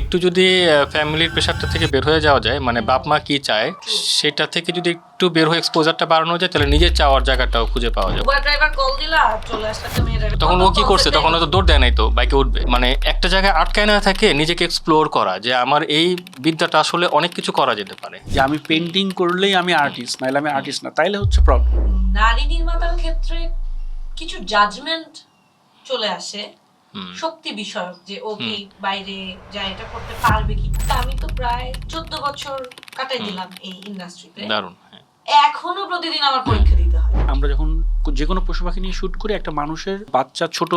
একটু যদি ফ্যামিলির প্রেশারটা থেকে বের হয়ে যাওয়া যায়, মানে বাপ মা কি চায় সেটা থেকে যদি একটু বের হয়ে এক্সপোজারটা বাড়ানো যায়, তাহলে নিজের চাওয়ার জায়গাটাও খুঁজে পাওয়া যাবে। উবার ড্রাইভার কল দিলা আর চলে আসলে একটা মেয়ের তখন ও কি করছে, তখন হয়তো দৌড় দেয় নাই, তো বাইকে উঠবে। মানে একটা জায়গায় আটকায় না থাকে, নিজেকে এক্সপ্লোর করা যে আমার এই বিদ্যাটা আসলে অনেক কিছু করা যেতে পারে। যে আমি পেন্টিং করলেই আমি আর্টিস্ট, নাহলে আমি আর্টিস্ট না, তাইলে হচ্ছে প্রবলেম। নারী নির্মাতার ক্ষেত্রে কিছু জাজমেন্ট চলে আসে শক্তি বিষয়ক, যে ও কি বাইরে যায় এটা করতে পারবে কি। আমি তো প্রায় 14 বছর কাটাই দিলাম এই ইন্ডাস্ট্রিতে, দারুণ। এখনো প্রতিদিন আমার পরীক্ষা দিতে হয়। আমরা যখন যে কোনো পশু পাখি নিয়ে শ্যুট করি, একটা মানুষের বাচ্চা ছোট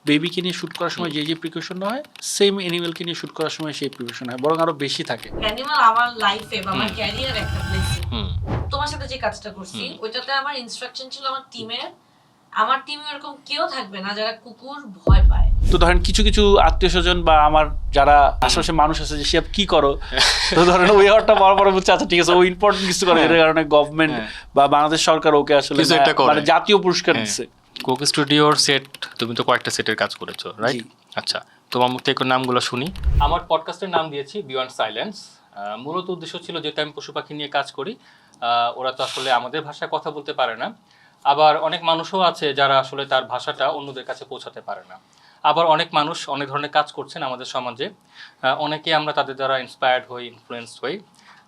বেবিকে নিয়ে শ্যুট করার সময় যে প্রিকশন হয়, সেম অ্যানিমেলকে নিয়ে শ্যুট করার সময় সেই প্রিকশন হয়, বরং আরো বেশি থাকে। অ্যানিমাল আমার লাইফে বা আমার ক্যারিয়ার একটা ব্লেসিং। তোমার সাথে যে কাজটা করছি ওইটাতে আমার ইনস্ট্রাকশন ছিল আমার টিমে এরকম কেউ থাকবে না যারা কুকুর ভয় পায়। তো ধরেন কিছু কিছু আত্মীয় স্বজন বা আমার যারা আশেপাশে মানুষ আছে যে সে কি করো, তো ধরেন ওই হওয়ারটা বড় বড় বুঝছে, আচ্ছা ঠিক আছে ও ইম্পর্টেন্ট কিছু করে, এর কারণে গভর্নমেন্ট বা বাংলাদেশ সরকার ওকে আসলে মানে জাতীয় পুরস্কার দিচ্ছে। কোক স্টুডিওর সেট, তুমি তো কয়েকটা সেটের কাজ করেছো, রাইট? আচ্ছা, তোমার মুখ থেকে নামগুলো শুনি। আমার পডকাস্টের নাম দিয়েছি বিয়ন্ড সাইলেন্স। মূলত উদ্দেশ্য ছিল, যেহেতু আমি পশু পাখি নিয়ে কাজ করি, ওরা তো আসলে আমাদের ভাষায় কথা বলতে পারে না। আবার অনেক মানুষও আছে যারা আসলে তার ভাষাটা অন্যদের কাছে পৌঁছাতে পারে না। আবার অনেক মানুষ অনেক ধরনের কাজ করছেন আমাদের সমাজে, অনেকে আমরা তাদের দ্বারা ইন্সপায়ার্ড হই, ইনফ্লুয়েন্সড হই।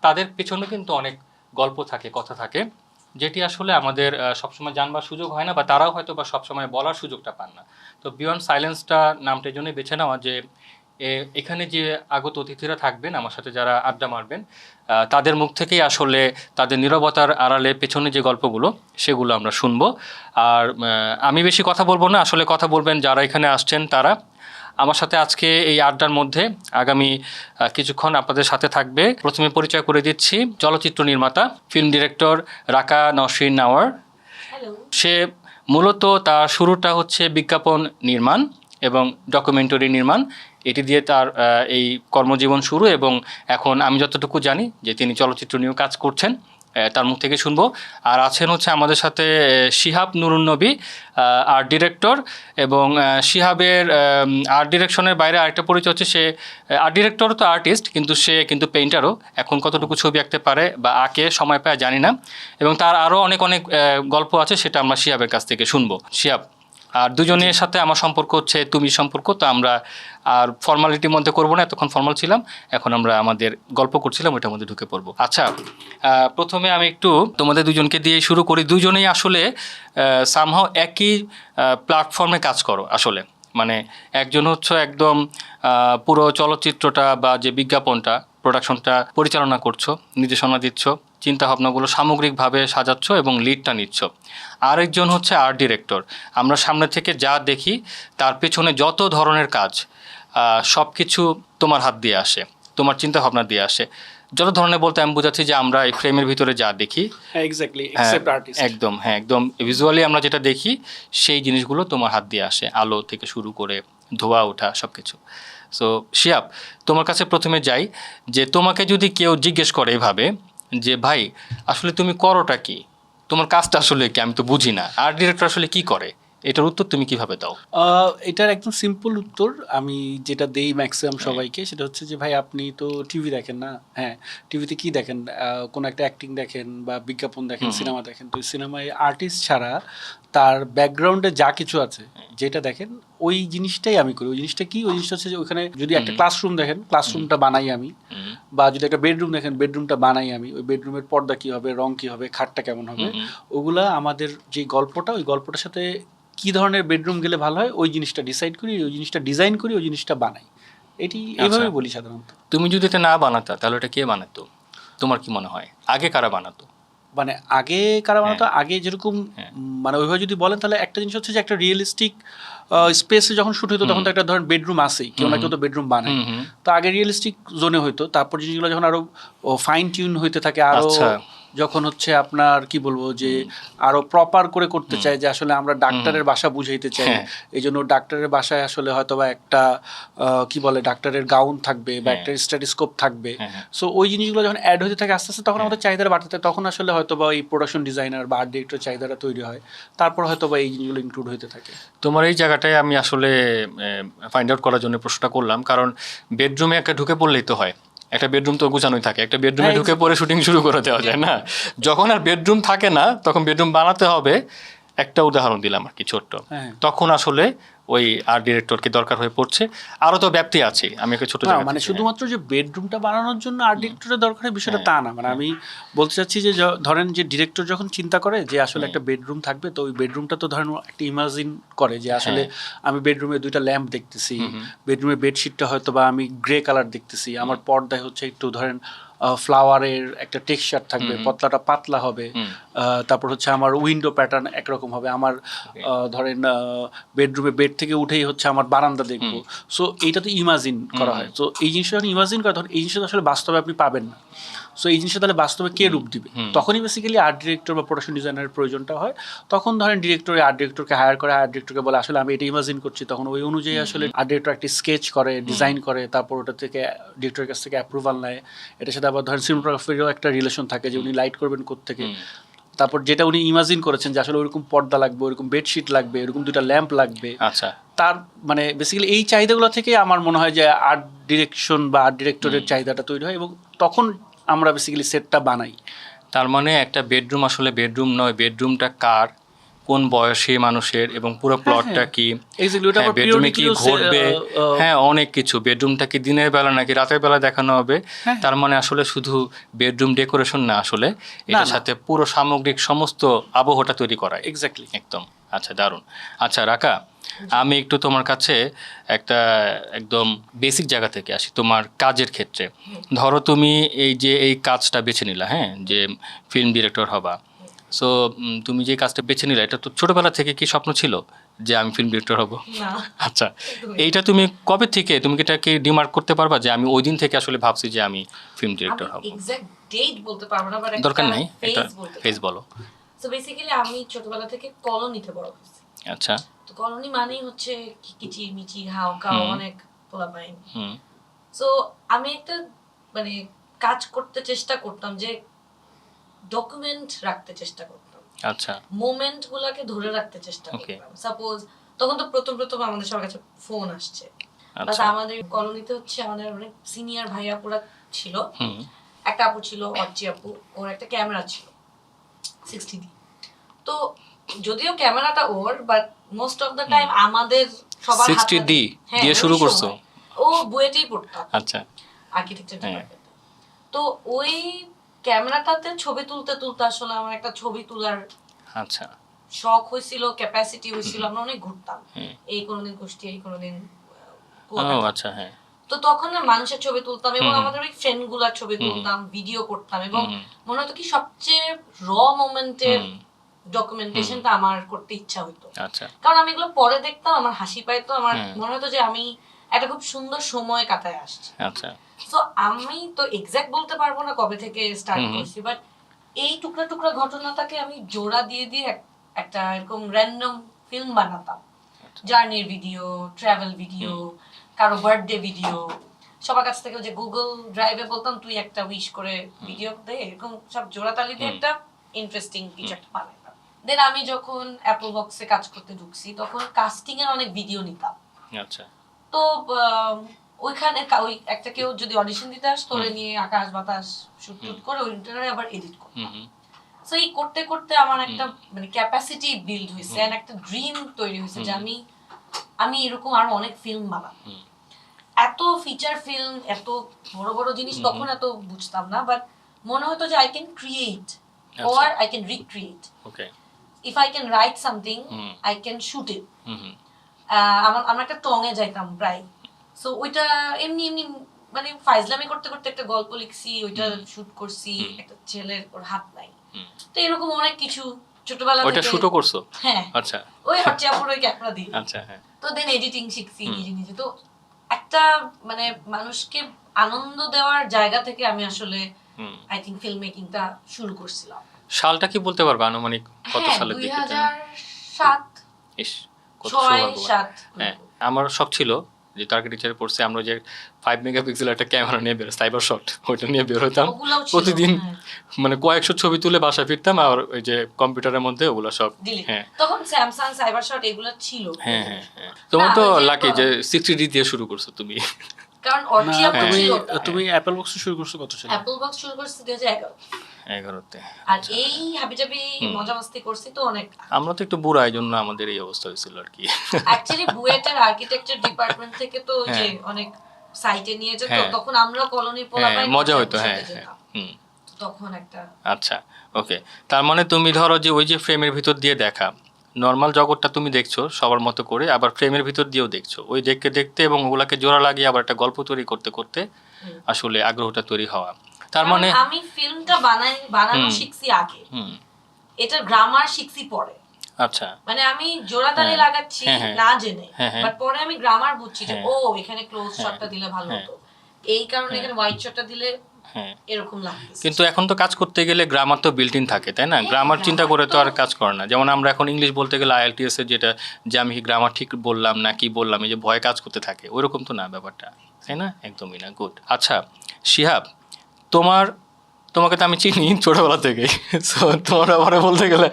তাদের পেছনে কিন্তু অনেক গল্প থাকে, কথা থাকে, যেটি আসলে আমাদের সবসময় জানবার সুযোগ হয় না, বা তারাও হয়তো বা সবসময় বলার সুযোগটা পান না। তো বিয়ন্ড সাইলেন্সটা নামটা এই জন্যই বেছে নেওয়া যে এখানে যে আগত অতিথিরা থাকবেন আমার সাথে, যারা আড্ডা মারবেন, তাদের মুখ থেকেই আসলে তাদের নীরবতার আড়ালে পেছনে যে গল্পগুলো সেগুলো আমরা শুনবো। আর আমি বেশি কথা বলবো না, আসলে কথা বলবেন যারা এখানে আসছেন তারা। আমার সাথে আজকে এই আড্ডার মধ্যে আগামী কিছুক্ষণ আপনাদের সাথে থাকবে। প্রথমে পরিচয় করে দিচ্ছি, চলচ্চিত্র নির্মাতা, ফিল্ম ডিরেক্টর রাকা নওশিন নাওয়ার। সে মূলত তার শুরুটা হচ্ছে বিজ্ঞাপন নির্মাণ এবং ডকুমেন্টারি নির্মাণ, এটি দিয়ে তার এই কর্মজীবন শুরু, এবং এখন আমি যতটুকু জানি যে তিনি চলচ্চিত্র নিয়েও কাজ করছেন, তার মুখ থেকে শুনবো। আর আছেন হচ্ছে আমাদের সাথে শিহাব নুরুন নবী, আর্ট ডিরেক্টর, এবং শিহাবের আর্ট ডিরেকশনের বাইরে আরেকটা পরিচয় হচ্ছে, সে আর্ট ডিরেক্টরও তো আর্টিস্ট, কিন্তু সে কিন্তু পেইন্টারও। এখন কতটুকু ছবি আঁকতে পারে বা আঁকে সময় পায় জানি না, এবং তার আরও অনেক অনেক গল্প আছে, সেটা আমরা শিহাবের কাছ থেকে শুনবো। শিহাব, আর দুজনের সাথে আমার সম্পর্ক হচ্ছে তুমি সম্পর্ক, তো আমরা আর ফর্মালিটির মধ্যে করবো না, এতক্ষণ ফর্মাল ছিলাম, এখন আমরা আমাদের গল্প করছিলাম ওইটার মধ্যে ঢুকে পড়বো। আচ্ছা, প্রথমে আমি একটু তোমাদের দুজনকে দিয়ে শুরু করি। দুজনেই আসলে সামহাও একই প্ল্যাটফর্মে কাজ করো আসলে, মানে একজন হচ্ছে একদম পুরো চলচ্চিত্রটা বা যে বিজ্ঞাপনটা, প্রোডাকশনটা পরিচালনা করছো, নির্দেশনা দিচ্ছ, চিন্তাভাবনাগুলো সামগ্রিকভাবে সাজাচ্ছ এবং লিডটা নিচ্ছ। আরেকজন হচ্ছে আর্ট ডিরেক্টর, আমরা সামনে থেকে যা দেখি তার পেছনে যত ধরনের কাজ, সব কিছু তোমার হাত দিয়ে আসে, তোমার চিন্তাভাবনা দিয়ে আসে। যত ধরনের বলতে আমি বোঝাচ্ছি যে আমরা এই ফ্রেমের ভিতরে যা দেখি, একদম হ্যাঁ, একদম ভিজুয়ালি আমরা যেটা দেখি সেই জিনিসগুলো তোমার হাত দিয়ে আসে, আলো থেকে শুরু করে ধোয়া ওঠা সব কিছু। সো শিয়াব, তোমার কাছে প্রথমে যাই, যে তোমাকে যদি কেউ জিজ্ঞেস করে এভাবে যে ভাই আসলে তুমি করোটা কি, তোমার কাজটা আসলে কি, আমি তো বুঝি না, আর্ট ডিরেক্টর আসলে কি করে, এটার উত্তর তুমি কিভাবে দাও? এটার একদম সিম্পল উত্তর আমি যেটা দেই ম্যাক্সিমাম সবাইকে, সেটা হচ্ছে যে ভাই আপনি তো টিভি দেখেন না, হ্যাঁ টিভিতে কি দেখেন, কোনো একটা অ্যাক্টিং দেখেন বা বিজ্ঞাপন দেখেন, সিনেমা দেখেন, তো সিনেমায় আর্টিস্ট ছাড়া তার ব্যাকগ্রাউন্ডে যা কিছু আছে যেটা দেখেন ওই জিনিসটাই আমি করি। ওই জিনিসটা কি, ওই জিনিসটা হচ্ছে যে ওখানে যদি একটা ক্লাসরুম দেখেন, ক্লাসরুমটা বানাই আমি, বা যদি একটা বেডরুম দেখেন, বেডরুমটা বানাই আমি, ওই বেডরুমের পর্দা কী হবে, রং কী হবে, খাটটা কেমন হবে, ওগুলা আমাদের যে গল্পটা, ওই গল্পটার সাথে কী ধরনের বেডরুম গেলে ভালো হয় ওই জিনিসটা ডিসাইড করি, ওই জিনিসটা ডিজাইন করি, ওই জিনিসটা বানাই। এটি এইভাবে বলি সাধারণত। তুমি যদি এটা না বানাতা তাহলে এটা কে বানাতো, তোমার কি মনে হয়? আগে কারা বানাতো? মানে আগে কারা বানাতো, আগে যেরকম মানে ওইভাবে যদি বলেন, তাহলে একটা জিনিস হচ্ছে যে একটা রিয়েলিস্টিক স্পেসে যখন শুট হতো তখন তো একটা ধরেন বেডরুম আসেই, কেউ না কেউ তো বেডরুম বানায়। তো আগে রিয়েলিস্টিক জোনে হতো, তারপর জিনিসগুলো যখন আরো ফাইন টিউন হইতে থাকে, আরো যখন হচ্ছে আপনার কি বলবো যে আরো প্রপার করে করতে চাই, যে আসলে আমরা ডাক্তারের বাসা বুঝাইতে চাই, হ্যাঁ। এই জন্য ডাক্তারের বাসায় আসলে হয়তোবা একটা কি বলে ডাক্তারের গাউন থাকবে বা একটা স্টেথোস্কোপ থাকবে। সো ওই জিনিসগুলো যখন অ্যাড হতে থাকে আস্তে আস্তে, তখন আমাদের চাহিদাটা বাড়তে থাকে, তখন আসলে হয়তোবা এই প্রোডাকশন ডিজাইনার বা আর্ট ডিরেক্টর চাহিদাটা তৈরি হয়, তারপর হয়তোবা এই জিনিসগুলো ইনক্লুড হতে থাকে। তোমার এই জায়গাটায় আমি আসলে ফাইন্ড আউট করার জন্য প্রশ্নটা করলাম, কারণ বেডরুমে একটা ঢুকে পড়লেই তো হয়, একটা বেডরুম তো গোছানোই থাকে, একটা বেডরুমে হ্যাঁ, ঢুকে পড়ে শুটিং শুরু করে দেওয়া যায় না। যখন আর বেডরুম থাকে না তখন বেডরুম বানাতে হবে। একটা উদাহরণ দিলাম আর কি ছোট্ট, হ্যাঁ। তখন আসলে ওই আর্ট ডিরেক্টরকে দরকার হয়ে পড়ছে। আরও তো ব্যাপ্তি আছে, আমি একটা ছোট না, জায়গা মানে থেকে- শুধুমাত্র যে বেডরুমটা বানানোর জন্য আর্ট ডিরেক্টরের দরকার হয় বিষয়টা তা না, মানে আমি বলতে চাচ্ছি যে ধরেন যে ডিরেক্টর যখন চিন্তা করে যে আসলে একটা বেডরুম থাকবে, তো ওই বেডরুমটা তো ধরেন একটা ইমাজিন করে যে আসলে আমি বেডরুমে দুইটা ল্যাম্প দেখতেছি, বেডরুমে বেডশিটটা হয়তো বা আমি গ্রে কালার দেখতেছি, আমার পর্দায় হচ্ছে একটু ধরেন ফ্লাওয়ারের একটা টেক্সচার থাকবে, পতলাটা পাতলা হবে, তারপর হচ্ছে আমার উইন্ডো প্যাটার্ন একরকম হবে, আমার ধরেন বেডরুমে বেড থেকে উঠেই হচ্ছে আমার বারান্দা দেখবো। সো এইটা তো ইমাজিন করা হয়। তো এই জিনিসটা যখন ইমাজিন করা, তখন এই জিনিসটা আসলে বাস্তবে আপনি পাবেন না। সো এই জিনিসটা তাহলে বাস্তবে কে রূপ দিবে? তখনই বেসিক্যালি আর্ট ডিরেক্টর বা প্রোডাকশন ডিজাইনারের প্রয়োজনটা হয়। তখন ধরেন ডিরেক্টর আর্ট ডিরেক্টরকে হায়ার করে, আর্ট ডিরেক্টরকে বলে আসলে আমি এটা ইমাজিন করছি, তখন ওই অনুযায়ী আসলে আর্ট ডিরেক্টর একটি স্কেচ করে, ডিজাইন করে, তারপর ওটা থেকে ডিরেক্টরের কাছ থেকে অ্যাপ্রুভাল নেয়। এটার সাথে আবার ধরেন সিনেমাটোগ্রাফারেরও একটা রিলেশন থাকে যে উনি লাইট করবেন কোত্থেকে, তারপর যেটা উনি ইমাজিন করেছেন যে আসলে ওরকম পর্দা লাগবে, ওরকম বেডশিট লাগবে, ওরকম দুটা ল্যাম্প লাগবে। আচ্ছা, তার মানে বেসিক্যালি এই চাহিদাগুলো থেকে আমার মনে হয় যে আর্ট ডিরেকশন বা আর্ট ডিরেক্টরের চাহিদাটা তৈরি হয়, এবং তখন আমরা বেসিক্যালি সেটটা বানাই। তার মানে একটা বেডরুম আসলে বেডরুম নয়, বেডরুমটা কার, কোন বয়সী মানুষের, এবং পুরো প্লটটা কি, Exactly, ওটা আবার বেডরুমে কি periodically ঘটবে, হ্যাঁ অনেক কিছু, বেডরুমটা কি দিনের বেলা নাকি রাতের বেলা দেখানো হবে। তার মানে আসলে শুধু বেডরুম ডেকোরেশন না, আসলে এটার সাথে পুরো সামগ্রিক সমস্ত আবহটা তৈরি করা। এক্স্যাক্টলি, একদম। আচ্ছা, দারুণ। আচ্ছা রাকা, আমি একটু তোমার কাছে একটা একদম বেসিক জায়গা থেকে আসি, তোমার কাজের ক্ষেত্রে। ধরো তুমি এই যে এই কাজটা বেছে নিলা, হ্যাঁ, যে ফিল্ম ডিরেক্টর হবা। সো তুমি যে কাজটা বেছে নিলা, এটা তো ছোটবেলা থেকে কি স্বপ্ন ছিল যে আমি ফিল্ম ডিরেক্টর হব? না, আচ্ছা, এইটা তুমি কবে থেকে, তুমি কি এটাকে ডিমার্ক করতে পারবা যে আমি ওই দিন থেকে আসলে ভাবছি যে আমি ফিল্ম ডিরেক্টর হব? আমি এক্সাক্ট ডেট বলতে পারবো না, বাট দরকার নাই, এটা ফেজ বলতে ফেজ বলো। সো বেসিক্যালি আমি ছোটবেলা থেকে কলোনিতে বড় হয়েছি। আচ্ছা। তো কলোনি মানেই হচ্ছে কিচির মিচির হাওকাও, অনেক পোলাপাইন। হুম। সো আমি একটা মানে কাজ করতে চেষ্টা করতাম যে ডকুমেন্ট রাখতে চেষ্টা করতাম, আচ্ছা। মোমেন্ট গুলাকে ধরে রাখতে চেষ্টা Okay. করতাম। সাপোজ তখন তো প্রথম প্রথম আমাদের সবার কাছে ফোন আসছে, বাট আচ্ছা। আমাদের কলোনিতে হচ্ছে আমাদের অনেক সিনিয়র ভাই আপুরা ছিল। হুম। একটা আপু ছিল অর্চি আপু, ওর একটা ক্যামেরা ছিল 60D। তো যদিও ক্যামেরাটা ওর, but most of the time আমাদের সবার 60D হ্যাঁ, দিয়ে ওই শুরু করছো? সময়। ও বুয়েটেই পড়তাম, আচ্ছা। আর্কিটেকচার হ্যাঁ। ডিপার্টমেন্টে। তো ওই ক্যামেরাটাতে ছবি তুলতে তুলতে আসলে আমার একটা ছবি তোলার আচ্ছা। শখ হয়েছিল, ক্যাপাসিটি হয়েছিল। আমরা অনেক ঘুরতাম, হুম। এই কোনোদিন কুষ্টি, এই কোনোদিন ও কুয়াকাটা। আচ্ছা, হ্যাঁ। তো তখন না মানুষের ছবি তুলতাম, এবং আমাদের ওই ফ্রেন্ড গুলার ছবি তুলতাম, ভিডিও করতাম, এবং মনে হতো কি সবচেয়ে র মোমেন্টের ডকুমেন্টেশনটা আমার করতে ইচ্ছা হইতো। আচ্ছা। কারণ আমি এগুলো পরে দেখতাম, আমার হাসি পাইতো, আমার মনে হতো যে আমি একটা খুব সুন্দর সময় কাটায় আসছি। আচ্ছা। তো আমি তো এক্সাক্ট বলতে পারবো না কবে থেকে স্টার্ট করছি, বাট এই টুকরা টুকরা ঘটনাটাকে আমি জোড়া দিয়ে দিয়ে একটা এরকম র্যান্ডম ফিল্ম বানাতাম। জার্নির ভিডিও, ট্রাভেল ভিডিও, কারো বার্থডে ভিডিও, সবার কাছ থেকে যে গুগল ড্রাইভে বলতাম তুই একটা উইশ করে ভিডিও দে, এরকম সব জোড়াতালি দিয়ে একটা ইন্টারেস্টিং কিছু একটা বানাইতাম। দেন আমি যখন অ্যাপল বক্সে কাজ করতে ঢুকছি, তখন কাস্টিং এর অনেক ভিডিও নিতাম। আচ্ছা। তো ওইখানে ওই একটা কেউ যদি অডিশন দিতে আসতো, ওরে নিয়ে আকাশ বাতাস শুট টুট করে ওইটারে আবার এডিট করতাম। সো এই করতে করতে আমার একটা মানে ক্যাপাসিটি বিল্ড হয়েছে, এন্ড একটা ড্রিম তৈরি হয়েছে যে আমি এরকম আরো অনেক ফিল্ম বানাবো। এত ফিচার ফিল্ম, এত বড় বড় জিনিস তখন এত বুঝতাম না, বাট মনে হতো যে I can create or I can recreate. Okay. If I can write something, I can shoot it. আমরা একটা টঙে যাইতাম প্রায়। সো ওইটা এমনি এমনি মানে ফাইজলামি করতে করতে একটা গল্প লিখছি, ওইটা শুট করছি, একটা ছেলের ওর হাত নাই। তো এরকম অনেক কিছু ছোটবেলা থেকে। ওইটা শুটও করছো? হ্যাঁ। আচ্ছা। ওই হচ্ছে আপুর ওই ক্যামেরা দিয়ে। আচ্ছা, হ্যাঁ। তো দেন এডিটিং শিখছি নিজে নিজে। তো একটা মানে মানুষকে আনন্দ দেওয়ার জায়গা থেকে আমি আসলে আই থিঙ্ক ফিল্ম মেকিংটা শুরু করছিলাম। সালটা কি বলতে পারবে আনুমানিক কত হ্যাঁ, সালের দিকে? 2007 ইস, কত 6 সৌভাগ্যবান। 7। হ্যাঁ, আমার শখ ছিল যে আর্কিটেকচারে পড়ছে আমরা যে 5 মেগাপিক্সেল একটা ক্যামেরা নিয়ে বের, সাইবার শট, ওইটা নিয়ে বের হতাম ওগুলোও ছিল, প্রতিদিন, হ্যাঁ। মানে কয়েকশো ছবি তুলে বাসায় ফিরতাম, আর ওই যে কম্পিউটারের মধ্যে ওগুলো সব। Delete। হ্যাঁ তখন স্যামসাং সাইবার শট এগুলো ছিল। হ্যাঁ হ্যাঁ হ্যাঁ। তোমার না, তো ওই যে লাকি যে 60D দিয়ে শুরু করছো তুমি। কারণ না, অর্চিয়া তুমি ছিল। তুমি অ্যাপল বক্স শুরু করছো কত সালে? অ্যাপল বক্স শুরু করছি 2011। 11তে। আর এই হাবিজাবি মজা মাস্তি করছি তো অনেক। আমরা তো একটু বুড়া, এই জন্য আমাদের এই অবস্থা হয়েছিল আর কি। অ্যাকচুয়ালি বুয়েটের আর্কিটেকচার ডিপার্টমেন্ট থেকে তো ওই যে অনেক সাইটে নিয়ে যেত, হ্যাঁ। তখন আমরা কলোনি পোলা হ্যাঁ, পাই মজা হতো। হ্যাঁ হ্যাঁ। তখন একটা আচ্ছা, ওকে। তার মানে তুমি ধরো যে ওই যে ফ্রেমের ভিতর দিয়ে দেখা নর্মাল জগৎটা তুমি দেখছো সবার মতো করে, আবার ফ্রেমের ভিতর দিয়েও দেখছো, ওই দেখতে দেখতে এবং ওগুলাকে জোড়া লাগিয়ে আবার একটা গল্প তৈরি করতে করতে আসলে আগ্রহটা তৈরি হওয়া। তার মানে আমি ফিল্মটা বানানো শিখছি আগে, হুম, এটা গ্রামার শিখছি পরে। আচ্ছা মানে আমি জোড়াতালি লাগাচ্ছি না জেনে, বাট পরে আমি গ্রামার বুঝছি যে ও এখানে ক্লোজ শটটা দিলে ভালো হতো, এই কারণে এখানে হোয়াইট শটটা দিলে হ্যাঁ। এরকম লাগছে। কিন্তু এখন তো কাজ করতে গেলে গ্রামার তো বিল্ট ইন থাকে, তাই না? গ্রামার চিন্তা করে তো আর কাজ করে না। যেমন আমরা এখন ইংলিশ বলতে গেলে IELTS এর যেটা যে আমি গ্রামার ঠিক বললাম না কি বললাম, এই যে ভয় কাজ করতে থাকে, ওইরকম তো না ব্যাপারটা, তাই না? একদমই না। গুড। আচ্ছা শিহাব, তোমাকে তো আমি চিনি ছোটবেলা থেকেই, সো তোমার ব্যাপারে বলতে গেলে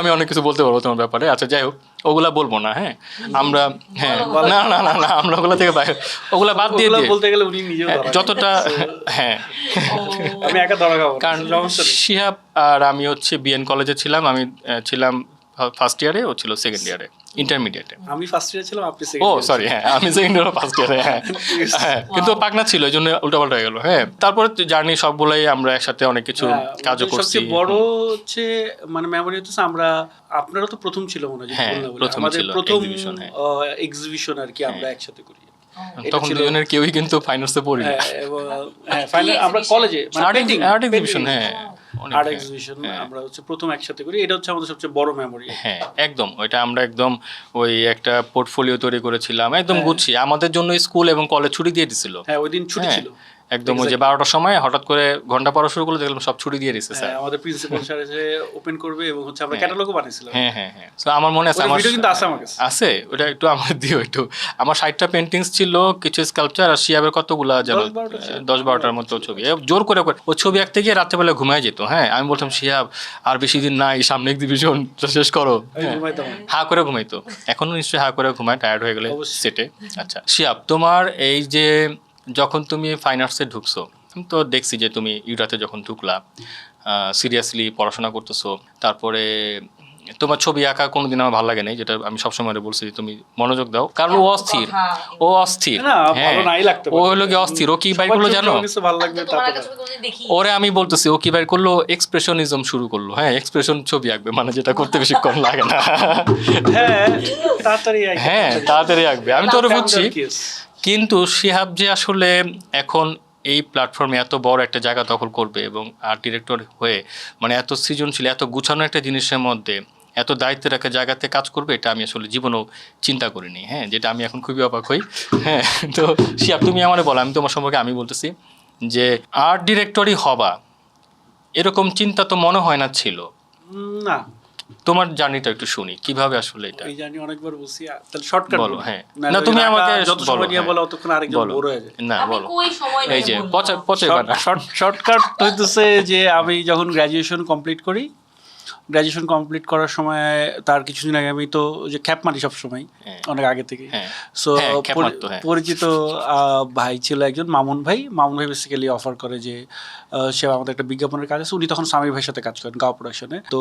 আমি অনেক কিছু বলতে পারবো তোমার ব্যাপারে। আচ্ছা যাই হোক, ওগুলা বলবো না। হ্যাঁ আমরা হ্যাঁ না না না না আমরা ওগুলা থেকে ওগুলা বাদ দিয়ে দিয়ে বলতে গেলে উনি নিজেও ধরা খায়। যতটা হ্যাঁ, আমি একা ধরা খাবো না, কারণ সমস্যা নেই। শিহাব আর আমি হচ্ছে বিএন কলেজে ছিলাম, আমি ছিলাম ফার্স্ট ইয়ারে, ও ছিল সেকেন্ড ইয়ারে, ইন্টারমিডিয়েটে। আমি ফার্স্ট ইয়ারে ছিলাম, আপনি ও সেকেন্ড ইয়ারে। সরি, হ্যাঁ আমি সেকেন্ড ইয়ার ফার্স্ট ইয়ারে। হ্যাঁ হ্যাঁ, কিন্তু ও পাকনা ছিল, এই জন্য উল্টাপাল্টা হয়ে গেল। হ্যাঁ, তারপরে জার্নি সবগুলাই আমরা একসাথে অনেক কিছু কাজও করছি। সবচেয়ে বড় হচ্ছে মানে মেমোরি হচ্ছে আপনারও তো প্রথম ছিল মনে হয়, হ্যাঁ, বললাম বলে। প্রথম আমাদের ছিল প্রথম exhibition, হ্যাঁ। এক্সিবিশন আর কি আমরা একসাথে করি। এটা তখন ছিল- দুজনের কেউই কিন্তু ফাইনান্সে পড়ি না। ফাইনাল আমরা কলেজে আর্ট এক্সিবিশন, হ্যাঁ অনেক, আর্ট হ্যাঁ। এক্সিবিশন আমরা হচ্ছে প্রথম একসাথে করি। এটা হচ্ছে আমাদের সবচেয়ে বড় মেমোরি। হ্যাঁ একদম, ওইটা আমরা একদম ওই একটা পোর্টফোলিও তৈরি করেছিলাম একদম গুছিয়ে। আমাদের জন্য স্কুল এবং কলেজ ছুটি দিয়ে দিছিল। হ্যাঁ, ওই দিন ছুটি ছিল একদম, ওই যে 12টার সময় হঠাৎ করে ঘন্টা পড়া শুরু করলে দেখলাম সব ছুটি দিয়ে দিচ্ছে স্যার। আমাদের প্রিন্সিপাল স্যার এসে ওপেন করবে এবং হচ্ছে আমরা ক্যাটালগও বানিয়েছিলাম। হ্যাঁ হ্যাঁ হ্যাঁ, তো আমার মনে আছে, ওটা আমার ভিডিও কিন্তু আছে আমার কাছে। আছে, ওটা একটু আমার দিও একটু। আমার 60টা পেন্টিংস ছিল, কিছু স্কাল্পচার, আর শিয়াবের কতগুলা যেন 10-12টার মতো ছবি। জোর করে ও ছবি আঁকতে গিয়ে রাত্রেবেলা ঘুমায় যেত। হ্যাঁ, আমি বলতাম শিয়াব আর বেশি দিন নাই, সামনে এক্সিবিশন শেষ করো। হা করে ঘুমাইতো, এখনো নিশ্চয়ই হা করে ঘুমায় টায়ার্ড হয়ে গেলে সেটে। আচ্ছা শিয়াব, তোমার এই যে যখন তুমি ফাইন আর্টসে ঢুকছো, আমি তো দেখছি যে তুমি ইউরাতে যখন ঢুকলা সিরিয়াসলি পড়াশোনা করতেছো, তারপরে তোমার ছবি আঁকা কোনোদিন আমার ভালো লাগে নাই, যেটা আমি সবসময় বলছি যে তুমি মনোযোগ দাও, কারণ ও অস্থির, ও অস্থির। হ্যাঁ, ও হলো কি অস্থির, ও কি বাই করলো জানো? ভালো লাগবে তোমার কাছে কোনোদিন দেখি ওরে আমি বলতেছি, ও কি বাই করলো, এক্সপ্রেশনিজম শুরু করলো। হ্যাঁ, এক্সপ্রেশন ছবি আঁকবে, মানে যেটা করতে বেশিক্ষণ লাগে না। হ্যাঁ, তাড়াতাড়ি হ্যাঁ তাড়াতাড়ি আঁকবে, আমি তো ওরে বুঝছি। কিন্তু শিহাব যে আসলে এখন এই প্ল্যাটফর্মে এত বড় একটা জায়গা দখল করবে এবং আর্ট ডিরেক্টর হয়ে মানে এত সৃজনশীল, এত গুছানো একটা জিনিসের মধ্যে এত দায়িত্বের একটা জায়গাতে কাজ করবে, এটা আমি আসলে জীবনেও চিন্তা করিনি। হ্যাঁ, যেটা আমি এখন খুবই অবাক হই। হ্যাঁ, তো শিহাব তুমি আমারে বলো, আমি তোমার সম্পর্কে আমি বলতেছি যে আর্ট ডিরেক্টরই হবা এরকম চিন্তা তো মনে হয় না ছিল। না, তোমার জার্নিটা একটু শুনি, কিভাবে আসলে এটা। এই জার্নি অনেকবার বলছি, তাহলে শর্টকাট বলো। হ্যাঁ, না তুমি আমাকে যত সময় নিয়ে হ্যাঁ। বলো ততক্ষণ আরেকজন বলো। বোর হয়ে যায়। না আমি বলো, কই সময় এই নিয়ে যে বলবো? পচে বাটা। শর্টকাট হইতেছে যে আমি যখন গ্র্যাজুয়েশন কমপ্লিট করি, গ্র্যাজুয়েশন কমপ্লিট করার সময় তার কিছুদিন আগে আমি তো যে খ্যাপ মারি সবসময়, অনেক আগে থেকে। সো পরিচিত ভাই ছিল একজন, মামুন ভাই বেসিক্যালি অফার করে যে সে আমাদের একটা বিজ্ঞাপনের কাজ আছে। উনি তখন সামির ভাইয়ের সাথে কাজ করেন গাঁও প্রোডাকশনে। তো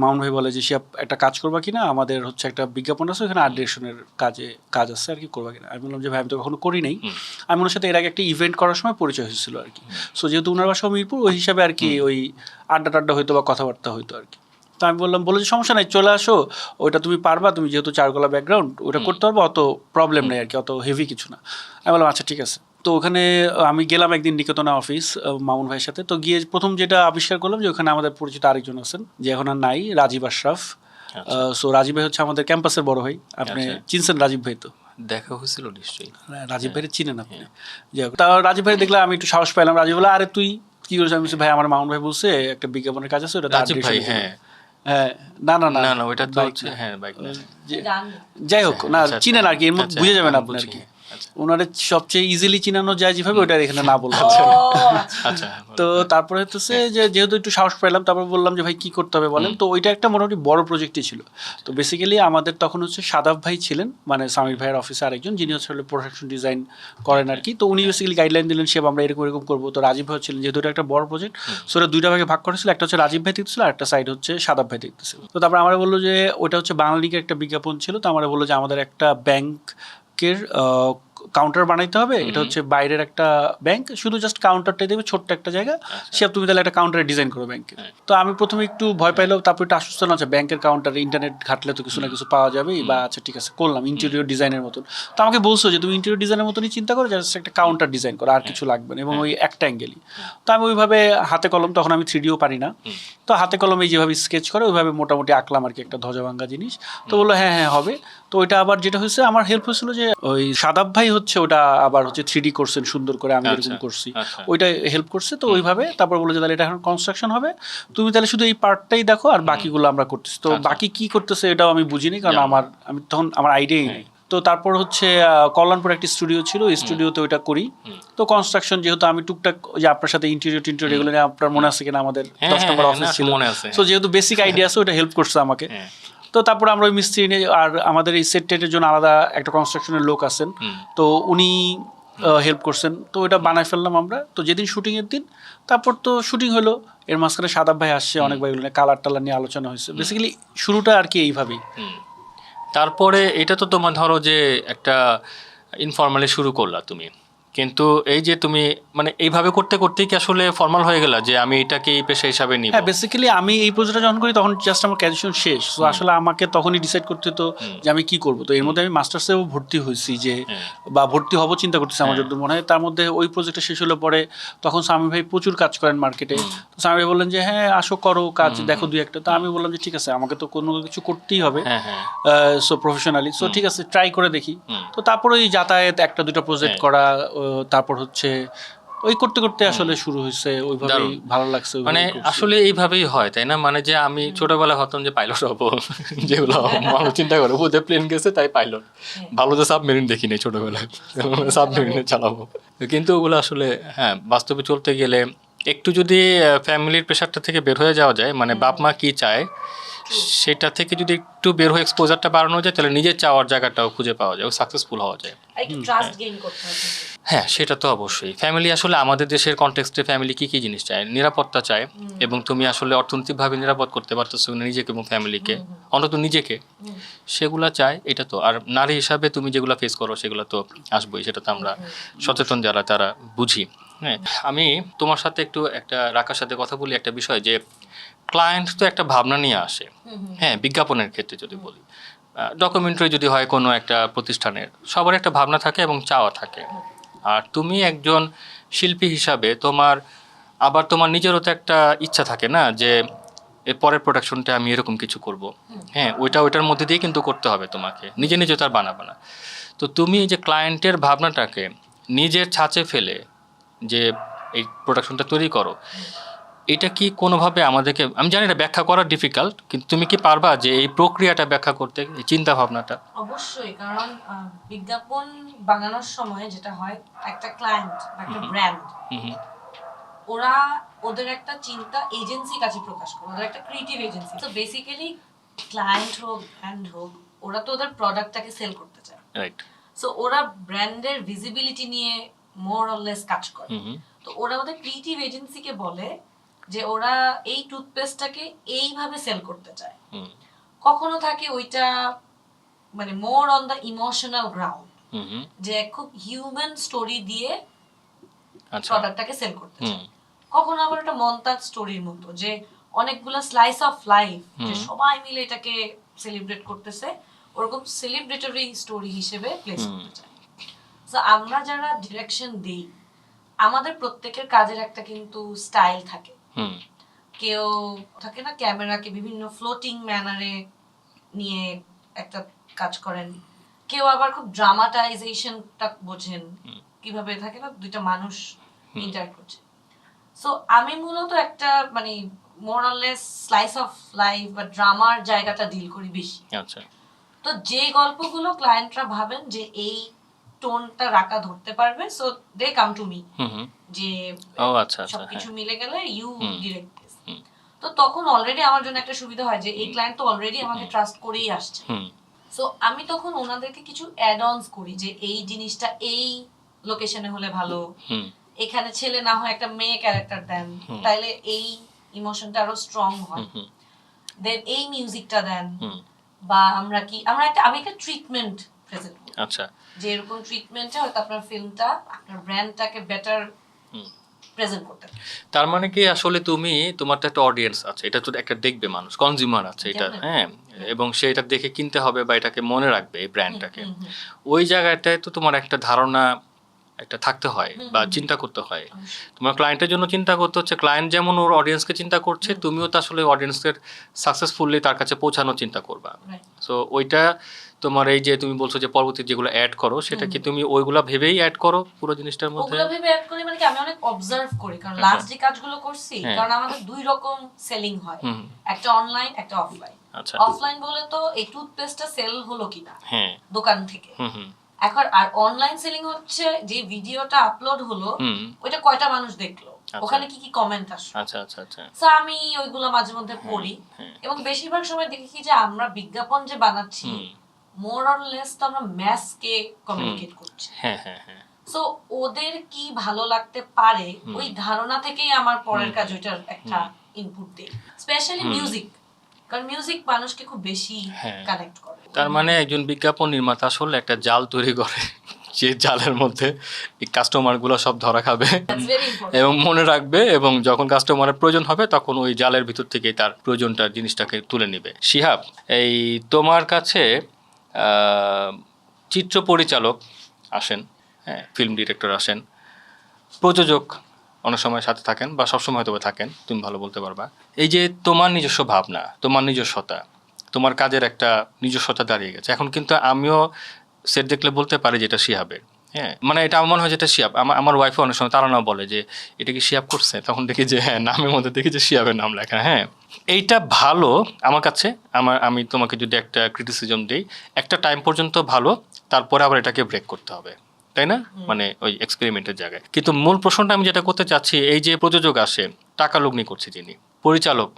মামুন ভাই বলে যে সে একটা কাজ করবা কিনা, আমাদের হচ্ছে একটা বিজ্ঞাপন আছে, ওখানে আর্ট ডিরেকশনের কাজ আছে আর কি, করবা কিনা। আমি বললাম যে ভাই আমি তো কখনো করি নাই। আমি ওনার সাথে এর আগে একটা ইভেন্ট করার সময় পরিচয় হয়েছিল আর কি। সো যেহেতু ওনার বাসা মিরপুর, ওই হিসাবে আর কি ওই আড্ডা হইতো বা কথাবার্তা হইতো আর কি। তো আমি বললো যে সমস্যা নাই, চলে আসো, ওইটা তুমি পারবা, তুমি যেহেতু চারগোলা ব্যাকগ্রাউন্ড, ওটা করতে পারবো, অত প্রবলেম নেই আর কি, অত হেভি কিছু না। আমি বললাম আচ্ছা ঠিক আছে। তো ওখানে আমি গেলাম একদিন নিকেতনা অফিস মামুন ভাইয়ের সাথে। তো গিয়ে প্রথম যেটা আবিষ্কার করলাম যে ওখানে আমাদের পরিচিত আরেকজন আছেন, যে এখন আর নাই, রাজীব আশরাফ। সো রাজীব ভাই হচ্ছে আমাদের ক্যাম্পাসের বড় ভাই, আপনি চিনছেন রাজীব ভাই? তো দেখা হয়েছিল নিশ্চয়ই, রাজীব ভাই চিনেন আপনি? যাই হোক, তা রাজীব ভাই দেখলে আমি একটু সাহস পাইলাম। রাজীব বলে আরে তুই কি করেছে, আমি বলছি ভাই আমার মামুন ভাই বলছে একটা বিজ্ঞাপনের কাজ আছে, ওটা তার রাজীব ভাই, direction এ হ্যাঁ দিবেন। হ্যাঁ, না না না না না ওইটা তো বাইক হচ্ছে না। হ্যাঁ বাইক না। যে- গান যাই হোক না, আচ্ছা, চিনেন আর কি, এর মধ্যে আচ্ছা, বুঝে যাবেন আমি আপনি আর বুঝি। কি। আচ্ছা ওনারে সবচেয়ে ইজিলি চিনানো যায় যেভাবে, ওটা এখানে না বলবো। ও আচ্ছা। আচ্ছা তো তারপরে হচ্ছে যে যেহেতু একটু সাহস পেলাম, তারপর বললাম যে ভাই কি করতে হবে বলেন। তো ওইটা একটা মোটামুটি বড় প্রজেক্টই ছিল। তো বেসিক্যালি আমাদের তখন হচ্ছে সাদাব ভাই ছিলেন, মানে সামির ভাইয়ের অফিসে আরেকজন, যিনি হচ্ছে প্রোডাকশন ডিজাইন করেন আর কি। তো উনি বেসিক্যালি গাইডলাইন দিলেন, সে আমরা এরকম এরকম করবো। তো রাজীব ভাই ছিলেন, যেহেতু এটা একটা বড় প্রজেক্ট, সো এটা দুইটা ভাগে ভাগ করেছিল। একটা হচ্ছে রাজীব ভাই দেখতেছিল, আর একটা সাইড হচ্ছে সাদাব ভাই দেখতেছিল। তো তারপর আমরা বললো যে ওটা হচ্ছে বাংলালিংকের একটা বিজ্ঞাপন ছিল। তো আমরা বললো যে আমাদের একটা ব্যাংকের কাউন্টার বানাইতে হবে। এটা হচ্ছে বাইরের একটা ব্যাংক, শুধু জাস্ট কাউন্টারটাই দেবে, ছোট্ট একটা জায়গা। সে তুমি তাহলে একটা কাউন্টারে ডিজাইন করো ব্যাংকে। তো আমি প্রথমে একটু ভয় পাইলাম, তারপর একটু আশ্বস্ত না, ব্যাংকের কাউন্টারে ইন্টারনেট ঘাটলে তো কিছু না কিছু পাওয়া যাবে, বা আচ্ছা ঠিক আছে করলাম ইন্টেরিয়র ডিজাইনের মতন। তো আমাকে বলছো যে তুমি ইন্টেরিয়র ডিজাইনের মতনই চিন্তা করো, জাস্ট একটা কাউন্টার ডিজাইন করো, আর কিছু লাগবে না, এবং ওই একটা অ্যাঙ্গেলই। তো আমি ওইভাবে হাতে কলম, তখন আমি 3Dও পারি না, তো হাতে কলমে যেভাবে স্কেচ করে ওইভাবে মোটামুটি আঁকলাম আর কি, একটা ধ্বজাভাঙ্গা জিনিস। তো বললো হ্যাঁ হ্যাঁ হবে। তো ওইটা আবার যেটা হয়েছে, আমার হেল্প হয়েছিল যে ওই সাদাব ভাই হচ্ছে ওটা আবার হচ্ছে 3D করছেন সুন্দর করে, আমি এরকম করছি, ওইটা হেল্প করছে। তো ওইভাবে তারপর বলে যে তাহলে এটা এখন কনস্ট্রাকশন হবে, তুমি তাহলে শুধু এই পার্টটাই দেখো, আর বাকিগুলো আমরা করতেছি। তো বাকি কি করতেছে এটাও আমি বুঝিনি, কারণ আমি তখন আমার আইডিয়াই নেই। তো তারপর হচ্ছে কল্যাণপুর একটি স্টুডিও ছিল, ওই স্টুডিওতে ওইটা করি। তো কনস্ট্রাকশন যেহেতু আমি টুকটাক যে আপনার সাথে ইন্টেরিয়র এগুলো নিয়ে আপনার মনে আছে কিনা, আমাদের 10 নম্বর অফিস ছিল, সো যেহেতু বেসিক আইডিয়া আছে, ওটা হেল্প করছে আমাকে। তো তারপর আমরা ওই মিস্ত্রি নিয়ে, আর আমাদের এই সেট টেটের জন্য আলাদা একটা কনস্ট্রাকশনের লোক আছেন, তো উনি হেল্প করছেন। তো ওটা বানায় ফেললাম আমরা। তো যেদিন শুটিংয়ের দিন, তারপর তো শুটিং হলো, এর মাঝখানে সাদাব ভাই আসছে, অনেক ভাই নিয়ে কালার টালার নিয়ে আলোচনা হয়েছে। বেসিক্যালি শুরুটা আর কি এইভাবেই। তারপরে এটা তো তোমার ধরো যে একটা ইনফর্মালি শুরু করলা তুমি, কিন্তু এই যে তুমি মানে এইভাবে করতে করতেই কি আসলে ফর্মাল হয়ে গেল যে আমি এটাকে এই পেশা হিসাবে নিব? হ্যাঁ, বেসিক্যালি আমি এই প্রজেক্টটা যখন করি তখন জাস্ট আমার গ্র্যাজুয়েশন শেষ। তো আসলে আমাকে তখনই ডিসাইড করতে হতো যে আমি কি করব। তো এর মধ্যে আমি মাস্টার্সেও ভর্তি হয়েছি, যে বা ভর্তি হব চিন্তা করতেছি আমার যতদূর মনে হয়। তার মধ্যে ওই প্রজেক্টটা শেষ হলে পরে তখন সামি ভাই প্রচুর কাজ করেন মার্কেটে। তো সামি ভাই বললেন যে হ্যাঁ আসো করো কাজ, দেখো দুই একটা। তো আমি বললাম যে ঠিক আছে, আমাকে তো কোনো কিছু করতেই হবে, সো প্রফেশনালি, সো ঠিক আছে ট্রাই করে দেখি। তো তারপর ওই যাতায়াত একটা দুটো প্রজেক্ট করা, তারপর হচ্ছে ওই করতে করতে আসলে শুরু হয়েছে, ওইভাবেই ভালো লাগছে। মানে আসলে এইভাবেই হয়, তাই না? মানে যে আমি ছোটবেলায় ভাবতাম যে পাইলট হবো, যেগুলো মানুষ চিন্তা করে ওদের প্লেন গেছে তাই পাইলট, ভালো যে সাবমেরিন দেখি নাই ছোটবেলায়, সাবমেরিনে চালাবো। কিন্তু ওগুলো আসলে হ্যাঁ বাস্তবে চলতে গেলে একটু যদি ফ্যামিলির প্রেশারটা থেকে বের হয়ে যাওয়া যায়, মানে বাপ মা কি চায় সেটা থেকে যদি একটু বের হয়ে এক্সপোজারটা বাড়ানো যায়, তাহলে নিজের চাওয়ার জায়গাটাও খুঁজে পাওয়া যায়, ও সাকসেসফুল হওয়া যায়। একটু ট্রাস্ট গেইন করতে হবে। হ্যাঁ সেটা তো অবশ্যই। ফ্যামিলি আসলে আমাদের দেশের কনটেক্সটে ফ্যামিলি কি কি জিনিস চায়? নিরাপত্তা চায়, এবং তুমি আসলে অর্থনৈতিকভাবে নিরাপদ করতে পারতেছো নিজেকে এবং ফ্যামিলিকে, অন্তত নিজেকে, সেগুলা চায়। এটা তো আর নারী হিসাবে তুমি যেগুলো ফেস করো সেগুলো তো আসবোই, সেটা তো আমরা সচেতন যারা তারা বুঝি। হ্যাঁ, আমি তোমার সাথে একটু একটা রাখার সাথে কথা বলি একটা বিষয়, যে ক্লায়েন্ট তো একটা ভাবনা নিয়ে আসে। হ্যাঁ, বিজ্ঞাপনের ক্ষেত্রে যদি বলি, ডকুমেন্টারি যদি হয় কোনো একটা প্রতিষ্ঠানের, সবার একটা ভাবনা থাকে এবং চাওয়া থাকে। আর তুমি একজন শিল্পী হিসাবে তোমার নিজেরও তো একটা ইচ্ছা থাকে না, যে এর পরের প্রোডাকশনটা আমি এরকম কিছু করব। হ্যাঁ, ওইটার মধ্যে দিয়ে কিন্তু করতে হবে তোমাকে, নিজে তার বানাবে না। তো তুমি যে ক্লায়েন্টের ভাবনাটাকে নিজের ছাঁচে ফেলে যে এই প্রোডাকশনটা তৈরি করো, এটা কি কোনোভাবে আমাদেরকে, আমি জানি এটা ব্যাখ্যা করা ডিফিকাল্ট, কিন্তু তুমি কি পারবা যে এই প্রক্রিয়াটা ব্যাখ্যা করতে, এই চিন্তা ভাবনাটা? অবশ্যই, কারণ বিজ্ঞাপন বানানোর সময় যেটা হয়, একটা ক্লায়েন্ট বা একটা ব্র্যান্ড, ওরা ওদের একটা চিন্তা এজেন্সির কাছে প্রকাশ করে, ওদের একটা ক্রিয়েটিভ এজেন্সি। তো বেসিক্যালি ক্লায়েন্ট হোক ব্র্যান্ড হোক, ওরা তো ওদের প্রোডাক্টটাকে সেল করতে চায়, রাইট? সো ওরা ব্র্যান্ডের ভিজিবিলিটি নিয়ে মোর অর লেস কাজ করে। তো ওরা ওদের ক্রিয়েটিভ এজেন্সিকে বলে যে ওরা এই টুথপেস্টটাকে এইভাবে সেল করতে চায়। কখনো থাকে ওইটা মানে more on the emotional ground, যে খুব হিউম্যান স্টোরি দিয়ে প্রোডাক্টটাকে সেল করতে চায়। কখনো আবার একটা মন্তাজ স্টোরির মতো, যে অনেকগুলা স্লাইস অফ লাইফ, যে সবাই মিলে এটাকে সেলিব্রেট করতেছে, ওরকম সেলিব্রেটরি স্টোরি হিসেবে প্লেস করতে চায়। সো আমরা যারা ডিরেকশন দেই, আমাদের প্রত্যেকের কাজের একটা কিন্তু স্টাইল থাকে। কেউ থাকে না ক্যামেরাকে বিভিন্ন ফ্লোটিং ম্যানারে নিয়ে একটা কাজ করেন, কেউ আবার খুব ড্রামাটাইজেশনটা বোঝেন, কিভাবে থাকে না দুইটা মানুষ ইন্টারঅ্যাক্ট করছে। সো আমি মূলত একটা মানে more or less slice of life বা ড্রামার জায়গাটা ডিল করি বেশি। আচ্ছা। তো যে গল্পগুলো ক্লায়েন্টরা ভাবেন যে এই টোনটা রাকা ধরতে পারবে, so they come to me যে আচ্ছা, সবকিছু মিলে গেলে ইউ ডিরেক্ট দিস। হুম। তো তখন অলরেডি আমার জন্য একটা সুবিধা হয় যে এই ক্লায়েন্ট তো অলরেডি আমাকে ট্রাস্ট করেই আসছে। সো আমি তখন ওনাদেরকে কিছু অ্যাড অনস করি যে এই জিনিসটা এই লোকেশনে হলে ভালো, এখানে ছেলে না হয় একটা মেয়ে ক্যারেক্টার দেন, তাইলে এই ইমোশনটা আরো স্ট্রং হয়, দেন এই মিউজিকটা দেন, বা আমরা একটা ট্রিটমেন্ট প্রেজেন্ট করি। আচ্ছা। যে এরকম ট্রিটমেন্টে হয়তো আপনার ফিল্মটা আপনার ব্র্যান্ডটাকে বেটার প্রেজেন্ট করতে। তার মানে কি আসলে তুমি তোমার তো একটা অডিয়েন্স আছে, এটা তো একটা দেখবে মানুষ, কনজিউমার আছে এটা, হ্যাঁ, এবং সে এটা দেখে কিনতে হবে বা এটাকে মনে রাখবে এই ব্র্যান্ডটাকে। ওই জায়গাটায় তো তোমার একটা ধারণা একটা থাকতে হয় বা চিন্তা করতে হয়। তোমার ক্লায়েন্টের জন্য চিন্তা করতে হচ্ছে, ক্লায়েন্ট যেমন ওর অডিয়েন্সকে চিন্তা করছে, তুমিও তো আসলে অডিয়েন্সের সাকসেসফুলি তার কাছে পৌঁছানোর চিন্তা করবা। সো ওইটা তোমার এই যে তুমি বলছো যে পরবর্তী যেগুলো অ্যাড করো, সেটা কি তুমি ওইগুলা ভেবেই অ্যাড করো পুরো জিনিসটার মধ্যে? ওগুলো ভেবে অ্যাড করি মানে কি আমি অনেক অবজার্ভ করি, কারণ লাস্ট যে কাজগুলো করছি, কারণ আমাদের দুই রকম সেলিং হয়, একটা অনলাইন একটা অফলাইন। আচ্ছা। অফলাইন বলে তো এই টুথপেস্টটা সেল হলো কিনা হ্যাঁ দোকান থেকে, এখন আর অনলাইন সেলিং হচ্ছে যে ভিডিওটা আপলোড হলো ওইটা কয়টা মানুষ দেখলো, ওখানে কি কি কমেন্ট আসলো। আচ্ছা আচ্ছা আচ্ছা। সো আমি ওইগুলো মাঝে মধ্যে পড়ি, এবং বেশিরভাগ সময় দেখি কি যে আমরা বিজ্ঞাপন যে বানাচ্ছি মোর অর লেস তো আমরা ম্যাসকে কমিউনিকেট করছি। হ্যাঁ হ্যাঁ হ্যাঁ। সো ওদের কি ভালো লাগতে পারে ওই ধারণা থেকেই আমার পরের কাজ ওইটার একটা ইনপুট দেই, স্পেশালি মিউজিক, কারণ মিউজিক মানুষকে খুব বেশি কানেক্ট করে। তার মানে একজন বিজ্ঞাপন নির্মাতা আসলে একটা জাল তৈরি করে, যে জালের মধ্যে এই কাস্টমারগুলো সব ধরা খাবে এবং মনে রাখবে, এবং যখন কাস্টমারের প্রয়োজন হবে তখন ওই জালের ভিতর থেকে তার প্রয়োজনটা জিনিসটাকে তুলে নেবে। শিহাব, এই তোমার কাছে চিত্র পরিচালক আসেন, হ্যাঁ, ফিল্ম ডিরেক্টর আসেন, প্রযোজক অনেক সময় সাথে থাকেন বা সবসময় হয়তো থাকেন, তুমি ভালো বলতে পারবা। এই যে তোমার নিজস্ব ভাবনা, তোমার নিজস্বতা, তোমার কাজের একটা নিজস্বতা দাঁড়িয়ে গেছে। এখন কিন্তু আমিও সেট দেখলে বলতে পারি যে এটা শিহাবের, হ্যাঁ, মানে এটা আমার মনে হয় যেটা শিহাব। আমার ওয়াইফও অনেক সময় তারা না বলে যে এটা কি শিহাব করছে, তখন দেখি যে হ্যাঁ, নামের মধ্যে দেখি যে শিহাবের নাম লেখা। হ্যাঁ, এইটা ভালো আমার কাছে। আমি তোমাকে যদি একটা ক্রিটিসিজম দিই, একটা টাইম পর্যন্ত ভালো, তারপরে আবার এটাকে ব্রেক করতে হবে, তাই না? মানে ওই এক্সপেরিমেন্টের জায়গায়। কিন্তু মূল প্রশ্নটা আমি যেটা করতে চাচ্ছি, এই যে প্রযোজক আসে, টাকা লগ্নি করছে যিনি, পরিচালক,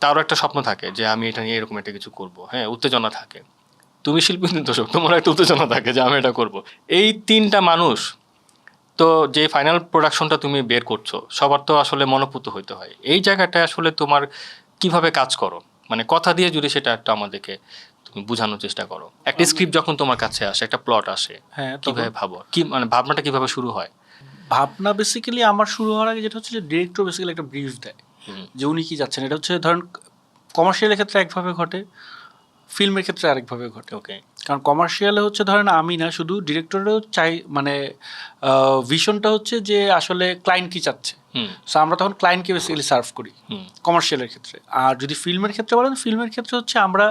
তারও একটা স্বপ্ন থাকে যে আমি এটা নিয়ে এরকম একটা কিছু করব, হ্যাঁ, উত্তেজনা থাকে। তুমি শিল্পী নির্দেশক, তোমার একটা উত্তেজনা থাকে যে আমি এটা করব। এই তিনটা মানুষ তো যে ফাইনাল প্রোডাকশনটা তুমি বের করছো, সবার তো আসলে মনোপুত হইতে হয়। এই জায়গাটা আসলে তোমার কিভাবে কাজ করো, মানে কথা দিয়ে যদি সেটা একটা আমাদেরকে তুমি বোঝানোর চেষ্টা করো। একটা স্ক্রিপ্ট যখন তোমার কাছে আসে, একটা প্লট আসে, হ্যাঁ, কিভাবে ভাবো, কি মানে ভাবনাটা কিভাবে শুরু হয়? ভাবনা বেসিক্যালি আমার শুরু হওয়ার আগে যেটা হচ্ছে যে ডিরেক্টর বেসিক্যালি একটা ব্রিফ দেয় যে উনি কি যাচ্ছেন। এটা হচ্ছে ধরেন কমার্শিয়ালের ক্ষেত্রে একভাবে ঘটে, ফিল্মের ক্ষেত্রে আরেকভাবে ঘটে। ওকে। কারণ কমার্শিয়ালে হচ্ছে ধরেন আমি না শুধু ডিরেক্টরেও চাই, মানে ভিশনটা হচ্ছে যে আসলে ক্লায়েন্ট কি চাচ্ছে, সো আমরা তখন ক্লায়েন্টকে বেসিক্যালি সার্ভ করি কমার্শিয়ালের ক্ষেত্রে। আর যদি ফিল্মের ক্ষেত্রে বলেন, ফিল্মের ক্ষেত্রে হচ্ছে আমরা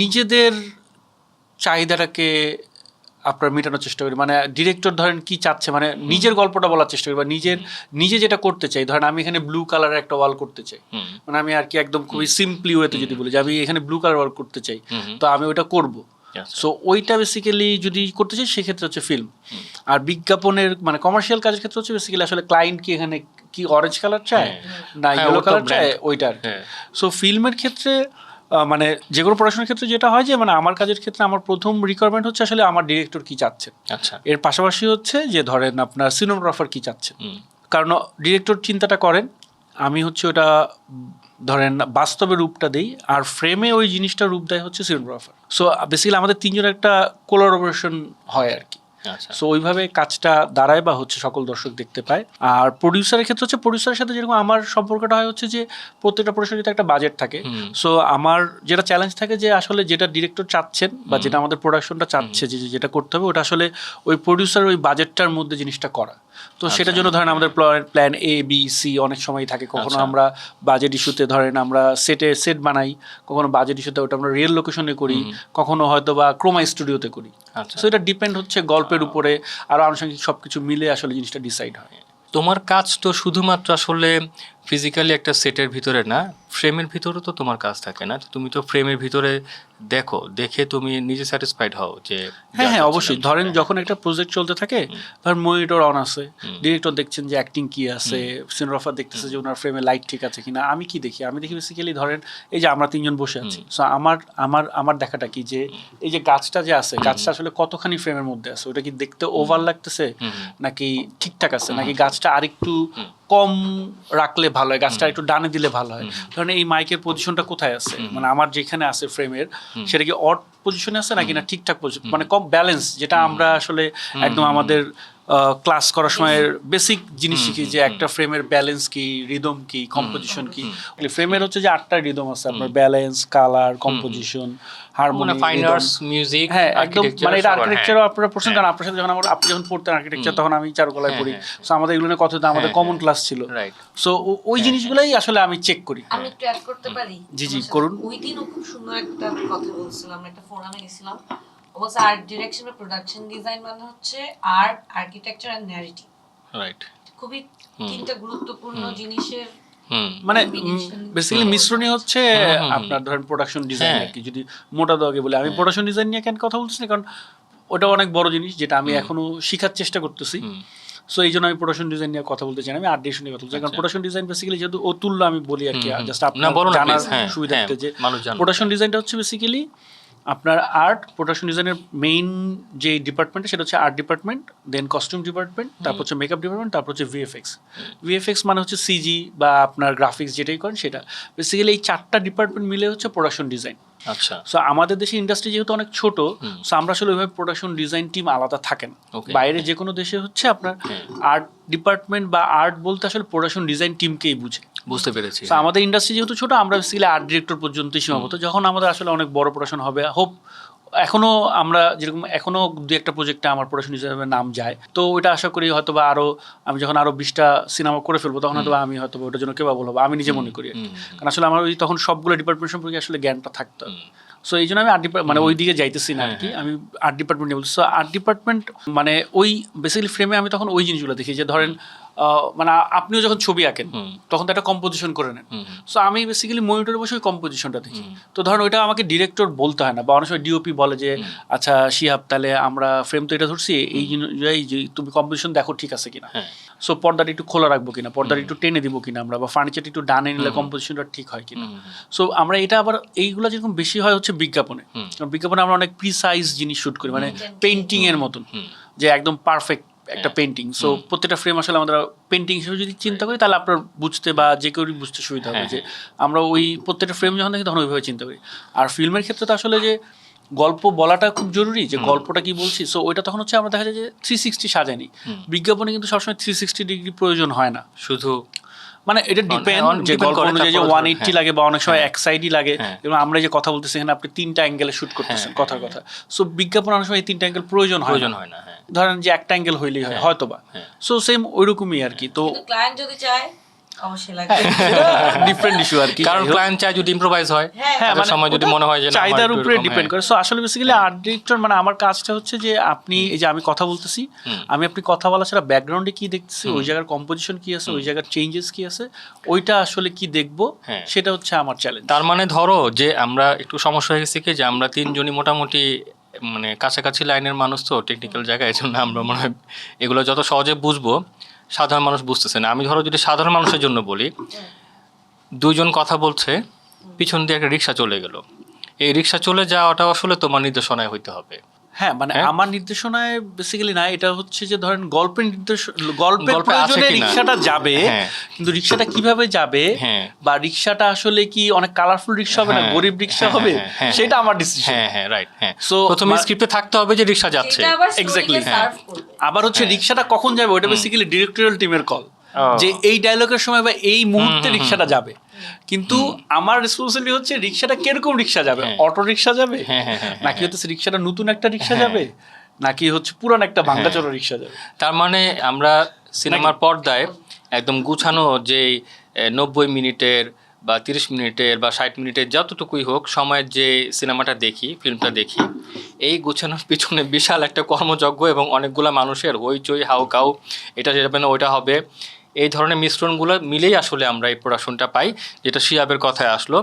নিজেদের চাহিদাটাকে আপনার মেটানোর চেষ্টা করি। মানে ডিরেক্টর ধরেন কি চাচ্ছে, মানে নিজের গল্পটা বলার চেষ্টা করি, বা নিজে যেটা করতে চাই। ধরেন আমি এখানে ব্লু কালারের একটা ওয়াল করতে চাই, মানে আমি আর কি একদম খুবই সিম্পলি ওয়েতে যদি বলি যে আমি এখানে ব্লু কালার ওয়াল করতে চাই, তো আমি ওইটা করব। সো ওইটা বেসিক্যালি যদি করতে চাই সেক্ষেত্রে হচ্ছে ফিল্ম। আর বিজ্ঞাপনের মানে কমার্শিয়াল কাজের ক্ষেত্রে হচ্ছে বেসিক্যালি আসলে ক্লায়েন্ট কি এখানে কি অরেঞ্জ কালার চায় না ইয়েলো কালার চায়, ওইটার। সো ফিল্মের ক্ষেত্রে মানে যে কোনো প্রোডাকশনের ক্ষেত্রে যেটা হয় যে মানে আমার কাজের ক্ষেত্রে আমার প্রথম রিকোয়ারমেন্ট হচ্ছে আসলে আমার ডিরেক্টর কি চাচ্ছেন। আচ্ছা। এর পাশাপাশি হচ্ছে যে ধরেন আপনার সিনেমাটোগ্রাফার কি চাচ্ছেন, কারণ ডিরেক্টর চিন্তাটা করেন, আমি হচ্ছে ওটা ধরেন বাস্তবে রূপটা দেই, আর ফ্রেমে ওই জিনিসটা রূপ দেয় হচ্ছে সিনেমাটোগ্রাফার। সো বেসিক্যালি আমাদের তিনজনের একটা কোলাবোরেশন হয় আর কি। সো ওইভাবে কাজটা দাঁড়ায় বা হচ্ছে সকল দর্শক দেখতে পায়। আর প্রডিউসারের ক্ষেত্রে হচ্ছে প্রডিউসারের সাথে যেরকম আমার সম্পর্কটা হয় হচ্ছে যে প্রত্যেকটা প্রডিউসারের একটা বাজেট থাকে। সো আমার যেটা চ্যালেঞ্জ থাকে যে আসলে যেটা ডিরেক্টর চাচ্ছেন বা যেটা আমাদের প্রোডাকশনটা চাচ্ছে যে যেটা করতে হবে, ওটা আসলে ওই প্রডিউসার ওই বাজেটটার মধ্যে জিনিসটা করা। তো সেটার জন্য ধরেন আমাদের প্ল্যান এ বি সি অনেক সময় থাকে। কখনো আমরা বাজেট ইস্যুতে ধরেন আমরা সেট বানাই, কখনো বাজেট ইস্যুতে ওটা আমরা রিয়েল লোকেশনে করি, কখনো হয়তো বা ক্রোমা স্টুডিওতে করি। সো এটা ডিপেন্ড হচ্ছে গল্পের উপরে, আরও আনুষঙ্গিক সব কিছু মিলে আসলে জিনিসটা ডিসাইড হয়। তোমার কাজ তো শুধুমাত্র আসলে ফিজিক্যালি একটা সেটের ভিতরে না, ফ্রেমের ভিতরে তো তোমার কাজ থাকে না? তুমি তো ফ্রেমের ভিতরে দেখে তুমি নিজে স্যাটিসফাইড হও যে হ্যাঁ অবশ্যই। ধরেন যখন একটা প্রজেক্ট চলতে থাকে, ধরেন মনিটর অন আছে, ডিরেক্টর দেখছেন যে অ্যাক্টিং কি আছে, সিনোগ্রাফার দেখতেছে যে ওনার ফ্রেমে লাইট ঠিক আছে কিনা। আমি কি দেখি? আমি দেখি বেসিক্যালি ধরেন এই যে আমরা তিনজন বসে আছি, সো আমার দেখাটা কি যে এই যে গাছটা যে আছে, গাছটা আসলে কতখানি ফ্রেমের মধ্যে আছে, ওটা কি দেখতে ওভার লাগতেছে নাকি ঠিকঠাক আছে, নাকি গাছটা আরেকটু কম রাখলে ভালো হয়, গাছটা একটু ডানে দিলে ভালো হয়। ধরেন এই মাইকের পজিশনটা কোথায় আছে, মানে আমার যেখানে আছে ফ্রেমের সেটা কি অড পজিশনে আছে নাকি না ঠিকঠাক পজিশন, মানে কম ব্যালেন্স, যেটা আমরা আসলে একদম আমাদের ক্লাস করার সময় বেসিক জিনিস শিখি যে একটা ফ্রেমের ব্যালেন্স কি, রিদম কি, কম্পোজিশন কি। ফ্রেমের হচ্ছে যে 8টা রিদম আছে আপনার, balance, colour, composition, harmony, fine arts, music, হ্যাঁ একদম, মানে এটা আর্কিটেকচারও আপনারা পড়ছেন, কারণ আপনার সাথে যখন আপনি যখন পড়তেন আর্কিটেকচার, তখন আমি চারুকলায় পড়ি, সো আমাদের এগুলো নিয়ে কথা আমাদের কমন ক্লাস ছিল। সো ওই জিনিসগুলোই আসলে আমি চেক করি। আমি একটু অ্যাড করতে পারি? জি করুন। ওই দিনও খুব সুন্দর একটা কথা বলছিলাম, একটা ফোরামে গেছিলাম, বলছে আর্ট ডিরেকশন বা প্রোডাকশন ডিজাইন মানে হচ্ছে art, architecture and narrative. Right. খুবই তিনটা গুরুত্বপূর্ণ জিনিসের মানে বেসিক্যালি মিশ্রণই হচ্ছে আপনার ধরেন প্রোডাকশন ডিজাইন আর কি। যদি মোটা দাগে বলে, আমি প্রোডাকশন ডিজাইন নিয়ে কেন কথা বলতেছি না, কারণ ওটা অনেক বড় জিনিস যেটা আমি এখনো শেখার চেষ্টা করতেছি। সো এই জন্য আমি প্রোডাকশন ডিজাইন নিয়ে কথা বলতে চাই, আমি আর্ট ডিরেকশন নিয়ে কথা বলতে চাই। কারণ প্রোডাকশন ডিজাইন বেসিক্যালি যেহেতু অতুল্য, আমি বলি আর কি, জাস্ট আপনার জানার সুবিধার্থে, যে প্রোডাকশন ডিজাইনটা হচ্ছে বেসিক্যালি আপনার আর্ট প্রোডাকশন ডিজাইনের মেইন যে ডিপার্টমেন্ট সেটা হচ্ছে আর্ট ডিপার্টমেন্ট, দেন কস্টিউম ডিপার্টমেন্ট, তারপর হচ্ছে মেকআপ ডিপার্টমেন্ট, তারপর হচ্ছে ভিএফএক্স মানে হচ্ছে সিজি বা আপনার গ্রাফিক্স যেটাই করেন সেটা। বেসিক্যালি এই 4টা ডিপার্টমেন্ট মিলে হচ্ছে প্রোডাকশন ডিজাইন। আচ্ছা। সো আমাদের দেশে ইন্ডাস্ট্রি যেহেতু অনেক ছোট, সো আমরা আসলে ওইভাবে প্রোডাকশন ডিজাইন টিম আলাদা থাকেন। বাইরে যে কোনো দেশে হচ্ছে আপনার আর্ট ডিপার্টমেন্ট বা আর্ট বলতে আসলে প্রোডাকশন ডিজাইন টিমকেই বুঝতে পেরেছি। সো আমাদের ইন্ডাস্ট্রি যেহেতু ছোট, আমরা বেসিক্যালি আর্ট ডিরেক্টর পর্যন্তই সীমাবদ্ধ। যখন আমাদের আসলে অনেক বড় প্রোডাকশন হবে, এখনো আমরা যেরকম এখনো 2-1টা প্রজেক্টে আমার প্রোডাকশন হিসেবে নাম যায়, তো ওইটা আশা করি হয়তো বা আমি যখন আরো 20টা সিনেমা করে ফেলবো, তখন হয়তো আমি হয়তো ওটার জন্য কেবাবল হবো, আমি নিজে মনে করি আর কি। কারণ আসলে আমার ওই তখন সবগুলো ডিপার্টমেন্ট সম্পর্কে আসলে জ্ঞানটা থাকতো। সো এই জন্য আমি আর্ট ডিপার্টমেন্ট মানে ওই দিকে যাইতেছি না আর কি, আমি আর্ট ডিপার্টমেন্ট নিয়ে বলছি। সো আর্ট ডিপার্টমেন্ট মানে ওই বেসিক্যালি ফ্রেমে আমি তখন ওই জিনিসগুলো দেখি, যে ধরেন মানে আপনিও যখন ছবি আঁকেন তখন তো একটা কম্পোজিশন করে নেন। সো আমি বেসিক্যালি মনিটরে বসে ওই কম্পোজিশনটা দেখি। তো ধরেন ওইটা আমাকে ডিরেক্টর বলতে হয় না, বা অনেক সময় ডিওপি বলে যে আচ্ছা শিহাব, তাহলে আমরা ফ্রেম তো এটা ধরছি, এই যে তুমি কম্পোজিশন দেখো ঠিক আছে কিনা। সো পর্দাটা একটু খোলা রাখবো কিনা, পর্দাটা একটু টেনে দিব কিনা আমরা, বা ফার্নিচারটা একটু ডানে নিলে কম্পোজিশনটা ঠিক হয় কিনা। সো আমরা এটা আবার এইগুলো যেরকম বেশি হয় হচ্ছে বিজ্ঞাপনে। কারণ বিজ্ঞাপনে আমরা অনেক প্রিসাইজ জিনিস শুট করি, মানে পেইন্টিং এর মতন, যে একদম পারফেক্ট একটা পেন্টিং। সো প্রত্যেকটা ফ্রেম আসলে আমরা পেন্টিং হিসেবে যদি চিন্তা করি, তাহলে আপনার বুঝতে বা যে কেউ বুঝতে সুবিধা হবে যে আমরা ওই প্রত্যেকটা ফ্রেম যখন দেখি তখন ওইভাবে চিন্তা করি। আর ফিল্মের ক্ষেত্রে তো আসলে যে গল্প বলাটা খুব জরুরি, যে গল্পটা কি বলছি। সো ওইটা তখন হচ্ছে আমরা দেখা যায় যে 360 সাজানি। বিজ্ঞাপনে কিন্তু সবসময় 360 ডিগ্রি প্রয়োজন হয় না, শুধু মানে এটা ডিপেন্ড যে গল্প অনুযায়ী যে 180 লাগে বা অনেক সময় এক সাইডই লাগে। এবং আমরা যে কথা বলতেছি এখানে আপনি 3টা অ্যাঙ্গেলে শুট করতেছেন কথার কথা। সো বিজ্ঞাপন অনেক সময় এই 3টা অ্যাঙ্গেল প্রয়োজন হয় না, ধরেন যে একটা অ্যাঙ্গেল হইলেই হয় হয়তো বা। সো সেম ওইরকমই আর কি। তো ক্লায়েন্ট যদি চায় অবশ্যই লাগবে, ডিফারেন্ট ইস্যু আর কি, কারণ ক্লায়েন্ট চায় যদি ইম্প্রোভাইজ হয়, মানে সময় যদি মনে হয় যে চাহিদার উপরে ডিপেন্ড করে। সো আসলে বেসিক্যালি আর্ট ডিরেক্টর মানে আমার কাজটা হচ্ছে যে আপনি এই যে আমি কথা বলতেছি, আমি আপনি কথা বলা ছাড়া ব্যাকগ্রাউন্ডে কি দেখতেছি, ওই জায়গার কম্পোজিশন কি আছে, ওই জায়গার চেঞ্জেস কি আছে, ওইটা আসলে কি দেখবো, সেটা হচ্ছে আমার চ্যালেঞ্জ। তার মানে ধরো যে আমরা একটু সমস্যা হয়ে গেছে কি, যে আমরা তিনজনই মোটামুটি মানে কাছাকাছি লাইনের মানুষ, তো টেকনিক্যাল জায়গায়, এই জন্য আমরা মনে হয় এগুলো যত সহজে বুঝবো সাধারণ মানুষ বুঝতেছে না। আমি ধরো যদি সাধারণ মানুষের জন্য বলি, 2 জন কথা বলছে, পিছন দিয়ে একটা রিক্সা চলে গেল, এই রিক্সা চলে যাওয়াটা আসলে তোমার নির্দেশনায় হইতে হবে। হ্যাঁ মানে আমার নির্দেশনায় বেসিক্যালি না, এটা হচ্ছে যে ধরেন গল্পের প্রয়োজনে রিক্সাটা যাবে, কিন্তু রিক্সাটা কিভাবে যাবে বা রিক্সাটা আসলে কি অনেক কালারফুল রিক্সা হবে না গরিব রিক্সা হবে, সেটা আমার ডিসিশন। রাইট। সো প্রথমে স্ক্রিপ্টে থাকতে হবে যে রিক্সা যাচ্ছে, এক্স্যাক্টলি। আবার হচ্ছে রিক্সাটা কখন যাবে ওটা বেসিক্যালি ডিরেক্টরিয়াল টিমের কল, যে এই ডায়লগের সময় বা এই মুহূর্তে রিক্সাটা যাবে। কিন্তু আমার রেসপন্সিবিলিটি হচ্ছে রিক্সাটা কিরকম রিক্সা যাবে, অটো রিক্সা যাবে নাকি হচ্ছে রিক্সাটা নতুন একটা রিক্সা যাবে, নাকি হচ্ছে পুরান একটা ভাঙ্গাচোরা রিক্সা যাবে। তার মানে আমরা সিনেমার পর্দায় একদম গুছানো যে 90 মিনিটের বা 30 মিনিটের বা 60 মিনিটের যতটুকুই হোক সময়ের যে সিনেমাটা দেখি, ফিল্মটা দেখি, এই গোছানোর পিছনে বিশাল একটা কর্মযজ্ঞ এবং অনেকগুলো মানুষের হইচই হাউকাউ, এটা যাবে না ওইটা হবে, এই ধরনের মিশ্রণগুলো মিলেই আসলে আমরা এই প্রোডাকশনটা পাই, যেটা শিয়াবের কথায় আসলো।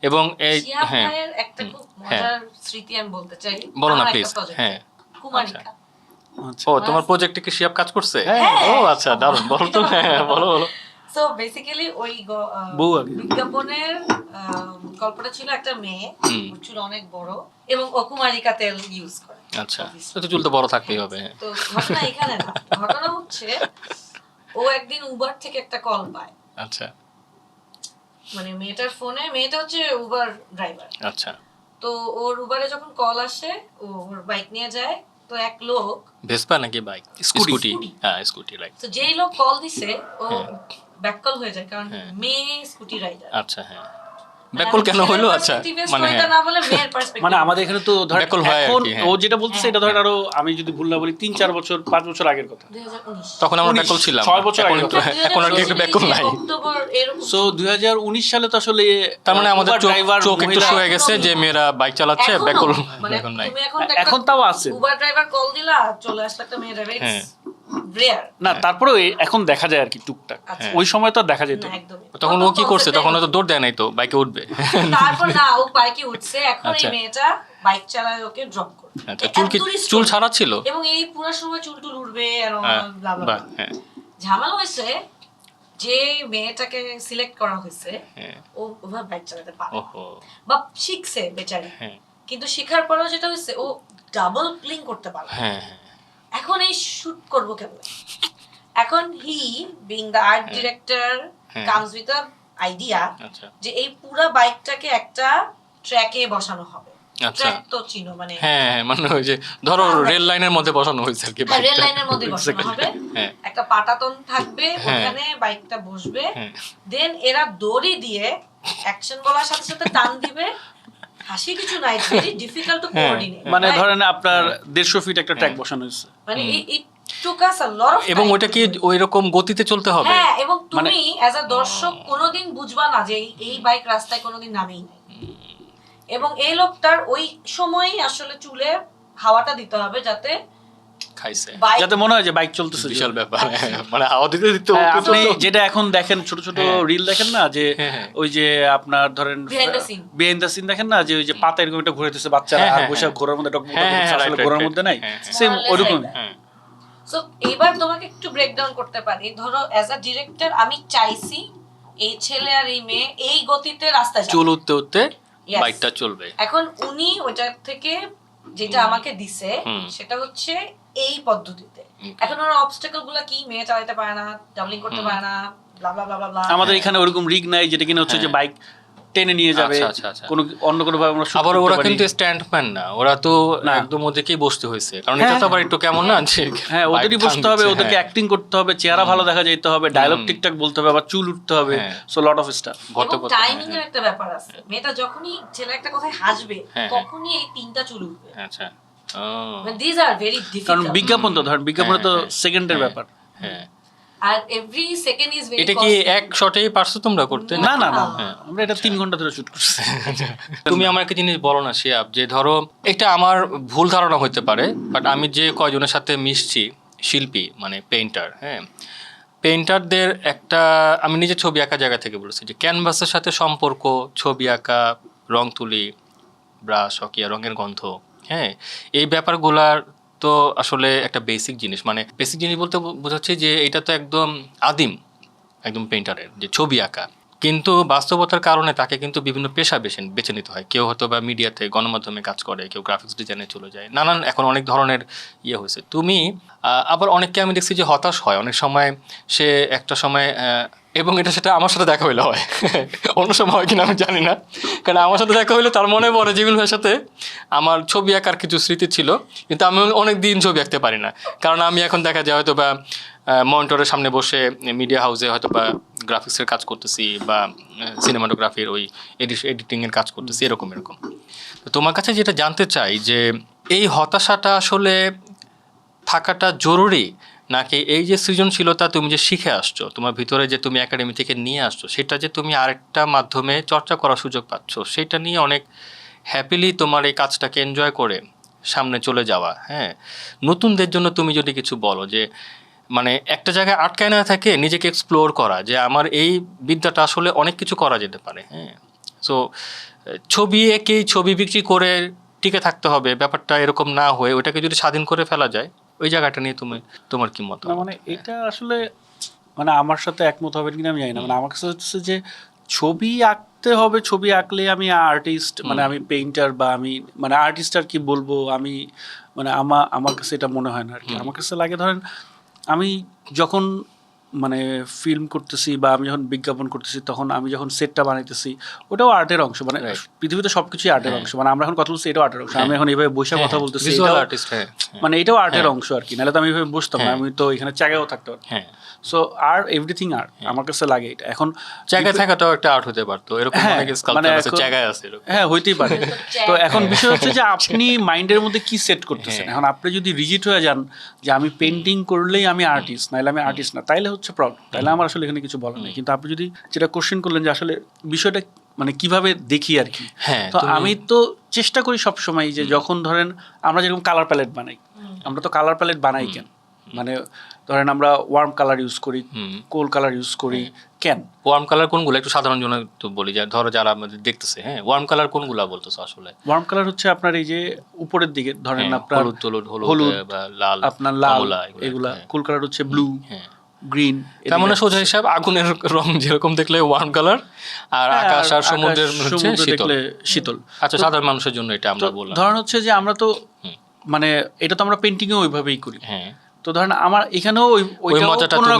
এবং এই শিহাব হ্যাঁ ভাইয়ের একটা খুব মজার স্মৃতি আমি বলতে চাই। বলো না আমার প্লিজ। একটা project, হ্যাঁ কুমারিকা। আচ্ছা। ও তোমার প্রজেক্টে কি শিয়াব কাজ করছে? হ্যাঁ। ও আচ্ছা, দারুণ, বলো তো। হ্যাঁ বলো বলো। সো বেসিক্যালি ওই বউ আগে। বিজ্ঞাপনের গল্পটা ছিল একটা মেয়ে, ওর চুল অনেক বড় এবং ও কুমারিকা তেল ইউজ করে। আচ্ছা, তো চুল তো বড় থাকতেই হবে। তো ঘটনা এখানে না, ঘটনা হচ্ছে ও একদিন উবার থেকে একটা কল পায়। আচ্ছা মানে মেয়েটার ফোনে, মেয়েটা হচ্ছে উবার ড্রাইভার। আচ্ছা। তো ওর উবারে যখন কল আসে, ও ওর বাইক নিয়ে যায়। তো এক লোক, ভেসপা নাকি বাইক? স্কুটি। হ্যাঁ স্কুটি, রাইট। তো যেই লোক কল দিছে ও হ্যাঁ। ব্যাক কল হয়ে যায়, কারণ হ্যাঁ। মেয়ে স্কুটি রাইডার। আচ্ছা হ্যাঁ, ব্যাকল কেন হইলো? আচ্ছা মানে হ্যাঁ। না বলে মেয়ের পার্সপেক্টিভ। মানে আমাদের এখানে তো ধর ব্যাকল হয় আর এখন কি, হ্যাঁ। ও যেটা বলতেছে এটা ধরেন আরো, আমি যদি ভুল না বলি 3-4 বছর 5 বছর আগের কথা। 2019 তখন আমরা 19, ব্যাকল ছিলাম। 6 বছর এখন আগে একটু- কথা। এখন আর কি একটু ব্যাকল নাই। অক্টোবর এরকম। সো 2019 সালে তো আসলে তার মানে আমাদের Uber driver চোখ একটু মহিলা- শুয়ে গেছে যে মেয়েরা বাইক চালাচ্ছে, এখনো, ব্যাকল মানে এখন নাই। তুমি এখন এখন তাও আছে। উবার ড্রাইভার কল দিলা, চলে আসলে একটা মেয়ে ড্রাইভার, হ্যাঁ। রেয়ার না, তারপরেও এখন দেখা যায় আর কি টুকটাক। আচ্ছা। ওই সময় তো আর দেখা যেত না না। একদমই। তখন ও কি করছে? তখন ও তো দৌড় দেয় নাই তো, বাইকে উঠবে। তারপর না, ও বাইকে উঠছে, এখন এই আচ্ছা। মেয়েটা বাইক চালায় ওকে ড্রপ করে। আচ্ছা, চুল কি এত চুল story। ছাড়া ছিল? এবং এই পুরো সময় চুল টুল উঠবে আর হ্যাঁ, blah blah বাহ, blah। হ্যাঁ ঝামেলা হয়েছে যে মেয়েটাকে সিলেক্ট করা হয়েছে, হ্যাঁ। ও ওভাবে বাইক চালাতে পারে ওহো বা শিখছে বেচারি, হ্যাঁ কিন্তু শিখার পরেও যেটা হয়েছে ও ডাবল ক্লিং করতে পারে। হ্যাঁ এখন এই শুট করবো কেমন? এখন হি বিং দ্য আর্ট ডিরেক্টর হ্যাঁ। কামস উইথ আ আইডিয়া আচ্ছা যে এই পুরো বাইকটাকে একটা ট্র্যাকে বসানো হবে। আচ্ছা। ট্র্যাক তো চিনো, মানে হ্যাঁ হ্যাঁ, মানে ওই যে ধরো রেল লাইনের মধ্যে বসানো হয়েছে আর কি রেল বাইকটা। লাইনের মধ্যে বসানো হবে, হ্যাঁ একটা পাটাতন থাকবে, হ্যাঁ। ওখানে বাইকটা বসবে, হ্যাঁ। দেন এরা দড়ি দিয়ে অ্যাকশন বলার সাথে সাথে টান দিবে। হাসি কিছু নাই, ভেরি ডিফিকাল্ট টু হ্যাঁ। কোঅর্ডিনেট। মানে ধরেন আপনার 150 ফিট একটা ট্র্যাক বসানো হয়েছে। মানে ইট টুক আস আ লট অফ এবং ওটা কি ওই রকম গতিতে চলতে হবে? হ্যাঁ, এবং মানে- তুমি অ্যাজ আ দর্শক কোনোদিন বুঝবা না যে এই বাইক রাস্তায় কোনোদিন নামেই নাই। এবং এই লোকটার ওই সময়ই আসলে চুলে হাওয়াটা দিতে হবে যাতে খাইছে, বাইক যাতে মনে হয় যে বাইক চলতেছে। বিশাল ব্যাপার। মানে হাওয়া দিতে দিতে হ্যাঁ, ওকে আপনি তো- যেটা এখন দেখেন ছোট ছোট হ্যাঁ। রিল দেখেন না, যে হ্যাঁ, হ্যাঁ। ওই যে আপনার ধরেন Behind the scene। Behind the scene দেখেন না, যে ওই যে পাতা এরকম একটা ঘুরেতেছে বাচ্চারা, হ্যাঁ, আর হ্যাঁ, বসে হ্যাঁ। ঘোড়ার মধ্যে ডকমক হ্যাঁ, হ্যাঁ, করছে, আসলে right, ঘোড়ার right, মধ্যে নাই, হ্যাঁ, হ্যাঁ। সেম More or less ওরকম। like that। হ্যাঁ সো এবার তোমাকে একটু ব্রেকডাউন করতে পারি। ধরো অ্যাজ আ ডিরেক্টর আমি চাইছি এই ছেলে আর এই মেয়ে এই গতিতে রাস্তায় যাবে। চুল উঠতে উঠতে Yes. বাইকটা চলবে। এখন উনি ওইটার থেকে যেটা আমাকে দিছে হুম। সেটা হচ্ছে এই পদ্ধতিতে। এখন ওর অবস্টাকল গুলা কি? মেয়ে চালাতে পারে না, ডাবলিং করতে পারে না, ব্লা ব্লা ব্লা ব্লা। আমাদের এখানে ওরকম রিগ নাই যেটা কিনা হচ্ছে যে হ্যাঁ। বাইক টেনে নিয়ে যাবে, আচ্ছা, আচ্ছা, আচ্ছা। কোনো অন্য কোনো ভাবে আমরা shoot আবার করতে ওরা পারি। কিন্তু স্ট্যান্ডম্যান না, ওরা তো না। একদম ওদেরকেই বসতে হয়েছে, কারণ এটা তো আবার একটু কেমন না যে হ্যাঁ, ওদেরই বাইক বসতে হবে, থামছে, ওদেরকে হ্যাঁ। অ্যাক্টিং করতে হবে, চেহারা ভালো দেখা যেতে হবে, ডায়লগ ঠিকঠাক বলতে হবে, আবার চুল উঠতে হবে, হ্যাঁ। So lot of staff. ভরতে এবং ভরতে, টাইমিং এর হ্যাঁ, একটা ব্যাপার আছে। মেয়েটা যখনই ছেলে একটা কথায় হাসবে হ্যাঁ, তখনই এই তিনটা চুল উঠবে। হ্যাঁ, আচ্ছা ও, মানে দিস আর ভেরি কারণ ডিফিকাল্ট। বিজ্ঞাপন তো ধরেন বিজ্ঞাপনে তো হ্যাঁ, সেকেন্ডের হ্যাঁ, ব্যাপার। হ্যাঁ। আর এভরি সেকেন্ড ইজ ভেরি এটা কি এক শটেই পারছো তোমরা করতে? না না না, হ্যাঁ। আমরা এটা 3 ঘন্টা ধরে শুট করছি। তুমি আমার একটা জিনিস বলো না শিয়াব, যে ধরো এটা আমার ভুল ধারণা হতে পারে, বাট আমি যে কয়জনের সাথে মিশছি, শিল্পী মানে পেইন্টার, হ্যাঁ, পেইন্টারদের একটা, আমি নিজে ছবি আঁকা জায়গা থেকে বলেছি যে ক্যানভাসের সাথে সম্পর্ক, ছবি আঁকা, রং তুলি, ব্রাশ, অকিয়া, রঙের গন্ধ, হ্যাঁ, এই ব্যাপারগুলার তো আসলে একটা বেসিক জিনিস। মানে বেসিক জিনিস বলতে বোঝাচ্ছি যে এটা তো একদম আদিম, একদম পেইন্টারের যে ছবি আঁকা। কিন্তু বাস্তবতার কারণে তাকে কিন্তু বিভিন্ন পেশা বেছে নিতে হয়। কেউ হয়তো বা মিডিয়াতে, গণমাধ্যমে কাজ করে, কেউ গ্রাফিক্স ডিজাইনে চলে যায়, নানান এখন অনেক ধরনের ইয়ে হয়েছে। তুমি আবার অনেককে আমি দেখছি যে হতাশ হয় অনেক সময়, সে একটা সময়, এবং এটা সেটা আমার সাথে দেখা হইলে হয়, অন্য সময় হয় কিনা আমি জানি না, কারণ আমার সাথে দেখা হইলে তার মনে পড়ে জিমিল ভাইয়ের সাথে আমার ছবি আঁকার কিছু স্মৃতি ছিল, কিন্তু আমি অনেক দিন ছবি আঁকতে পারি না, কারণ আমি এখন দেখা যায় হয়তো বা মনিটরের সামনে বসে মিডিয়া হাউসে হয়তো বা গ্রাফিক্সের কাজ করতেছি বা সিনেমাটোগ্রাফির ওই এডিটিংয়ের কাজ করতেছি, এরকম। তো তোমার কাছে যেটা জানতে চাই যে এই হতাশাটা আসলে থাকাটা জরুরি, নাকি এই যে সৃজনশীলতা তুমি যে শিখে আসছো, তোমার ভিতরে যে তুমি একাডেমি থেকে নিয়ে আসছো, সেটা যে তুমি আরেকটা মাধ্যমে চর্চা করার সুযোগ পাচ্ছ, সেটা নিয়ে অনেক হ্যাপিলি তোমার এই কাজটাকে এনজয় করে সামনে চলে যাওয়া। হ্যাঁ, নতুনদের জন্য তুমি যদি কিছু বলো যে মানে একটা জায়গায় আটকায় না থাকে, নিজেকে এক্সপ্লোর করা, যে আমার এই বিদ্যাটা আসলে অনেক কিছু করা যেতে পারে। হ্যাঁ, সো ছবি এঁকেই ছবি বিক্রি করে টিকে থাকতে হবে, ব্যাপারটা এরকম না হয়ে ওইটাকে যদি স্বাধীন করে ফেলা যায়, ওই জায়গাটা নিয়ে তোমার কি মত? না মানে এটা আসলে মানে আমার সাথে একমত হবে কিনা আমি জানি না। মানে আমার কাছে হচ্ছে যে ছবি আঁকতে হবে, ছবি আঁকলে আমি আর্টিস্ট, মানে আমি পেইন্টার বা আমি মানে আর্টিস্ট আর কি বলবো আমি, মানে আমার কাছে এটা মনে হয় না আর কি। আমার কাছে লাগে ধরেন আমি যখন মানে ফিল্ম করতেছি বা আমি যখন বিজ্ঞাপন করতেছি, তখন আমি যখন সেটটা বানাইতেছি, ওটাও আর্টের অংশ। মানে পৃথিবীতে সবকিছুই আর্টের অংশ। মানে আমরা এখন কথা বলছি, এটাও আর্টের অংশ। আমি এখন এইভাবে বসে কথা বলতেছি, মানে এটাও আর্টের অংশ আর কি। নাহলে তো আমি এইভাবে বসতাম না, আমি তো এখানে জায়গায়ও থাকতে পারতাম। সো আর্ট, এভরিথিং আর্ট আমার কাছে লাগে এটা। এখন জায়গায় থাকাটাও একটা আর্ট হতে পারতো, এরকম অনেক স্কাল্পচার আছে জায়গায় আছে এরকম। হ্যাঁ, হইতেই পারে। তো এখন বিষয় হচ্ছে যে আপনি মাইন্ডের মধ্যে কি সেট করতেছেন। এখন আপনি যদি রিজিড হয়ে যান যে আমি পেন্টিং করলেই আমি আর্টিস্ট, নাহলে আমি আর্টিস্ট না, তাইলে হচ্ছে প্রবলেম। তাহলে আমার আসলে এখানে কিছু বলার নেই। কিন্তু আপনি যদি যেটা কোশ্চেন করলেন যে আসলে বিষয়টা মানে কিভাবে দেখি আর কি, তো আমি তো চেষ্টা করি সবসময় যে যখন ধরেন আমরা যেরকম কালার প্যালেট বানাই, আমরা তো কালার প্যালেট বানাই কেন, মানে ধরেন আমরা ওয়ার্ম কালার ইউজ করি, কোল কালার ইউজ করি কেন? ওয়ার্ম কালার কোনগুলো একটু সাধারণ জন্য তো বলি, যে ধরো যারা আমাদের দেখতেছে, হ্যাঁ, ওয়ার্ম কালার কোনগুলো বলতেছো আসলে? ওয়ার্ম কালার হচ্ছে আপনার এই যে উপরের দিকে ধরেন আপনার হলুদ বা লাল, আপনার লাল, এগুলা। কুল কালার হচ্ছে ব্লু, গ্রিন। তার মানে সোজা হিসাব আগুনের রং যেরকম দেখলে ওয়ার্ম কালার, আর আকাশ আর সমুদ্রের হচ্ছে শীতল। আচ্ছা, সাধারণ মানুষের জন্য এটা আমরা বললাম। ধরেন হচ্ছে যে আমরা তো মানে এটা তো আমরা পেন্টিং এ ওইভাবেই করি। হ্যাঁ, তো ধরেন আমার এখানেও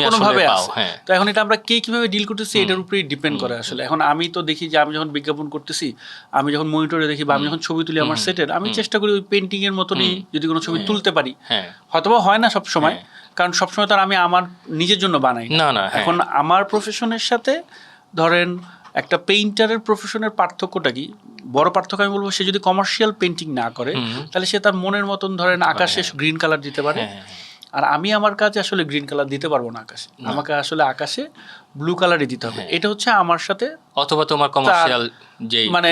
কোনোভাবে আছে। তো এখন এটা আমরা কিভাবে ডিল করতেছি এটার উপরেই ডিপেন্ড করে আসলে। এখন আমি তো দেখি যে আমি যখন বিজ্ঞাপন করতেছি, আমি যখন মনিটরে দেখি বা আমি যখন ছবি তুলি আমার সেটের, আমি চেষ্টা করি ওই পেন্টিং এর মতনই যদি কোনো ছবি তুলতে পারি। হয়তোবা হয় না সব সময়, কারণ সবসময় তো আমি আমার নিজের জন্য বানাই না। এখন আমার প্রফেশনের সাথে ধরেন একটা পেইন্টারের প্রফেশনের পার্থক্যটা কি, বড় পার্থক্য আমি বলবো, সে যদি কমার্শিয়াল পেইন্টিং না করে তাহলে সে তার মনের মতন ধরেন আকাশে গ্রিন কালার দিতে পারে। আর আমি আমার কাজে আসলে গ্রিন কালার দিতে পারবো না আকাশে, আমাকে আসলে আকাশে ব্লু কালারই দিতে হবে। এটা হচ্ছে আমার সাথে, অথবা তোমার কমার্শিয়াল যেই মানে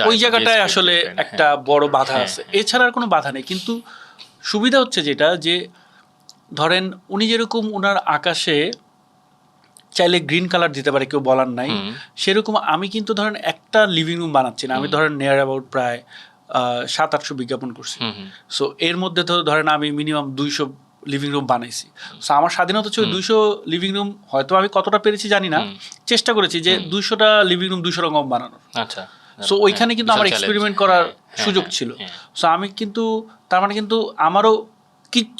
ওই জায়গাটায় আসলে একটা বড় বাধা আছে। এছাড়া আর কোনো বাধা নেই। কিন্তু সুবিধা হচ্ছে যেটা, যে ধরেন উনি যেরকম ওনার আকাশে চাইলে গ্রিন কালার দিতে পারে, কেউ বলার নাই, সেরকম আমি কিন্তু ধরেন একটা লিভিং রুম বানাচ্ছি না, আমি ধরেন নিয়ার অ্যাবাউট প্রায় 700-800 বিজ্ঞাপন করছি। সো এর মধ্যে তো ধরেন আমি মিনিমাম 200 লিভিং রুম বানাইছি। সো আমার স্বাধীনতা হচ্ছে 200 লিভিং রুম, হয়তো আমি কতটা পেরেছি জানি না, চেষ্টা করেছি যে 200টা লিভিং রুম 200 রকম বানানোর। আচ্ছা, সো ওইখানে কিন্তু আমার এক্সপেরিমেন্ট করার সুযোগ ছিল। সো আমি কিন্তু তার মানে কিন্তু আমারও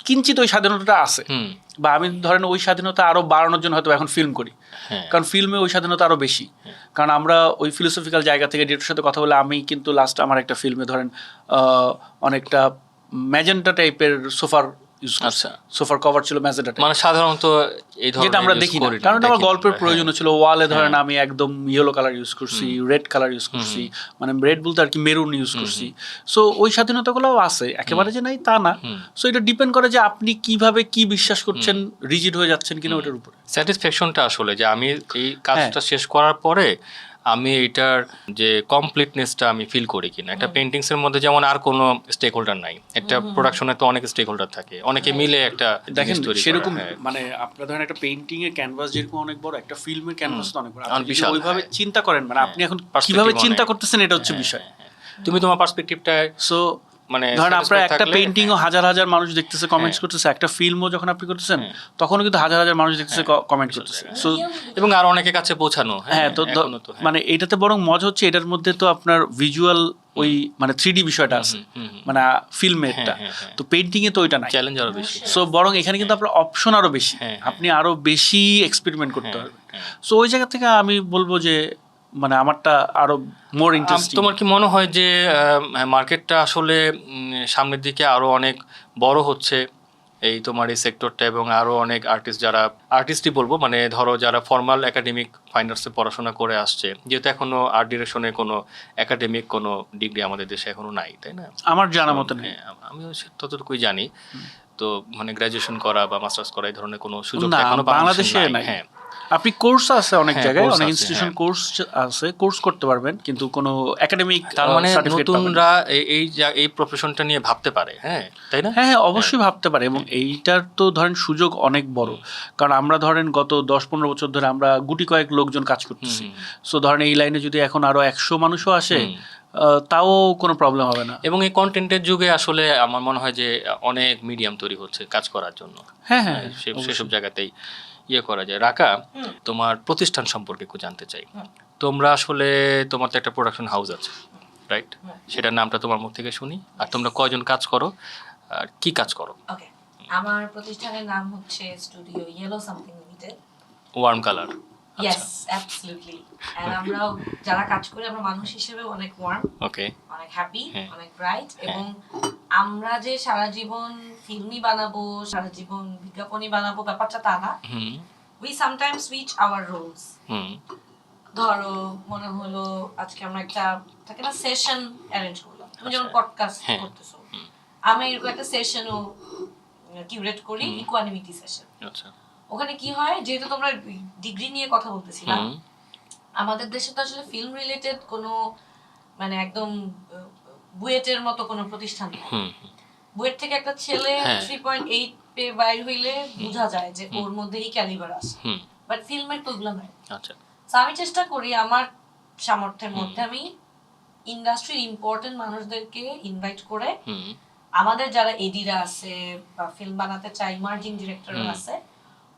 কিঞ্চিত ওই স্বাধীনতাটা আছে, বা আমি ধরেন ওই স্বাধীনতা আরো বাড়ানোর জন্য হয়তো এখন ফিল্ম করি, কারণ ফিল্মে ওই স্বাধীনতা আরো বেশি। কারণ আমরা ওই ফিলোসফিক্যাল জায়গা থেকে ডিরেক্টরের সাথে কথা বলে, আমি কিন্তু লাস্ট আমার একটা ফিল্মে ধরেন অনেকটা ম্যাজেন্টা টাইপের সোফার ইউজ করছি। সোফার কভার ছিল ম্যাজেন্টা টাইপ, মানে সাধারণত এই ধরনের, যেটা আমরা দেখি না, কারণ আমার গল্পের প্রয়োজন ছিল। ওয়ালে ধরেন আমি একদম ইয়েলো কালার ইউজ করছি, রেড কালার ইউজ করছি, মানে রেড বলতে আর কি মেরুন ইউজ করছি। সো ওই স্বাধীনতাগুলোও আছে, একেবারে যে নাই তা না। সো এটা ডিপেন্ড করে যে আপনি কিভাবে কি বিশ্বাস করছেন, রিজিড হয়ে যাচ্ছেন কিনা ওটার উপরে। স্যাটিসফ্যাকশনটা আসলে যে আমি এই কাজটা শেষ করার পরে আমি এটার যে কমপ্লিটনেসটা আমি ফিল করি কিনা। একটা পেইন্টিংস এর মধ্যে যেমন আর কোনো স্টেক হোল্ডার নাই, একটা প্রোডাকশনে তো অনেক স্টেক হোল্ডার থাকে, অনেকে মিলে একটা দেখেন সেরকম। মানে আপনারা ধরেন একটা পেইন্টিং এর ক্যানভাস যেরকম অনেক বড়, একটা ফিল্মের ক্যানভাস তো অনেক বড়। আপনি ওইভাবে চিন্তা করেন, মানে আপনি এখন কিভাবে চিন্তা করতেছেন এটা হচ্ছে বিষয়। তুমি তোমার পার্সপেক্টিভটা, সো মানে ধরেন আপনার একটা পেইন্টিংও হাজার হাজার মানুষ দেখতেছে, কমেন্টস করতেছে, একটা ফিল্মও যখন আপনি করতেছেন তখনও কিন্তু হাজার হাজার মানুষ দেখতেছে, কমেন্ট করতেছে, সো এবং আর অনেকের কাছে পৌঁছানো। হ্যাঁ, তো মানে এটাতে বরং মজা হচ্ছে, এটার মধ্যে তো আপনার ভিজুয়াল ওই মানে 3D বিষয়টা আছে, মানে ফিল্মেরটা, তো পেইন্টিং এ তো ওইটা নাই, চ্যালেঞ্জ আরো বেশি। সো বরং এখানে কিন্তু আপনার অপশন আরো বেশি, আপনি আরো বেশি এক্সপেরিমেন্ট করতে পারবেন। সো ওই জায়গা থেকে আমি বলবো যে মানে আমারটা আরো মোর ইন্টারেস্টিং। তোমার কি মনে হয় যে মার্কেটটা আসলে সামনের দিকে আরো অনেক বড় হচ্ছে এই তোমার এই সেক্টরটা, এবং আরো অনেক আর্টিস্ট, যারা আর্টিস্টই বলবো, মানে ধরো যারা ফর্মাল একাডেমিক ফাইন আর্টসে পড়াশোনা করে আসছে, যেহেতু এখনো আর্ট ডিরেকশনে কোনো একাডেমিক কোনো ডিগ্রি আমাদের দেশে এখনো নাই, তাই না? আমার জানা মতো নেই, আমিও ততটুকুই জানি। তো মানে গ্রাজুয়েশন করা বা মাস্টার্স করা এই ধরনের কোনো সুযোগ না, এখনো বাংলাদেশে নাই। হ্যাঁ আপনি কোর্স আছে অনেক হ্যাঁ, জায়গায়, course অনেক আছে, ইনস্টিটিউশন হ্যাঁ। কোর্স আছে, কোর্স করতে পারবেন, কিন্তু কোনো একাডেমিক তার মানে সার্টিফিকেট পাবেন না। নতুনরা এই প্রফেশনটা নিয়ে ভাবতে পারে, হ্যাঁ তাই না? হ্যাঁ হ্যাঁ, অবশ্যই ভাবতে পারে, এবং এইটার তো ধরেন সুযোগ অনেক বড়, কারণ আমরা ধরেন গত 10-15 বছর ধরে আমরা গুটি কয়েক লোকজন কাজ করতেছি। সো ধরেন এই লাইনে যদি এখন আরো 100 মানুষও আসে, তাও কোনো প্রবলেম হবে না। এবং এই কন্টেন্টের যুগে আসলে আমার মনে হয় যে অনেক মিডিয়াম তৈরি হচ্ছে কাজ করার জন্য। হ্যাঁ হ্যাঁ, সেসব জায়গাতেই ইয়ে করা যায়। রাকা, তোমার প্রতিষ্ঠান সম্পর্কে একটু জানতে চাই। তোমরা আসলে তোমার তো একটা প্রোডাকশন হাউস আছে, রাইট? সেটার নামটা তোমার মুখ থেকে শুনি। আর তোমরা কয়জন কাজ করো আর কি কাজ করো? ওকে, আমার প্রতিষ্ঠানের নাম হচ্ছে studio yellow something limited. Warm colour. Yes, absolutely. And আমরা যারা কাজ করি আমরা মানুষ হিসেবে অনেক ওয়ার্ম, ওকে, অনেক হ্যাপি, হ্যাঁ। অনেক ব্রাইট, এবং আমরা যে সারা জীবন ফিল্মই বানাবো, সারা জীবন বিজ্ঞাপনই বানাবো ব্যাপারটা তা না। Hmm we sometimes switch our roles. Hmm ধরো মনে হলো আজকে আমরা একটা থাকে না সেশন অ্যারেঞ্জ করলাম, তুমি যেমন আচ্ছা। পডকাস্ট হ্যাঁ। করতেছো, আমি এরকম একটা সেশনও কিউরেট করি, ইকুয়ানিমিটি সেশন। আচ্ছা। ওখানে কি হয়, যেহেতু তোমরা ডিগ্রি নিয়ে কথা বলতেছিলাম, হুম আমাদের দেশে তো আসলে ফিল্ম রিলেটেড কোনো মানে একদম বুয়েটের মতো কোনো প্রতিষ্ঠান নেই। হুম বুয়েট থেকে একটা ছেলে হ্যাঁ। 3.8 পে বাইর হইলে বোঝা যায় যে ওর মধ্যে এই ক্যালিবার আছে, হুম বাট ফিল্মের তো ওগুলো নাই। আচ্ছা। তো আমি চেষ্টা করি আমার সামর্থ্যের মধ্যে আমি ইন্ডাস্ট্রির ইম্পর্টেন্ট মানুষদেরকে ইনভাইট করে, হুম আমাদের যারা এডিরা আছে বা ফিল্ম বানাতে চায় ইমার্জিং ডিরেক্টররা আছে,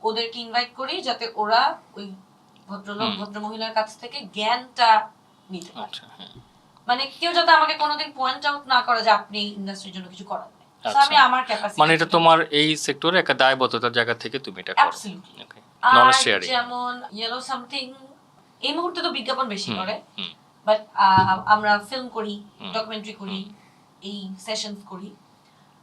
ওদেরকে ইনভাইট করি যাতে ওরা ওই ভদ্রলোক ভদ্রমহিলার কাছ থেকে জ্ঞানটা নিতে পারে। আচ্ছা। হ্যাঁ মানে কেউ যাতে আমাকে কোনোদিন পয়েন্ট আউট না করে যে আপনি ইন্ডাস্ট্রির জন্য কিছু করেন না। So আচ্ছা। আমি আমার ক্যাপাসিটি, মানে এটা তোমার এই সেক্টরে একটা দায়বদ্ধতার জায়গা থেকে তুমি এটা করো। Absolutely. ওকে, আর নলেজ শেয়ারিং। যেমন ইয়েলো সামথিং এই মুহূর্তে তো বিজ্ঞাপন বেশি করে, হুম বাট আমরা ফিল্ম করি, ডকুমেন্টারি করি, এই সেশনস করি।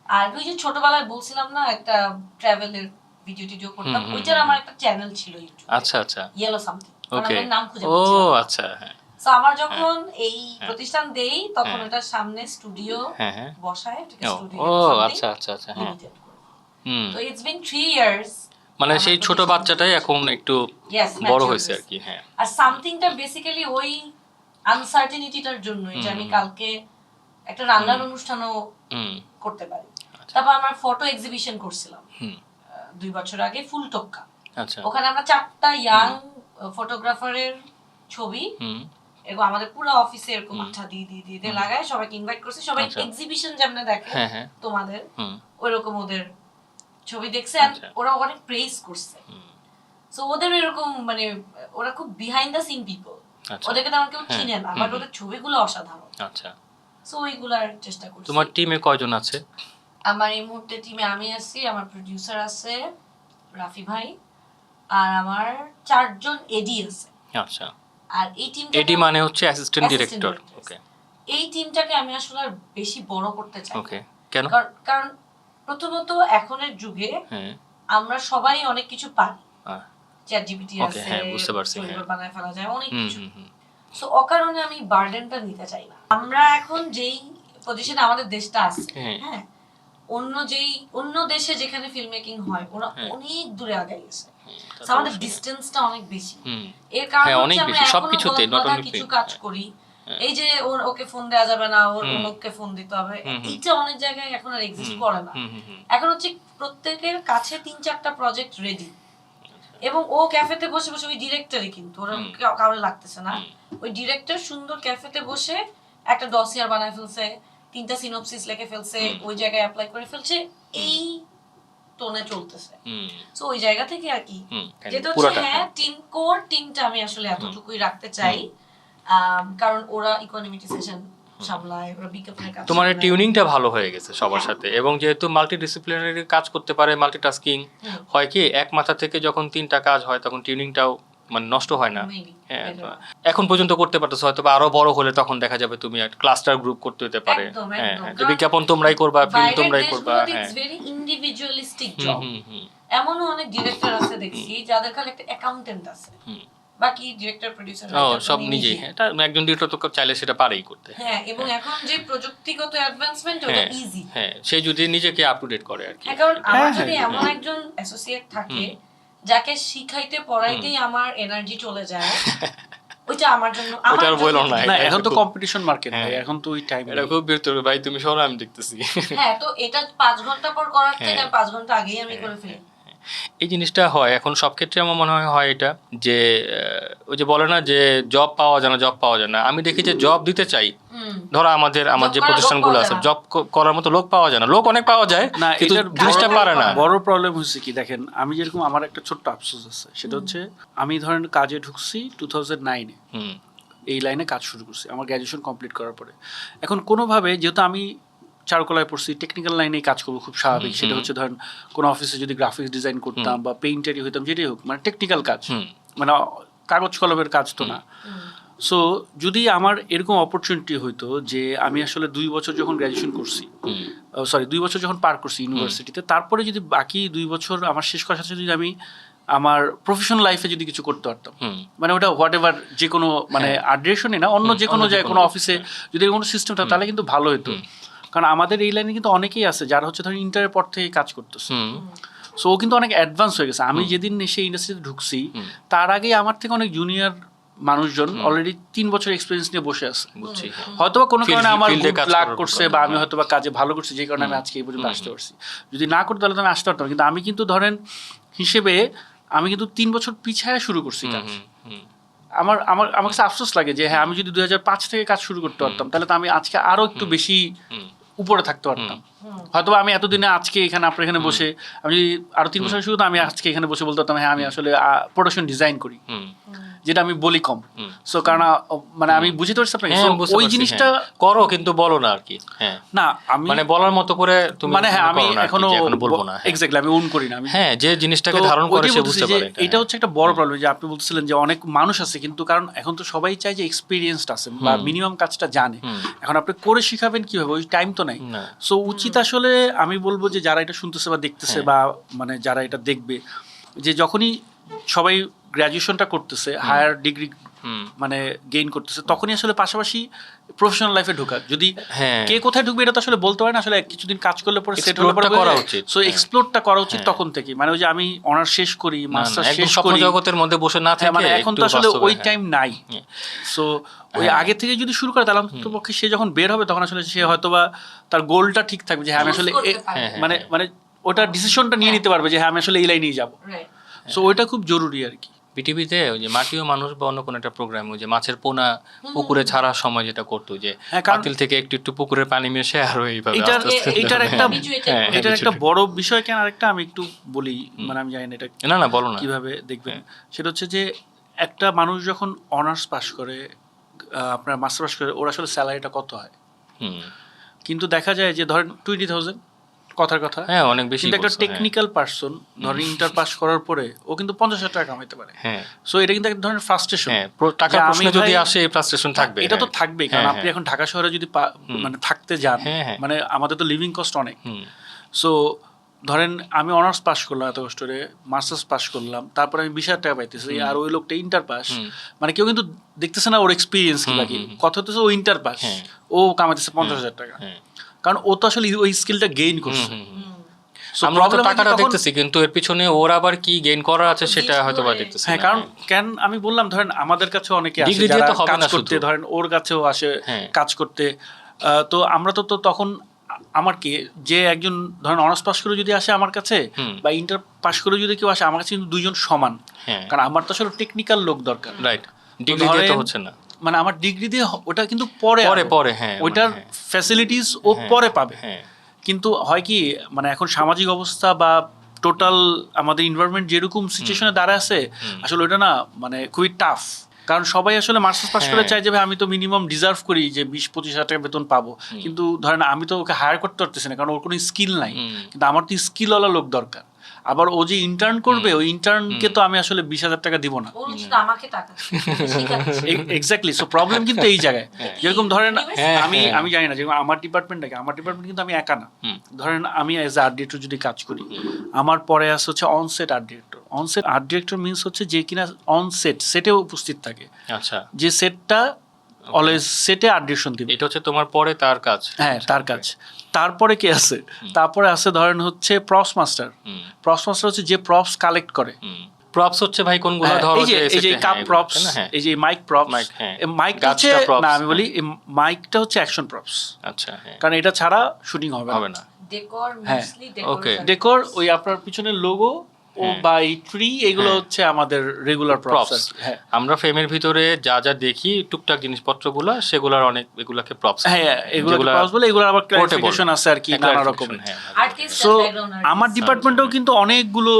আর ওই যে ছোটবেলায় বলছিলাম না একটা ট্রাভেলের ভিডিও টিডিও করতাম, ওইটার আমার একটা চ্যানেল ছিল ইউটিউবে, আচ্ছা আচ্ছা। Yellow something. ওকে, আমি নাম খুঁজে ও পাচ্ছিলাম না। আচ্ছা। হ্যাঁ সো আমার যখন এই প্রতিষ্ঠান দেই তখন ওটার সামনে স্টুডিও হ্যাঁ হ্যাঁ। বসায়, এটাকে ও, স্টুডিও ও আচ্ছা আচ্ছা আচ্ছা। হ্যাঁ লিমিটেড করে। হুম। তো ইটস বিন 3 ইয়ার্স। মানে সেই ছোট বাচ্চাটাই এখন একটু Yes, বড় mature হয়েছে আর হয়েছে। কি। হ্যাঁ আর সামথিংটা বেসিক্যালি ওই আনসার্টেনিটিটার জন্যই যে আমি কালকে একটা রান্নার অনুষ্ঠানও হুম করতে পারি। তারপর আমার ফটো এক্সিবিশন করছিলাম হুম 2 বছর আগে, ফুল টক্কা। আচ্ছা। ওখানে আমরা 4টা ইয়াং ফটোগ্রাফারের ছবি, হুম এবং আমাদের পুরো অফিসে এরকম আঠা দিয়ে লাগায় সবাইকে ইনভাইট করছি। সবাই আচ্ছা। এক্সিবিশন যেমন দেখে হ্যাঁ হ্যাঁ। তোমাদের হুম ওইরকম ওদের ছবি দেখছে, and আচ্ছা। ওরা অনেক প্রেজ করছে। সো ওদের এরকম মানে ওরা খুব বিহাইন্ড দ্য সিন পিপল, আচ্ছা। ওদেরকে তেমন কেউ হ্যাঁ, চিনে না, বাট ওদের ছবিগুলো অসাধারণ। আচ্ছা। সো ওইগুলার চেষ্টা করছি। তোমার টিমে কয়জন আছে? আমার এই মুহূর্তে টিমে আমি আছি, আমার প্রোডিউসার আছে রাফি ভাই, আর আমার 4 জন এডি আছে। আচ্ছা। আর এই টিমটা এডি মানে হচ্ছে অ্যাসিস্ট্যান্ট ডিরেক্টর। ওকে এই টিমটাকে আমি আসলে আর বেশি বড় করতে চাই না। ওকে, কেন? কারণ প্রথমত এখনের যুগে হ্যাঁ আমরা সবাই অনেক কিছু পারি, আহ, চ্যাট জিপিটি Okay, আছে, হ্যাঁ, বুঝতে পারছি, ফ্লেভার হ্যাঁ। বানায় ফেলা যায় অনেক হুম কিছু। হুম হুম সো অকারণে আমি বার্ডেনটা নিতে চাই না। আমরা এখন যেই পজিশনে আমাদের দেশটা আছে, হ্যাঁ। হ্যাঁ, অন্য দেশে যেখানে ফিল্ম মেকিং হয় ওরা অনেক দূরে আগায় গেছে। তা So তো আমাদের অবশ্যই। ডিসটেন্সটা অনেক বেশি। হুম এর কারণ হ্যাঁ, হচ্ছে অনেক আমরা বেশি, এখনো সবকিছুতে, not গদবাঁধা only কিছু film, কাজ হ্যাঁ। করি। এই যে ওকে ফোন দেওয়া যাবে না, ওর অমুককে ফোন দিতে হবে, এইটা অনেক জায়গায় এখন আর এক্সিস্ট করে না। হুম হুম হুম। এখন হচ্ছে প্রত্যেকের কাছে 3-4টা প্রজেক্ট রেডি, এবং ও ক্যাফেতে বসে বসে, ওই ডিরেক্টরই কিন্তু ওরা কাউরে লাগতেছে না, ওই ডিরেক্টর সুন্দর ক্যাফেতে বসে একটা ডসিয়ার বানায় ফেলছে, 3টা সিনপসিস লিখে ফেলছে, ওই জায়গায় অ্যাপ্লাই করে ফেলছে, এই টোনে চলতেছে। হুম সো ওই জায়গা থেকে আর কি হুম, যেটা হচ্ছে পুরোটা, হ্যাঁ টিম কোর টিমটা আমি আসলে এতটুকুই রাখতে চাই, কারণ ওরা ইকোনমিক সেশন সামলায়, ওরা বিজ্ঞাপনের কাজ তোমার সামলায়। টিউনিংটা ভালো হয়ে গেছে সবার সাথে, এবং যেহেতু মাল্টিডিসিপ্লিনারি কাজ করতে পারে, মাল্টিটাস্কিং হয় কি এক মাথা থেকে যখন 3টা কাজ হয় তখন টিউনিংটাও মানে নষ্ট হয় না। Maybe, হ্যাঁ, better. এখন পর্যন্ত করতে পারতেছো, হয়তো বা আরো বড় হলে তখন দেখা যাবে তুমি একটা ক্লাস্টার গ্রুপ করতে হতে পারে। একদম, হ্যাঁ একদম। হ্যাঁ, যে বিজ্ঞাপন তোমরাই করবা, ফিল্ম বাইরের তোমরাই করবা। দেশগুলোতে হ্যাঁ it's very individualistic hmm job. হুম হুম এমনও অনেক ডিরেক্টর আছে দেখছি যাদের খালি একটা অ্যাকাউন্টেন্ট আছে, বাকি ডিরেক্টর প্রোডিউসার সব নিজেই, হ্যাঁ, এটা একজন ডিরেক্টর তো চাইলে সেটা পারেই করতে। হ্যাঁ, এবং এখন যে প্রযুক্তিগত অ্যাডভান্সমেন্ট ওটা ইজি। হ্যাঁ, সে যদি নিজেকে আপ টু ডেট করে আর কি। কারণ আমার যদি এমন একজন অ্যাসোসিয়েট থাকে যাকে শিখাইতে পড়াইতেই আমার এনার্জি চলে যায়, ওইটা আমার জন্য ওটার বলো না, না এখন তো কম্পিটিশন মার্কেট ভাই, এখন তো ওই টাইম এটা খুব বিরক্ত ভাই, তুমি শোনো আমি দেখতেছি। হ্যাঁ, তো এটা 5 ঘন্টা পর করার থেকে 5 ঘন্টা আগেই আমি করে ফেলি। এই জিনিসটা হয় এখন সব ক্ষেত্রে, আমার মনে হয় এটা যে ওই যে বলে না যে জব পাওয়া যায় না, জব পাওয়া যায় না। আমি দেখি যে জব দিতে চাই, ধরো আমার যে প্রতিষ্ঠানগুলো আছে, জব করার মতো লোক পাওয়া যায় না। লোক অনেক পাওয়া যায় না, কিন্তু জিনিসটা পারে না। বড় প্রবলেম হচ্ছে কি দেখেন, আমি যেরকম আমার একটা ছোট্ট আফসোস আছে, সেটা হচ্ছে আমি ধরেন কাজে ঢুকছি 2009-এ, এই লাইনে কাজ শুরু করছি আমার গ্র্যাজুয়েশন কমপ্লিট করার পরে। এখন কোনোভাবে যেহেতু আমি চারুকলায় পড়ছি, টেকনিক্যাল লাইনেই কাজ করবো, খুব স্বাভাবিক। সেটা হচ্ছে ধরেন কোনো অফিসে যদি গ্রাফিক্স ডিজাইন করতাম বা পেইন্টারই হইতাম, যেটাই হোক, মানে টেকনিক্যাল কাজ, মানে কাগজ কলমের কাজ তো না। সো যদি আমার এরকম অপরচুনিটি হইতো যে আমি আসলে 2 বছর যখন গ্র্যাজুয়েশন করছি, 2 বছর যখন পার করছি ইউনিভার্সিটিতে, তারপরে যদি বাকি 2 বছর আমার শেষ করার সাথে যদি আমি আমার প্রফেশনাল লাইফে যদি কিছু করতে পারতাম, মানে ওটা হোয়াট এভার, যে কোনো মানে আড্রেশনই না, অন্য যে কোনো জায়গায় কোনো অফিসে যদি কোনো সিস্টেম থাকতো তাহলে কিন্তু ভালো হতো। কারণ আমাদের এই লাইনে কিন্তু অনেকেই আছে যারা হচ্ছে ধরেন ইন্টারের পর থেকে কাজ করতেছে, সো ও কিন্তু অনেক অ্যাডভান্স হয়ে গেছে। আমি যেদিন সেই ইন্ডাস্ট্রিতে ঢুকছি তার আগে আমার থেকে অনেক জুনিয়র মানুষজন অলরেডি 3 বছর এক্সপিরিয়েন্স নিয়ে বসে আছে। হয়তোবা কোনো কারণে আমার লাক করছে বা আমি হয়তোবা কাজে ভালো করছি, যে কারণে আমি আজকে এই পর্যন্ত আসতে পারছি। যদি না করতে তাহলে তো আমি আসতে পারতাম। কিন্তু আমি কিন্তু ধরেন হিসেবে আমি কিন্তু 3 বছর পিছায় শুরু করছি কাজ। আমার কাছে আফসোস লাগে যে হ্যাঁ, আমি যদি 2005 থেকে কাজ শুরু করতে পারতাম তাহলে তো আমি আজকে আরো একটু বেশি উপরে থাকতে পারতাম। হয়তো আমি এতদিনে আজকে এখানে আপনার এখানে বসে, আমি যদি আরো 3 বছর শুরু করতাম, আমি আজকে এখানে বসে বলতে পারতাম হ্যাঁ আমি আসলে প্রোডাকশন ডিজাইন করি, যেটা আমি বলি কম। সো কারণ মানে আমি বুঝতে পারছি আপনাকে ওই জিনিসটা করো কিন্তু বলো না আর কি। হ্যাঁ, না আমি মানে বলার মতো করে তুমি মানে হ্যাঁ আমি এখনো বলবো না। এক্স্যাক্টলি আমি ওন করি না। আমি হ্যাঁ, যে জিনিসটাকে ধারণ করে সে বুঝতে পারে। এটা হচ্ছে একটা বড় প্রবলেম যে আপনি বলছিলেন যে অনেক মানুষ আছে, কিন্তু কারণ এখন তো সবাই চায় যে এক্সপেরিয়েন্সড আছে বা মিনিমাম কাজটা জানে। এখন আপনি করে শিখাবেন কিভাবে, ওই টাইম তো নাই। সো উচিত আসলে আমি বলবো যে যারা এটা শুনতেছে বা দেখতেছে বা মানে যারা এটা দেখবে, যে যখনই সবাই গ্র্যাজুয়েশনটা করতেছে, হায়ার ডিগ্রি মানে গেইন করতেছে, তখনই আসলে পাশাপাশি প্রফেশনাল লাইফে ঢোকা। যদি কে কোথায় ঢুকবে এটা তো আসলে বলতে পারে না, আসলে কিছুদিন কাজ করলে পরে সেট হলে পরে করা উচিত। সো এক্সপ্লোরটা করা উচিত তখন থেকে, মানে ওই যে আমি অনার্স শেষ করি, মাস্টার শেষ করি, জগতের মধ্যে বসে না থেকে, মানে এখন তো আসলে ওই টাইম নাই। সো ওই আগে থেকে যদি শুরু করে তাহলে অন্তত পক্ষে সে যখন বের হবে তখন আসলে সে হয়তোবা তার গোলটা ঠিক থাকবে যে হ্যাঁ আমি আসলে মানে মানে ওটা ডিসিশনটা নিয়ে নিতে পারবে যে হ্যাঁ আমি আসলে এই লাইনেই যাবো। সো ওইটা খুব জরুরি আর কি। পৃথিবীতে ওই যে মাটি ও মানুষ বা অন্য কোনো একটা প্রোগ্রাম, ওই যে মাছের পোনা পুকুরে ছাড়ার সময় যেটা করতো, যে পাতিল থেকে একটু একটু পুকুরের পানি মিশে আরো এইভাবে এটার একটা বড় বিষয় কেন আরেকটা আমি একটু বলি, মানে আমি জানি না এটা না বলো না কিভাবে দেখবেন। সেটা হচ্ছে যে একটা মানুষ যখন অনার্স পাস করে, আপনার মাস্টার পাস করে, ওর আসলে স্যালারিটা কত হয়, কিন্তু দেখা যায় যে ধরেন 20,000 কথার কথা, হ্যাঁ অনেক বেশি। কিন্তু একটা টেকনিক্যাল পারসন ধরেন ইন্টার পাস করার পরে ও কিন্তু 50,000 টাকা কামাইতে পারে। সো এটা কিন্তু এক ধরনের ফ্রাস্ট্রেশন। টাকার প্রশ্নে যদি আসে এই ফ্রাস্ট্রেশন থাকবে, এটা তো থাকবেই। কারণ আপনি এখন ঢাকা শহরে যদি মানে থাকতে যান, মানে আমাদের তো লিভিং কস্ট অনেক। সো ধরেন আমি অনার্স পাস করলাম এত কষ্ট করে, মাস্টার্স পাস করলাম, তারপরে আমি 20,000 টাকা পাইতেছি, আর ওই লোকটা ইন্টার পাস, মানে কেউ কিন্তু দেখতেছে না ওর এক্সপিরিয়েন্স কি, বাকি কথা হচ্ছে ও ইন্টার পাস, ও কামাইতেছে 50,000 টাকা, কারণ ও তো আসলে ওই স্কিলটা গেইন করছে। আমরা তো টাকাটা দেখতেছি, কিন্তু এর পিছনে ওর আবার কি গেইন করার আছে সেটা হয়তো বা দেখতেছি। হ্যাঁ, কারণ কেন আমি বললাম ধরেন আমাদের কাছে অনেকে আসে যারা কাজ করতে, ধরেন ওর কাছেও আসে কাজ করতে। তো আমরা তো তখন আমার কি যে একজন ধরেন অনার্স পাস করে যদি আসে আমার কাছে বা ইন্টার পাস করে যদি কেউ আসে আমার কাছে, কিন্তু দুইজন সমান। কারণ আমার তো আসলে টেকনিক্যাল লোক দরকার, রাইট? ডিগ্রি দিয়ে তো হচ্ছে না, মানে আমার ডিগ্রি দিয়ে ওটা কিন্তু পরে ওইটার ফ্যাসিলিটিস ও পরে পাবে। কিন্তু হয় কি, মানে এখন সামাজিক অবস্থা বা টোটাল আমাদের এনভায়রনমেন্ট যেরকম সিচুয়েশনে দাঁড়ায় আছে, আসলে ওইটা না মানে খুবই টাফ। কারণ সবাই আসলে মাস্টার্স পাস করে চাই যে ভাই আমি তো মিনিমাম ডিজার্ভ করি যে 20-25 হাজার টাকা বেতন পাবো, কিন্তু ধরেন আমি তো ওকে হায়ার করতে পারতেছি না কারণ ওর কোনো স্কিল নাই, কিন্তু আমার তো স্কিলওয়ালা লোক দরকার। আবার ও যে ইন্টার্ন করবে ওই ইন্টার্নকে তো আমি আসলে 20,000 টাকা দিব না। ওর উচিত আমাকে টাকা শিখাচ্ছে। এক্স্যাক্টলি। সো প্রবলেম কিন্তু এই জায়গায়, যেরকম ধরেন হ্যাঁ, আমি জানি না যে আমার ডিপার্টমেন্ট কিন্তু আমি একা না। ধরেন আমি অ্যাজ এ আর্ট ডিরেক্টর যদি কাজ করি, আমার পরে আছে হচ্ছে onset art director. Onset art director means হচ্ছে যে কিনা সেটে উপস্থিত থাকে, আচ্ছা, যে সেটটা অলওয়েজ সেটে আর্ট ডিরেকশন দিবে। এটা হচ্ছে তোমার পরে তার কাজ। হ্যাঁ, তার কাজ। তারপরে কে আছে? তারপরে আছে ধরেন হচ্ছে প্রপস মাস্টার। প্রপস মাস্টার হচ্ছে যে প্রপস কালেক্ট করে। প্রপস হচ্ছে ভাই কোনগুলো? ধরো এই যে কাপ প্রপস, এই যে মাইক প্রপস। মাইকটা হচ্ছে না, আমি বলি মাইকটা হচ্ছে অ্যাকশন প্রপস। আচ্ছা, হ্যাঁ, কারণ এটা ছাড়া শুটিং হবে না। ডেকোর, হ্যাঁ, মোস্টলি ওকে। ডেকোর ওই আপনার পিছনের লোগো ও বা এই ট্রি, এগুলো হচ্ছে আমাদের রেগুলার প্রপস। হ্যাঁ, আমরা ফ্রেমের ভিতরে যা যা দেখি টুকটাক জিনিসপত্রগুলো সেগুলোর অনেক এগুলাকে প্রপস। হ্যাঁ, এগুলোকে প্রপস বলে। এগুলোর আবার ক্লাসিফিকেশন আছে আর কি, নানা রকমের। আর্টিস্ট, সো ব্যাকগ্রাউন্ড আমার ডিপার্টমেন্টেও কিন্তু অনেকগুলো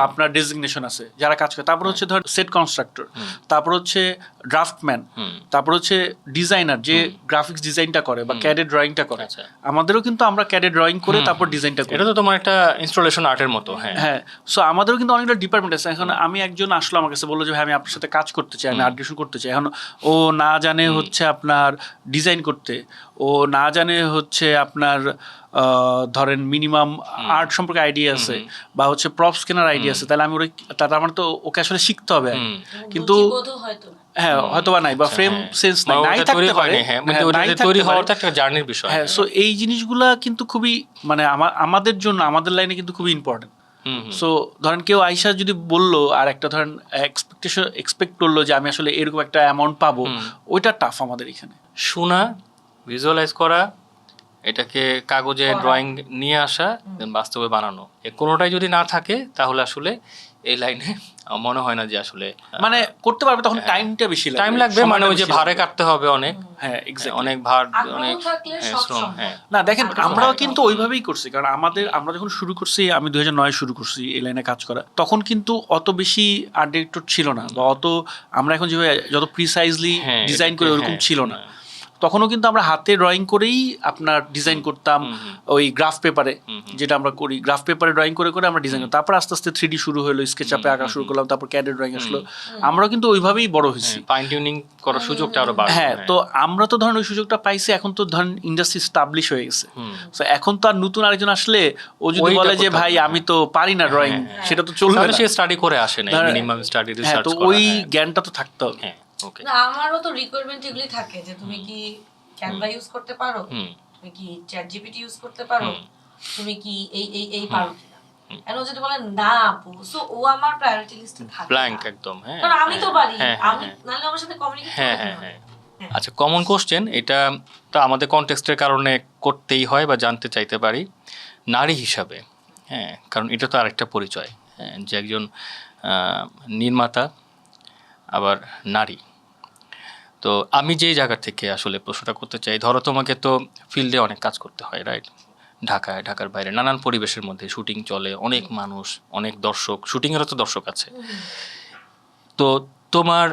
আপনার ডেজিগনেশন আছে যারা কাজ করে। তারপর হচ্ছে ধর সেট কনস্ট্রাক্টর, তারপর হচ্ছে ড্রাফটম্যান, তারপর হচ্ছে ডিজাইনার যে গ্রাফিক্স ডিজাইনটা করে বা ক্যাডে ড্রয়িংটা করে। আমাদেরও কিন্তু আমরা ক্যাডে ড্রয়িং করে তারপর ডিজাইনটা করি। এটা তো তোমার একটা ইনস্টলেশন আর্টের মতো। হ্যাঁ, হ্যাঁ। সো আমাদেরও কিন্তু অনেকগুলো ডিপার্টমেন্ট আছে। এখন আমি একজন আসলো আমার কাছে বললো যে ভাই আমি আপনার সাথে কাজ করতে চাই, আমি আর্ট ডিরেকশন করতে চাই। এখন ও না জানে হচ্ছে আপনার ডিজাইন করতে, ও না জানে হচ্ছে আপনার ধরেন মিনিমাম আর্ট সম্পর্কে আইডিয়া আছে বা হচ্ছে প্রপস কেনার আইডিয়া আছে, তাহলে আমি তাহলে আমার তো ওকে আসলে শিখতে হবে। কিন্তু হ্যাঁ, হয়তো বা নাই, বা ফ্রেম সেন্স নাই থাকতে পারে। তৈরি হওয়াটা একটা জার্নির বিষয়। হ্যাঁ, সো এই জিনিসগুলা কিন্তু খুবই মানে আমাদের জন্য, আমাদের লাইনে কিন্তু খুবই ইম্পর্টেন্ট। সো ধরেন কেউ আইসা যদি বললো আর একটা ধরেন এক্সপেক্ট করলো যে আমি আসলে এরকম একটা অ্যামাউন্ট পাবো, ওইটা টাফ আমাদের এখানে। শোনা, ভিজুয়ালাইজ করা, এটাকে কাগজে ড্রয়িং নিয়ে আসা, দেন বাস্তবে বানানো, কোনোটাই যদি না থাকে তাহলে আসলে এই লাইনে মনে হয় না যে আসলে মানে করতে পারবে। তখন টাইমটা বেশি লাগবে, টাইম লাগবে, মানে ওই যে ভাড়ে কাটতে হবে অনেক। হ্যাঁ, এক্স্যাক্টলি, অনেক ভার, অনেক শ্রম। হ্যাঁ, না দেখেন আমরাও কিন্তু ওইভাবেই করছি। কারণ আমরা যখন শুরু করছি, আমি 2009 শুরু করছি এই লাইনে কাজ করা, তখন কিন্তু অত বেশি আর্ট ডিরেক্টর ছিল না, বা অত আমরা এখন যেভাবে যত প্রিসাইজলি ডিজাইন করে ওরকম ছিল না। তখনও কিন্তু আমরা হাতে ড্রয়িং করেই আপনার ডিজাইন করতাম, ওই গ্রাফ পেপারে, যেটা আমরা করি গ্রাফ পেপারে ড্রয়িং করে করে আমরা ডিজাইন করতাম। তারপর আস্তে আস্তে 3D শুরু হলো, স্কেচআপে আঁকা শুরু করলাম, তারপর ক্যাডে ড্রয়িং আসলো। আমরাও কিন্তু ওইভাবেই বড় হয়েছি, ফাইন টিউনিং করার সুযোগটা আরো বাড়লো। হ্যাঁ, তো আমরা তো ধরেন ওই সুযোগটা পাইছি। এখন তো ধরেন ইন্ডাস্ট্রি স্টাবলিশ হয়ে গেছে। তো এখন তো আর নতুন আরেকজন আসলে ও যদি বলে যে ভাই আমি তো পারি না ড্রয়িং, সেটা তো চলবে না। সে স্টাডি করে আসে না, মিনিমাম স্টাডি রিসার্চ তো ওই জ্ঞানটা তো থাকতে হবে। হ্যাঁ, ওকে। না, আমারও তো রিকোয়ারমেন্ট এগুলি থাকে যে তুমি কি ক্যানভা ইউজ করতে পারো, তুমি কি চ্যাট জিপিটি ইউজ করতে পারো, তুমি কি এই পারো কিনা। এনো যদি বলে না আপু, সো ও আমার প্রায়োরিটি লিস্টে থাকে ব্ল্যাঙ্ক একদম। হ্যাঁ, কারণ আমি তো পারি, আমি নালে আমার সাথে কমিউনিকেট হ্যাঁ করতে হ্যাঁ হবে। হ্যাঁ। আচ্ছা, কমন কোশ্চেন, এটা তো আমাদের কনটেক্সটের কারণে করতেই হয় বা জানতে চাইতে পারি। নারী হিসাবে, হ্যাঁ, কারণ এটা তো আরেকটা পরিচয়, হ্যাঁ, যে একজন নির্মাতা আবার নারী। তো আমি যেই জায়গা থেকে আসলে প্রশ্নটা করতে চাই, ধরো তোমাকে তো ফিল্ডে অনেক কাজ করতে হয়, রাইট? ঢাকার বাইরে নানান পরিবেশের মধ্যে শুটিং চলে, অনেক মানুষ, অনেক দর্শক, শুটিংয়েরও তো দর্শক আছে। তো তোমার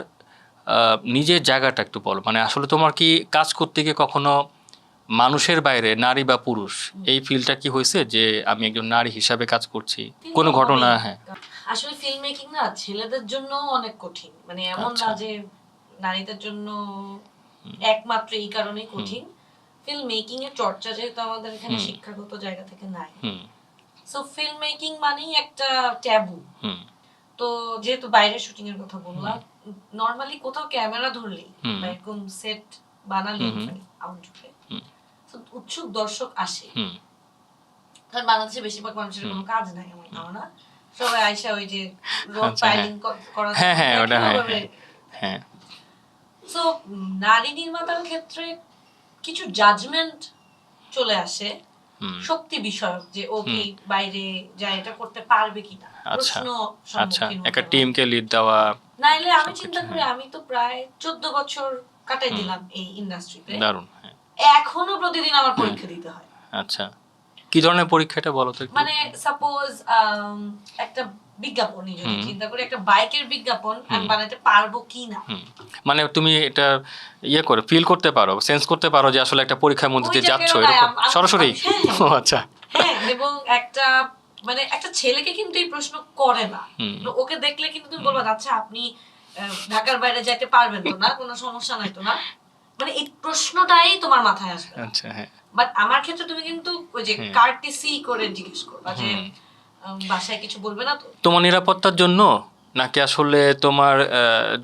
নিজের জায়গাটা একটু বলো, মানে আসলে তোমার কি কাজ করতে গিয়ে কখনো মানুষের বাইরে, নারী বা পুরুষ, এই ফিল্ডটা কি হয়েছে যে আমি একজন নারী হিসাবে কাজ করছি, কোনো ঘটনা? হ্যাঁ, আসলে ফিল্ম মেকিং না ছেলেদের জন্য অনেক কঠিন, মানে এমন না যে নারীদের জন্য একমাত্র এই কারণেই কঠিন। ফিল্ম মেকিং এর চর্চা যেহেতু আমাদের এখানে শিক্ষাগত জায়গা থেকে নাই, সো ফিল্ম মেকিং মানেই একটা ট্যাবু। তো যেহেতু বাইরে শুটিং এর কথা বললাম, নরমালি কোথাও ক্যামেরা ধরলেই বা এরকম সেট বানালেই আউটডোরে উৎসুক দর্শক আসে। কারণ বাংলাদেশে বেশিরভাগ মানুষের কোনো কাজ নাই আমার ধারণা, সবাই আইসা ওই যে রোড পাইলিং করা। হ্যাঁ। সো নারী নির্মাতার ক্ষেত্রে কিছু জাজমেন্ট চলে আসে শক্তি বিষয়ক, যে ও কি বাইরে যা এটা করতে পারবে কিনা, প্রশ্ন সম্মুখীন। একটা টিমকে লিড দেওয়া, নাইলে আমি চিন্তা করি আমি তো প্রায় 14 বছর কাটাই দিলাম এই ইন্ডাস্ট্রিতে, দারুণ। এখনো প্রতিদিন আমার পরীক্ষা দিতে হয়। আচ্ছা, কি ধরনের পরীক্ষাটা বলো তো? মানে সাপোজ একটা বিজ্ঞাপন যদি চিন্তা করি, একটা বাইকের বিজ্ঞাপন আমি বানাতে পারবো কিনা, মানে তুমি এটা করে ফিল করতে পারো, সেন্স করতে পারো যে আসলে একটা পরীক্ষার মধ্যে দিয়ে যাচ্ছ, এরকম সরাসরি? আচ্ছা, হ্যাঁ। এবং একটা মানে একটা ছেলেকে কিন্তু এই প্রশ্ন করে না, হুম। ওকে দেখলে কিন্তু তুমি বলবা আচ্ছা আপনি ঢাকার বাইরে যাইতে পারবেন তো না, কোনো সমস্যা নাই তো না, মানে এই প্রশ্নটাই তোমার মাথায় আসবে। আচ্ছা, হ্যাঁ। বাট আমার ক্ষেত্রে তুমি কিন্তু ওই যে কার্টিসি করে জিজ্ঞেস করবা যে বাসায় কিছু বলবে না তো। তোমার নিরাপত্তার জন্য নাকি আসলে তোমার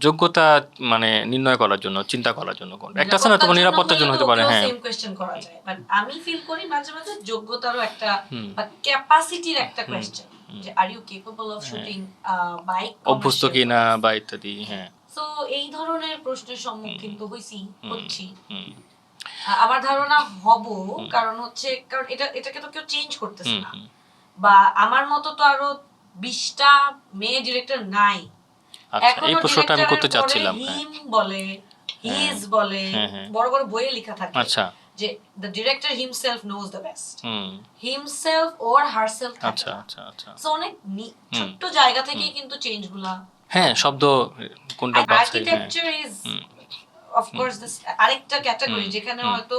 যোগ্যতা মানে নির্ণয় করার জন্য, চিন্তা করার জন্য? কোন একটা আছে না, তোমার নিরাপত্তার জন্য হতে পারে। হ্যাঁ, সেম কোশ্চেন করা যায়, বাট আমি ফিল করি মাঝে মাঝে যোগ্যতারও একটা বা ক্যাপাসিটির একটা কোশ্চেন, যে are you capable of shooting bike, অভ্যস্ত কিনা বা ইত্যাদি। হ্যাঁ, সো এই ধরনের প্রশ্নের সম্মুখীন তো হচ্ছি। আমার ধারণা হব, কারণ এটাকে তো কেউ চেঞ্জ করতেছে না, বা আমার মতো তো আরো 20টা মেয়ে ডিরেক্টর নাই। আচ্ছা, এই প্রশ্নটা আমি করতে চাচ্ছিলাম। হিম বলে, হিজ বলে, বড় বড় বইয়ে লেখা থাকে। আচ্ছা, যে the director himself knows the best, himself or herself। আচ্ছা আচ্ছা আচ্ছা। সো অনেক ছোট্ট জায়গা থেকেই কিন্তু চেঞ্জ গুলা। হ্যাঁ, শব্দ কোনটা বাছাই। Architecture is of course this আরেকটা ক্যাটাগরি যেখানে হয়তো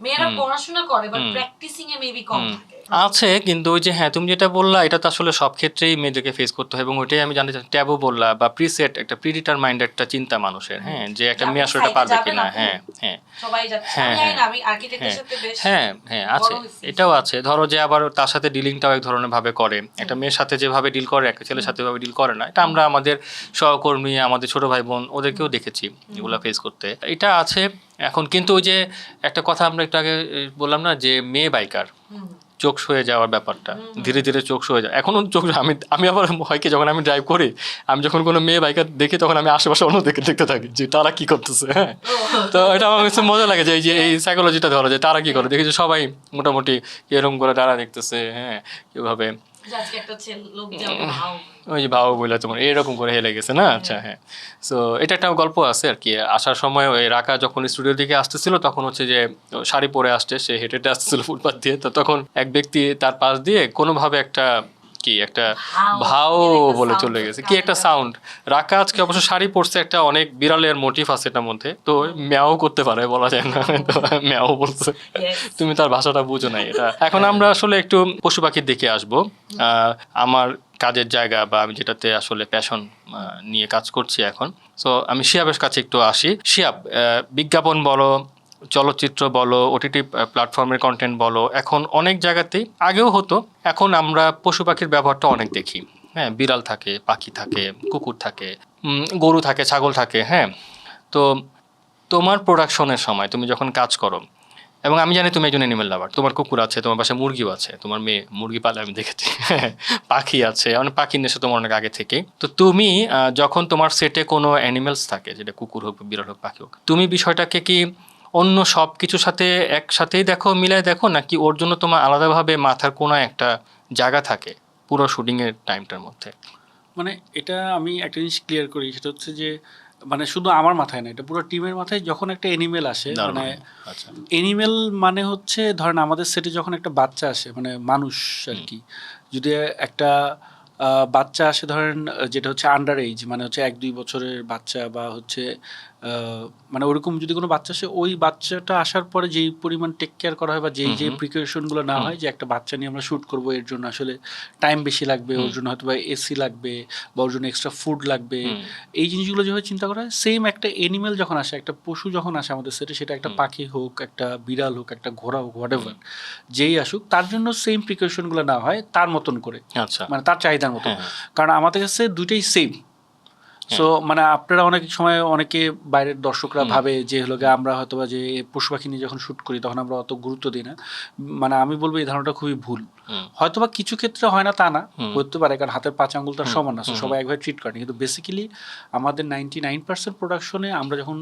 মেয়েরা পড়াশোনা করে বাট প্র্যাকটিসিং এ মেবি কম থাকে। আছে, কিন্তু ওই যে হ্যাঁ তুমি যেটা বললা এটা তো আসলে সব ক্ষেত্রেই মেয়েদেরকে ফেস করতে হয়, এবং ওইটাই আমি জানতে চাই, ট্যাবু বললা বা প্রিসেট, একটা প্রিডিটারমাইন্ড একটা চিন্তা মানুষের, হ্যাঁ, যে একটা মেয়ে আসলে এটা পারবে কিনা। হ্যাঁ হ্যাঁ সবাই যাচ্ছে, আমি আর্কিটেকচারের সাথে বেশ হ্যাঁ হ্যাঁ আছে, এটাও আছে। ধরো যে আবার তার সাথে ডিলিংটাও এক ধরনের ভাবে করে, একটা মেয়ের সাথে যেভাবে ডিল করে একটা ছেলের সাথে ওইভাবে ডিল করে না। এটা আমরা আমাদের সহকর্মী, আমাদের ছোট ভাই বোন ওদেরকেও দেখেছি এগুলো ফেস করতে, এটা আছে এখন। কিন্তু ওই যে একটা কথা আমরা একটু আগে বললাম না, যে মেয়ে বাইকার চোখ সয়ে যাওয়ার ব্যাপারটা, ধীরে ধীরে চোখ সয়ে যায়। এখনো চোখ আমি আবার হয় কি, যখন আমি ড্রাইভ করি, আমি যখন কোনো মেয়ে বাইকার দেখি তখন আমি আশেপাশে অন্য দেখতে থাকি যে তারা কি করতেছে। হ্যাঁ, তো এটা আমার কাছে মজা লাগে যে এই সাইকোলজিটা ধরো যে তারা কি করে, দেখি যে সবাই মোটামুটি এরকম করে তারা দেখতেছে। হ্যাঁ, কিভাবে ওই যে ভাও বলে তোমার এরকম করে হেলে গেছে না। আচ্ছা, হ্যাঁ। সো এটা একটা গল্প আছে আর কি। আসার সময় ওই রাকা যখন স্টুডিওর দিকে আসতেছিল তখন হচ্ছে যে শাড়ি পরে আসছে, সে হেঁটে হেঁটে আসতেছিল ফুটপাথ দিয়ে, তো তখন এক ব্যক্তি তার পাশ দিয়ে কোনোভাবে একটা ভাও বলে চলে গেছে, কি একটা সাউন্ড। রাকা আজকে অবশ্য শাড়ি পরছে, একটা অনেক বিড়ালের মোটিভ আছে এটার মধ্যে, তো ম্যাও করতে পারে বলা যায় না, তো ম্যাও বলছে, তুমি তার ভাষাটা বুঝো নাই এটা। এখন আমরা আসলে একটু পশু পাখির দিকে আসবো। আমার কাজের জায়গা বা আমি যেটাতে আসলে প্যাশন নিয়ে কাজ করছি এখন, সো আমি শিয়াবের কাছে একটু আসি। শিয়াব, বিজ্ঞাপন বলো, চলচ্চিত্র বলো, ওটিটি প্ল্যাটফর্মের কন্টেন্ট বলো, এখন অনেক জায়গাতেই, আগেও হতো, এখন আমরা পশু পাখির ব্যবহারটা অনেক দেখি। হ্যাঁ, বিড়াল থাকে, পাখি থাকে, কুকুর থাকে, গরু থাকে, ছাগল থাকে। হ্যাঁ, তো তোমার প্রোডাকশনের সময় তুমি যখন কাজ করো, এবং আমি জানি তুমি একজন অ্যানিমেল লাভার, তোমার কুকুর আছে, তোমার বাসায় মুরগিও আছে, তোমার মেয়ে মুরগি পালে আমি দেখেছি, পাখি আছে, অনেক পাখির নেশা তোমার অনেক আগে থেকেই। তো তুমি যখন তোমার সেটে কোনো অ্যানিমেলস থাকে, যেটা কুকুর হোক, বিড়াল হোক, পাখি হোক, তুমি বিষয়টাকে কি অন্য সব কিছুর সাথে একসাথেই দেখো, মিলায় দেখো, নাকি ওর জন্য তোমার আলাদাভাবে মাথার কোনো একটা জায়গা থাকে পুরো শুটিংয়ের টাইমটার মধ্যে? মানে এটা আমি একটা জিনিস ক্লিয়ার করি, সেটা হচ্ছে যে মানে শুধু আমার মাথায় না, এটা পুরো টিমের মাথায়। যখন একটা অ্যানিমেল আসে, মানে অ্যানিমেল মানে হচ্ছে ধরেন আমাদের সেটে যখন একটা বাচ্চা আসে, মানে মানুষ আর কি, যদি একটা বাচ্চা আসে ধরেন যেটা হচ্ছে আন্ডার এজ, মানে হচ্ছে 1-2 বছরের বাচ্চা, বা হচ্ছে মানে ওরকম যদি কোনো বাচ্চা আসে, ওই বাচ্চাটা আসার পরে যেই পরিমাণ টেক কেয়ার করা হয় বা যে প্রিকশনগুলো নেওয়া হয়, যে একটা বাচ্চা নিয়ে আমরা শ্যুট করবো, এর জন্য আসলে টাইম বেশি লাগবে, ওর জন্য হয়তো বা এসি লাগবে, বা ওর জন্য এক্সট্রা ফুড লাগবে, এই জিনিসগুলো যেভাবে চিন্তা করা হয়, সেম একটা এনিমেল যখন আসে, একটা পশু যখন আসে আমাদের সেটে, সেটা একটা পাখি হোক, একটা বিড়াল হোক, একটা ঘোড়া হোক, হোয়াট এভার যেই আসুক, তার জন্য সেম প্রিকশনগুলো নেওয়া হয় তার মতন করে, মানে তার চাহিদার মতো। কারণ আমাদের কাছে দুইটাই সেম। সো মানে আপনারা অনেক সময় অনেকে বাইরের দর্শকরা ভাবে যে হলো আমরা হয়তো বা যে পশু পাখি নিয়ে যখন শ্যুট করি তখন আমরা অত গুরুত্ব দিই না। মানে আমি বলবো এই ধারণাটা খুবই ভুল। হয়তো বা কিছু ক্ষেত্রে হয় না তা না, হতে পারে, কারণ হাতের 5 আঙ্গুল তার সমান না, সবাই একভাবে ট্রিট করে, কিন্তু বেসিক্যালি আমাদের 99% প্রোডাকশনে আমরা যখন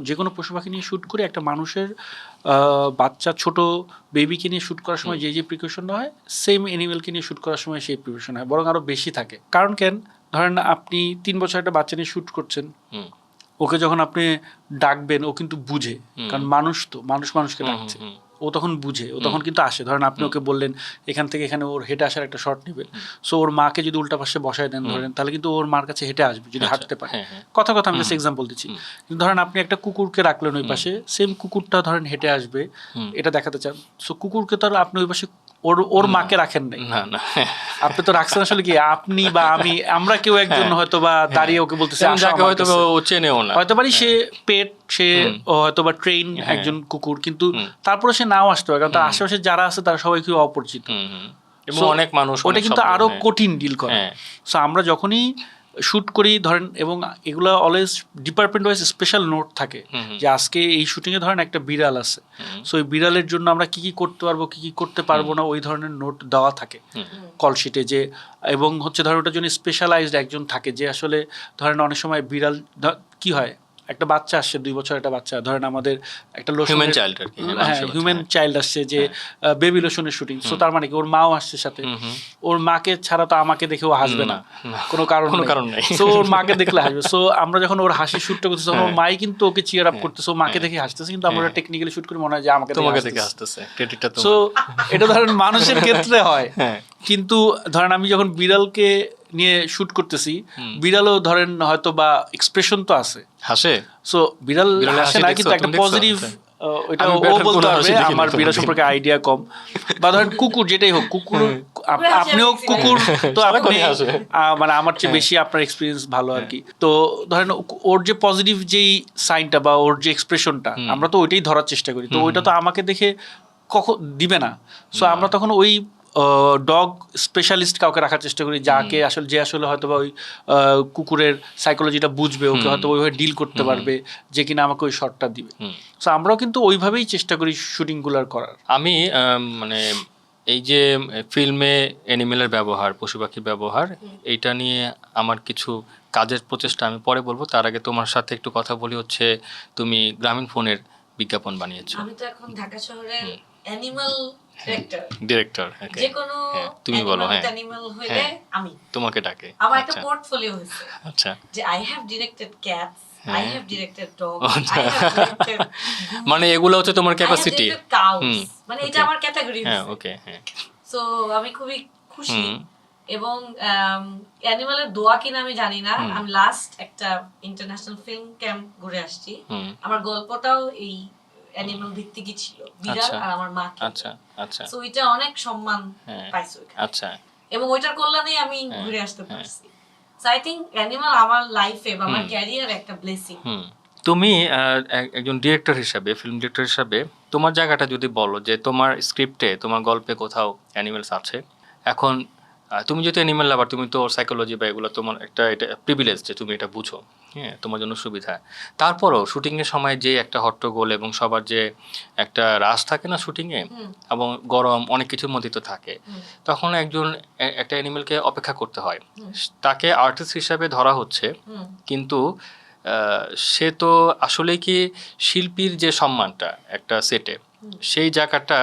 যে কোনো পশু পাখি নিয়ে শ্যুট করি, একটা মানুষের বাচ্চা ছোট বেবিকে নিয়ে শ্যুট করার সময় যে প্রিকশন হয়, সেম অ্যানিমেলকে নিয়ে শ্যুট করার সময় সেই প্রিকশন হয়, বরং আরও বেশি থাকে। কারণ কেন, ধরেন আপনি 3 বছর একটা বাচ্চা নিয়ে শ্যুট করছেন, ওকে যখন আপনি ডাকবেন ও কিন্তু বুঝে, কারণ মানুষ তো মানুষকে ডাকছে, ও তখন বুঝে, ও তখন কিন্তু আসে। ধরেন আপনি ওকে বললেন এখান থেকে এখানে ওর হেঁটে আসার একটা শট নেবে, সো ওর মাকে যদি উল্টা পাশে বসায় দেন ধরেন, তাহলে কিন্তু ওর মার কাছে হেঁটে আসবে যদি হাঁটতে পারে। কথা আমি জাস্ট এক্সাম্পল দিচ্ছি। কিন্তু ধরেন আপনি একটা কুকুরকে রাখলেন ওই পাশে, সেম কুকুরটা ধরেন হেঁটে আসবে, এটা দেখাতে চান, সো কুকুরকে তো আপনি ওই পাশে ওর মাকে রাখেন নাই। না না, আপনি তো রাখছেন আসলে কি আপনি বা আমি, আমরা কেউ একজন হয়তো বা দাঁড়িয়ে ওকে বলতেছে যেমন আসো যাকে আমার হয়তো কাছে। ও চেনেও না, হয়তো পারি সে পেট, সে হয়তো বা ট্রেন একজন কুকুর, কিন্তু তারপরে সে নাও আসতে পারে কারণ তার আশেপাশে যারা আছে তারা সবাই খুব অপরিচিত। এবং So, অনেক মানুষ ওটা অনেক কিন্তু শব্দ, আরো হ্যাঁ। কঠিন ডিল করা। হ্যাঁ। সো আমরা যখনই শুট করি ধরেন, এবং এগুলো always department wise special note থাকে যে আজকে এই শুটিং এ ধরেন একটা বিড়াল আছে, সো এই বিড়ালের জন্য আমরা কি কি করতে পারবো কি কি করতে পারবো না ওই ধরনের নোট দেওয়া থাকে কলশিটে। যে এবং হচ্ছে ধরেন ওটার জন্য স্পেশালাইজড একজন থাকে যে আসলে ধরেন অনেক সময় বিড়াল কি হয়, একটা বাচ্চা আসছে 2 বছর একটা বাচ্চা, ধরেন আমাদের একটা Human child আর কি, হ্যাঁ হিউম্যান চাইল্ড আসছে যে বেবি লোশনের শুটিং, সো তার মানে কি ওর মাও আসছে সাথে, ওর মাকে ছাড়া তো আমাকে দেখে ও হাসবে না, কোনো কারণ নেই। সো ওর মাকে দেখলে হাসবে। সো আমরা যখন ওর হাসির শুটটা করতেছি তখন ওর মাই কিন্তু ওকে চিয়ার আপ করতেছে, ও মাকে দেখে হাসতেছে, কিন্তু আমরা টেকনিক্যালি শুট করে মনে হয় যে আমাকে তোমাকে দেখে দেখে হাসতেছে। আসতেছে, ক্রেডিটটা তো। সো এটা ধরেন মানুষের ক্ষেত্রে হয়, কিন্তু ধরেন আমি যখন বিড়ালকে নিয়ে শুট করতেছি, বিড়ালও ধরেন হয়তো বা এক্সপ্রেশন তো আছে, হাসে। সো বিড়াল বিড়ালের হাসে হাসি না, দেখছো? কিন্তু একটা তুমি দেখছো? পজিটিভ ওইটা আমি ও বিড়ালের বলতে কোনো পারবে, হাসি দেখি না আমার তোমার বিড়াল দিকে। সম্পর্কে আইডিয়া কম। বা ধরেন কুকুর, যেটাই হোক কুকুর, কুকুরের হাসি আপনিও আমি দেখছি কুকুর, তো আপনি সারাক্ষণই হাসে। মানে আমার চেয়ে বেশি আপনার এক্সপিরিয়েন্স ভালো আর কি। তো ধরেন ওর যে পজিটিভ যেই সাইনটা বা ওর যে এক্সপ্রেশনটা, আমরা তো ওইটাই ধরার চেষ্টা করি, তো ওইটা তো আমাকে দেখে কখন দিবে না। সো আমরা তখন ওই ডগ স্পেশালিস্ট কাউকে রাখার চেষ্টা করি যাকে আসলে যে আসলে হয়তো বা ওই কুকুরের সাইকোলজিটা বুঝবে, ওকে হয়তো ওইভাবে ডিল করতে পারবে, যে কিনা আমাকে ওই শটটা দিবে। সো আমরাও কিন্তু ওইভাবেই চেষ্টা করি শুটিংগুলার করার। আমি মানে এই যে ফিল্মে অ্যানিমেলের ব্যবহার, পশু পাখির ব্যবহার, এইটা নিয়ে আমার কিছু কাজের প্রচেষ্টা আমি পরে বলবো। তার আগে তোমার সাথে একটু কথা বলি। হচ্ছে তুমি গ্রামীণ ফোনের বিজ্ঞাপন বানিয়েছো। আমি তো এখন ঢাকা শহরের অ্যানিমাল ডিরেক্টর, যে কোনো তুমি বলো। হ্যাঁ, অ্যানিমাল হইলে আমি, তোমাকে ডাকে। আমার একটা পোর্টফোলিও হয়েছে আচ্ছা, যে I have directed cats, I have directed dog, I have directed, মানে এগুলো হচ্ছে তোমার ক্যাপাসিটি। কাউস, মানে এটা আমার ক্যাটাগরি। হ্যাঁ, ওকে, হ্যাঁ। সো আমি খুবই খুশি। এবং অ্যানিমালের দোয়া কিনা আমি জানি না, আমি লাস্ট একটা ইন্টারন্যাশনাল ফিল্ম ক্যাম্প ঘুরে আসছি, আমার গল্পটাও এই অ্যানিমাল ভিত্তিকই ছিল, বিড়াল আর আমার মা। আচ্ছা আচ্ছা, সো এটা অনেক সম্মান পাইছে ওইখানে। আচ্ছা, এবং ওইটার কল্যাণেই আমি ঘুরে আসতে পারছি। সো আই থিংক অ্যানিমাল আমার লাইফে বা আমার ক্যারিয়ার একটা ব্লেসিং। তুমি একজন ডিরেক্টর হিসাবে, ফিল্ম ডিরেক্টর হিসাবে তোমার জায়গাটা যদি বলো, যে তোমার স্ক্রিপ্টে, তোমার গল্পে কোথাও অ্যানিমেলস আছে। এখন তুমি যেহেতু অ্যানিমেল লাভার, তুমি তো সাইকোলজি বা এগুলো তোমার একটা এটা প্রিভিলেজ যে তুমি এটা বুঝো, হ্যাঁ, তোমার জন্য সুবিধা। তারপরও শুটিংয়ের সময় যে একটা হট্টগোল এবং সবার যে একটা রাশ থাকে না শুটিংয়ে, এবং গরম অনেক কিছুর মধ্যে তো থাকে, তখন একটা অ্যানিমেলকে অপেক্ষা করতে হয়। তাকে আর্টিস্ট হিসাবে ধরা হচ্ছে, কিন্তু সে তো আসলে কি শিল্পীর যে সম্মানটা একটা সেটে, সেই জায়গাটা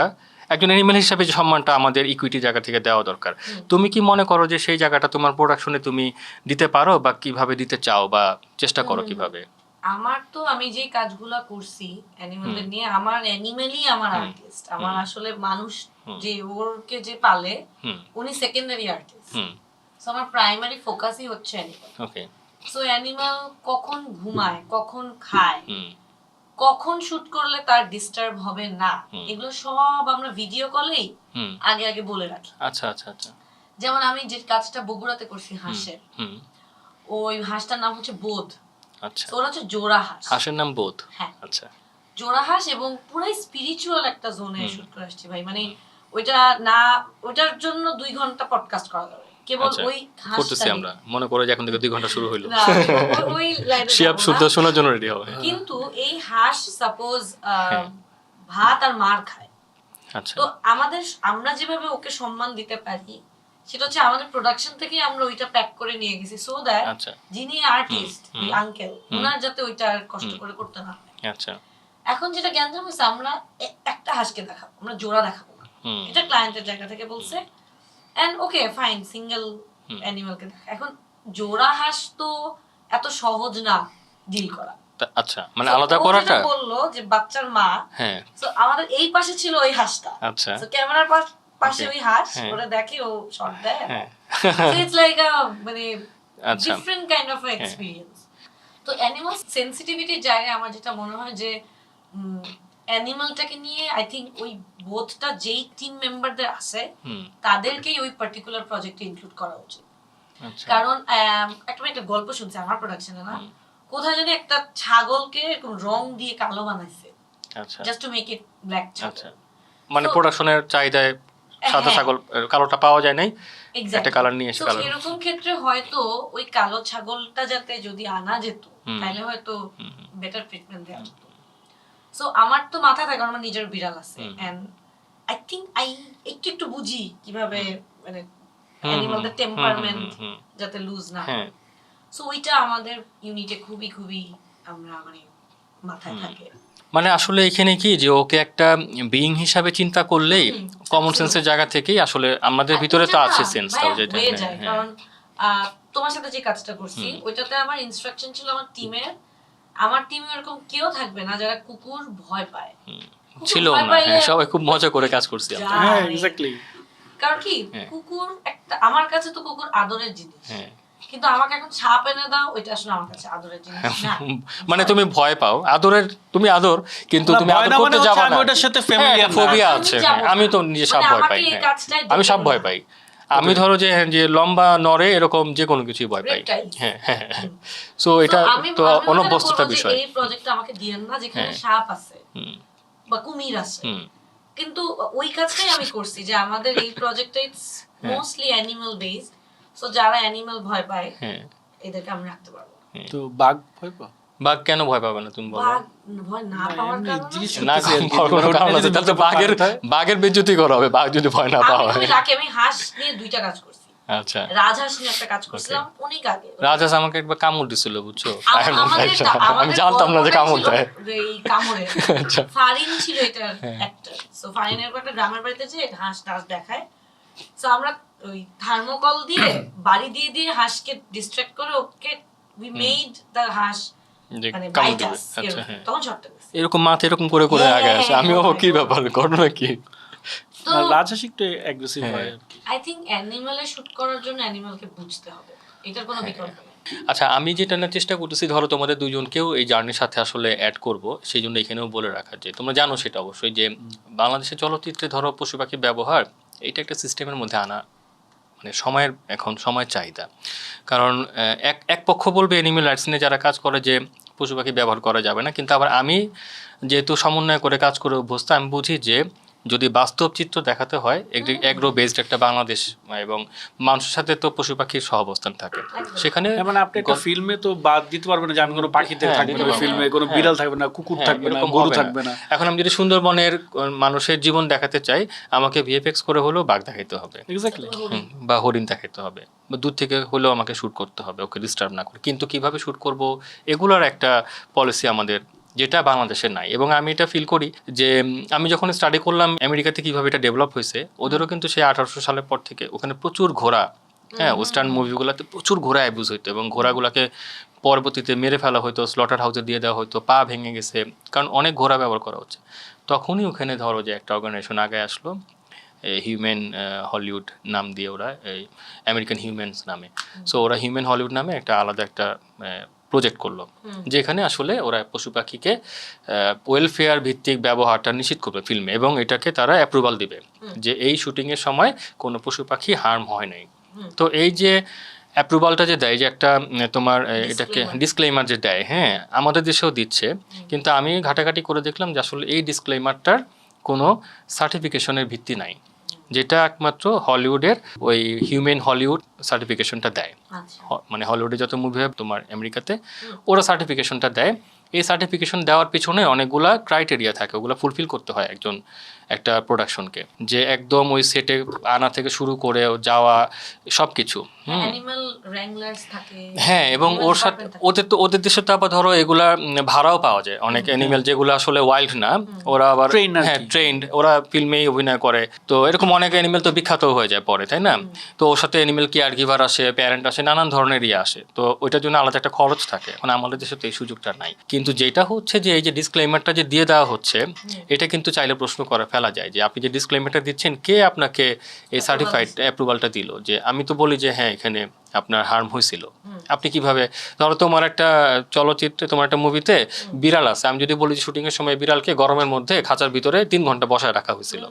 একজন অ্যানিমেল হিসাবে যে সম্মানটা আমাদের ইকুইটি জায়গা থেকে দেওয়া দরকার। তুমি কি মনে করো যে সেই জায়গাটা তোমার প্রোডাকশনে তুমি দিতে পারো, বা কিভাবে দিতে চাও, বা চেষ্টা করো কিভাবে? আমার তো আমি যে কাজগুলা করছি অ্যানিমেলদের নিয়ে, আমার অ্যানিমেলই আমার আর্টিস্ট। আমার আসলে মানুষ যে ওরকে যে পালে উনি সেকেন্ডারি আর্টিস্ট। সো আমার প্রাইমারি ফোকাসই হচ্ছে অ্যানিমেল। ওকে। সো অ্যানিমাল কখন ঘুমায়, কখন খায়, কখন শুট করলে তার ডিস্টার্ব হবে না, এগুলো সব আমরা ভিডিও কলেই আগে আগে বলে রাখি। আচ্ছা আচ্ছা আচ্ছা। যেমন আমি যে কাজটা বগুড়াতে করছি হাঁসের, ওই হাঁসটার নাম হচ্ছে বোধ। আচ্ছা, ওরা হচ্ছে জোড়া হাঁস। হাঁসের নাম বোধ? হ্যাঁ, আচ্ছা। জোড়া হাঁস, এবং পুরাই স্পিরিচুয়াল একটা জোনে শুট করে আসছি ভাই। মানে ওইটা না, ওইটার জন্য 2 ঘন্টা পডকাস্ট করা যাবে কেবল ওই হাঁসটা করতেছি আমরা। মনে করো যে এখন থেকে 2 ঘন্টা শুরু হইলো, ওই লাইনে শিয়াব শুদ্ধ শোনার জন্য রেডি হবে। কিন্তু এই হাঁস সাপোজ ভাত আর মার খায়। আচ্ছা। তো আমরা যেভাবে ওকে সম্মান দিতে পারি, সেটা হচ্ছে আমাদের প্রোডাকশন থেকে আমরা ওইটা প্যাক করে নিয়ে গেছি, সো দ্যাট যিনি আর্টিস্ট ওই আঙ্কেল, ওনার যাতে ওইটা আর কষ্ট করে করতে না হয়। আচ্ছা। এখন যেটা জ্ঞান হয়েছে, আমরা একটা হাঁসকে দেখাবো, আমরা জোড়া দেখাবো না, এটা ক্লায়েন্টের জায়গা থেকে বলছে। এন্ড ওকে ফাইন, সিঙ্গেল অ্যানিমালকে দেখা। এখন জোড়া হাঁস তো এত সহজ না ডিল করা। আচ্ছা, মানে আলাদা করাটা বললো যে বাচ্চার মা। হ্যাঁ, সো আমাদের এই পাশে ছিল ওই হাঁসটা। আচ্ছা, সো ক্যামেরার পাশে ওই হাঁস, ওরা দেখে, ও শট দেয়। সো ইটস লাইক আ মানে ডিফারেন্ট কাইন্ড অফ এক্সপেরিয়েন্স। তো অ্যানিমাল সেনসিটিভিটির জায়গায় আমার যেটা মনে হয় যে অ্যানিমালটাকে নিয়ে আই থিঙ্ক ওই বোধটা যেই টিম মেম্বারদের আছে হুম, তাদেরকেই ওই পার্টিকুলার প্রজেক্টে ইনক্লুড করা উচিত। আচ্ছা, কারণ একটা গল্প শুনছি আমার প্রোডাকশনে না, কোথায় জানি একটা ছাগলকে এরকম রং দিয়ে কালো বানাইছে আচ্ছা, just to make it black. আচ্ছা, মানে So- প্রোডাকশনের চাহিদায় সাদা হ্যাঁ। ছাগল কালোটা পাওয়া যায় নাই, একটা এক্স্যাক্টলি। কালার নিয়ে এসে তো কালার। এরকম ক্ষেত্রে হয়তো ওই কালো ছাগলটা যাতে যদি আনা যেত হুম। তাহলে হয়তো হুম, বেটার ট্রিটমেন্ট দেওয়া হতো। সো আমার তো মাথায় থাকে আমার নিজের বিড়াল আছে হুম। এন্ড আই থিঙ্ক একটু বুঝি কিভাবে মানে হুম, অ্যানিমালদের হুম, টেম্পারমেন্ট হুম, হুম, যাতে লুজ না হয়। হ্যাঁ, সো ওইটা আমাদের ইউনিটে খুবই খুবই আমরা মানে মাথায় থাকে। মানে আসলে এখানে কি যে ওকে একটা বিইং হিসাবে চিন্তা করলেই হুম, কমন absolutely. সেন্সের জায়গা থেকেই আসলে আমাদের আর ভিতরে তো ওইটা আছে না, সেন্সটাও, ভাইয়া, যেটা হয়ে হ্যাঁ, যায়। হ্যাঁ। কারণ তোমার সাথে যে কাজটা করছি ওইটাতে আমার ইনস্ট্রাকশন ছিল আমার টিমের, আমার টিমে এরকম কেউ থাকবে না যারা কুকুর ভয় পায়। কুকুর ছিল ভয় না, পাইলে হ্যাঁ, সবাই খুব মজা করে কাজ করছি আমরা। যা- হ্যাঁ আরে। এক্স্যাক্টলি। কারণ কি হ্যাঁ। কুকুর একটা আমার কাছে তো কুকুর আদরের জিনিস, হ্যাঁ, কিন্তু আমাকে এখন ছাপ এনে দাও ওইটা আসলে আমার কাছে আদরের জিনিস না। মানে তুমি ভয় পাও আদরের, তুমি আদর, কিন্তু না, তুমি ভয় আদর না করতে মানে হচ্ছে যাবা আমি না। ওটার সাথে হ্যাঁ, familiar একটা না। ফোবিয়া আমি আছে, যাবো হ্যাঁ, আমি তো না। নিজে মানে সাপ ভয় আমাকে পাই, এই হ্যাঁ। কাজটাই আমি দিতে সাপ ভয় হবে। পাই, আমি ধরো যে লম্বা নড়ে এরকম যে কোনো কিছুই ভয় পাই, Reptiles. হ্যাঁ হ্যাঁ। সো এটা তো আমি অনভ্যস্ততা বলবো যে বিষয়। এই প্রজেক্টটা আমাকে দিয়েন না যেখানে হ্যাঁ। সাপ আছে হুম, বা কুমির আছে। হুম, কিন্তু ওই কাজটাই আমি করছি যে আমাদের এই প্রজেক্টটা ইটস হ্যাঁ। মোস্টলি অ্যানিমাল বেসড, সো যারা অ্যানিমাল ভয় পায় হ্যাঁ। এদেরকে আমি রাখতে পারবো। তো বাঘ ভয় পাও? বাঘ কেন ভয় পাবে না তুমি বলো? বাঘ ভয় না পাওয়ার এমনি কারণে জিজ্ঞেস না, করতেছি আর কি, পাওয়ার কোনো যে কারণ আছে, যদি তাহলে তো বাঘের পাল্টায়। বাঘের বেজ্জতি করা হবে, বাঘ যদি ভয় না পাওয়া হয়। আমি হাঁস নিয়ে দুইটা কাজ করছি। আচ্ছা, রাজহাঁস নিয়ে একটা কাজ করছিলাম অনেক আগে। রাজহাঁস আমাকে একবার কামড় দিছিল, বুঝছো? আমাদের আমি জানতাম না যে কামড় গল্পটাই দেয়। ছিল যে এই কামড়ে আচ্ছা। ফারিন ছিল এটার হ্যাঁ। একটা। সো ফারিনের একটা গ্রামের বাড়িতে যে হাঁস টাস দেখায়, সো আমরা ওই থার্মোকল দিয়ে বাড়ি দিয়ে দিয়ে হাঁসকে ডিস্ট্রাক্ট করে ওকে উই মেড দ্য হাঁস যে মানে কামড় বাইট দিবে, আস। আচ্ছা, হ্যাঁ। তখন শর্টটা গেছে। এরকম মাথা এরকম করে করে হ্যাঁ, আগে আসে, হ্যাঁ, আমিও হ্যাঁ, কি ব্যাপার, ঘটনা কি? তো না, রাজহাঁস একটু অ্যাগ্রেসিভ হ্যাঁ। হয় আর কি। আই থিংক অ্যানিমালে শুট করার জন্য অ্যানিমালকে বুঝতে হবে, এটার কোনো হ্যাঁ। বিকল্প নেই। আচ্ছা, আমি যেটা না চেষ্টা করতেছি, ধরো তোমাদের দুজনকেও এই জার্নির সাথে আসলে অ্যাড করব, সেই জন্য এখানেও বলে রাখা যে তোমরা জানো সেটা অবশ্যই যে বাংলাদেশের চলচ্চিত্রে ধরো পশু পাখির ব্যবহার এটা একটা সিস্টেমের মধ্যে আনা মানে সময়ের এখন সময় চাহিদা। কারণ এক পক্ষ বলবে অ্যানিমেল রাইটস নিয়ে যারা কাজ করে যে পশু পাখি ব্যবহার করা যাবে না, কিন্তু আবার আমি যেহেতু সমন্বয় করে কাজ করে অভ্যস্ত, আমি বুঝি যে যদি বাস্তব চিত্র দেখাতে হয় এগ্রো বেসড একটা বাংলাদেশ এবং মানুষের সাথে তো পশু পাখির সহাবস্থান থাকে, সেখানে হ্যাঁ, মানে আপনি একটা ফিল্মে তো বাদ দিতে পারবেন না যে আমি কোনো পাখিতে হ্যাঁ, থাকবে দিতে না, পারবো ফিল্মে না। কোনো হ্যাঁ। বিড়াল থাকবে না, কুকুর হ্যাঁ, থাকবে না, এরকম গরু হবে না। থাকবে না। এখন আমি যদি সুন্দরবনের মানুষের জীবন দেখাতে চাই, আমাকে ভিএফএক্স করে হলেও বাঘ দেখাইতে হবে, এক্স্যাক্টলি। বা হরিণ দেখাইতে হবে, বা দূর থেকে হলেও আমাকে শ্যুট করতে হবে, ওকে ডিস্টার্ব না করে। কিন্তু কিভাবে শ্যুট করব, এগুলোর একটা পলিসি আমাদের যেটা বাংলাদেশে নাই। এবং আমি এটা ফিল করি যে আমি যখন স্টাডি করলাম আমেরিকাতে কিভাবে এটা ডেভেলপ হয়েছে, ওদেরও কিন্তু সেই 1800 সালের পর থেকে ওখানে প্রচুর ঘোড়া, হ্যাঁ, ওয়েস্টার্ন মুভিগুলোতে প্রচুর ঘোড়া অ্যাবিউজ হইতো এবং ঘোড়াগুলোকে পরবর্তীতে মেরে ফেলা হতো, স্লটার হাউসে দিয়ে দেওয়া হতো, পা ভেঙে গেছে, কারণ অনেক ঘোড়া ব্যবহার করা হচ্ছে। তখনই ওখানে ধরো যে একটা অর্গানাইজেশন আগে আসলো, হিউম্যান হলিউড নাম দিয়ে, ওরা এই আমেরিকান হিউম্যানস নামে, সো ওরা হিউম্যান হলিউড নামে একটা আলাদা একটা প্রজেক্ট করলো, যেখানে আসলে ওরা পশু পাখিকে ওয়েলফেয়ার ভিত্তিক ব্যবহারটা নিশ্চিত করবে ফিল্মে, এবং এটাকে তারা অ্যাপ্রুভাল দিবে যে এই শুটিংয়ের সময় কোনো পশু পাখি হার্ম হয় নাই। তো এই যে অ্যাপ্রুভালটা যে দেয়, যে একটা তোমার এটাকে ডিসক্লেইমার যে দেয়, হ্যাঁ, আমাদের দেশেও দিচ্ছে, কিন্তু আমি ঘাটাঘাটি করে দেখলাম যে আসলে এই ডিসক্লেইমারটার কোনো সার্টিফিকেশনের ভিত্তি নাই, যেটা একমাত্র হলিউডের ওই হিউম্যান হলিউড সার্টিফিকেশনটা দেয়। আচ্ছা, মানে হলিউডে যত মুভি হয় তোমার আমেরিকাতে, ওরা সার্টিফিকেশনটা দেয়। এই সার্টিফিকেশন দেওয়ার পিছনে অনেকগুলা ক্রাইটেরিয়া থাকে, ওগুলো ফুলফিল করতে হয় একটা প্রোডাকশনকে, যে একদম ওই সেটে আনা থেকে শুরু করে যাওয়া সব কিছু। অ্যানিমাল wranglers থাকে, হ্যাঁ, এবং animal ওর সাথে department থাকে। ওদের দেশে তো আবার ধরো এগুলা ভাড়াও পাওয়া যায়, অনেক অ্যানিমেল যেগুলো আসলে ওয়াইল্ড না, ওরা আবার Trained আর হ্যাঁ কি। ট্রেন্ড, ওরা ফিল্মেই অভিনয় করে। তো এরকম অনেক অ্যানিমেল তো বিখ্যাত হয়ে যায় পরে, তাই না? তো ওর সাথে অ্যানিমেল কেয়ার গিভার আসে, প্যারেন্ট আসে, নানান ধরনের আসে, তো ওইটার জন্য আলাদা একটা খরচ থাকে। এখন আমাদের দেশে তো এই সুযোগটা নাই, কিন্তু কিন্তু যেটা হচ্ছে যে এই যে ডিসক্লেইমারটা যে দিয়ে দেওয়া হচ্ছে এটা কিন্তু চাইলে প্রশ্ন ফেলা যায় যে আপনি যে ডিসক্লেইমারটা দিচ্ছেন কে আপনাকে এই সার্টিফাইড অ্যাপ্রুভালটা দিল, যে আমি তো বলি যে হ্যাঁ এখানে আপনার হার্ম হয়েছিল, আপনি কিভাবে, ধরো তোমার একটা চলচ্চিত্রে তোমার একটা মুভিতে বিড়াল আছে, আমি যদি বলি যে শুটিংয়ের সময় বিড়ালকে গরমের মধ্যে খাঁচার ভিতরে 3 ঘন্টা বসায় রাখা হয়েছিল,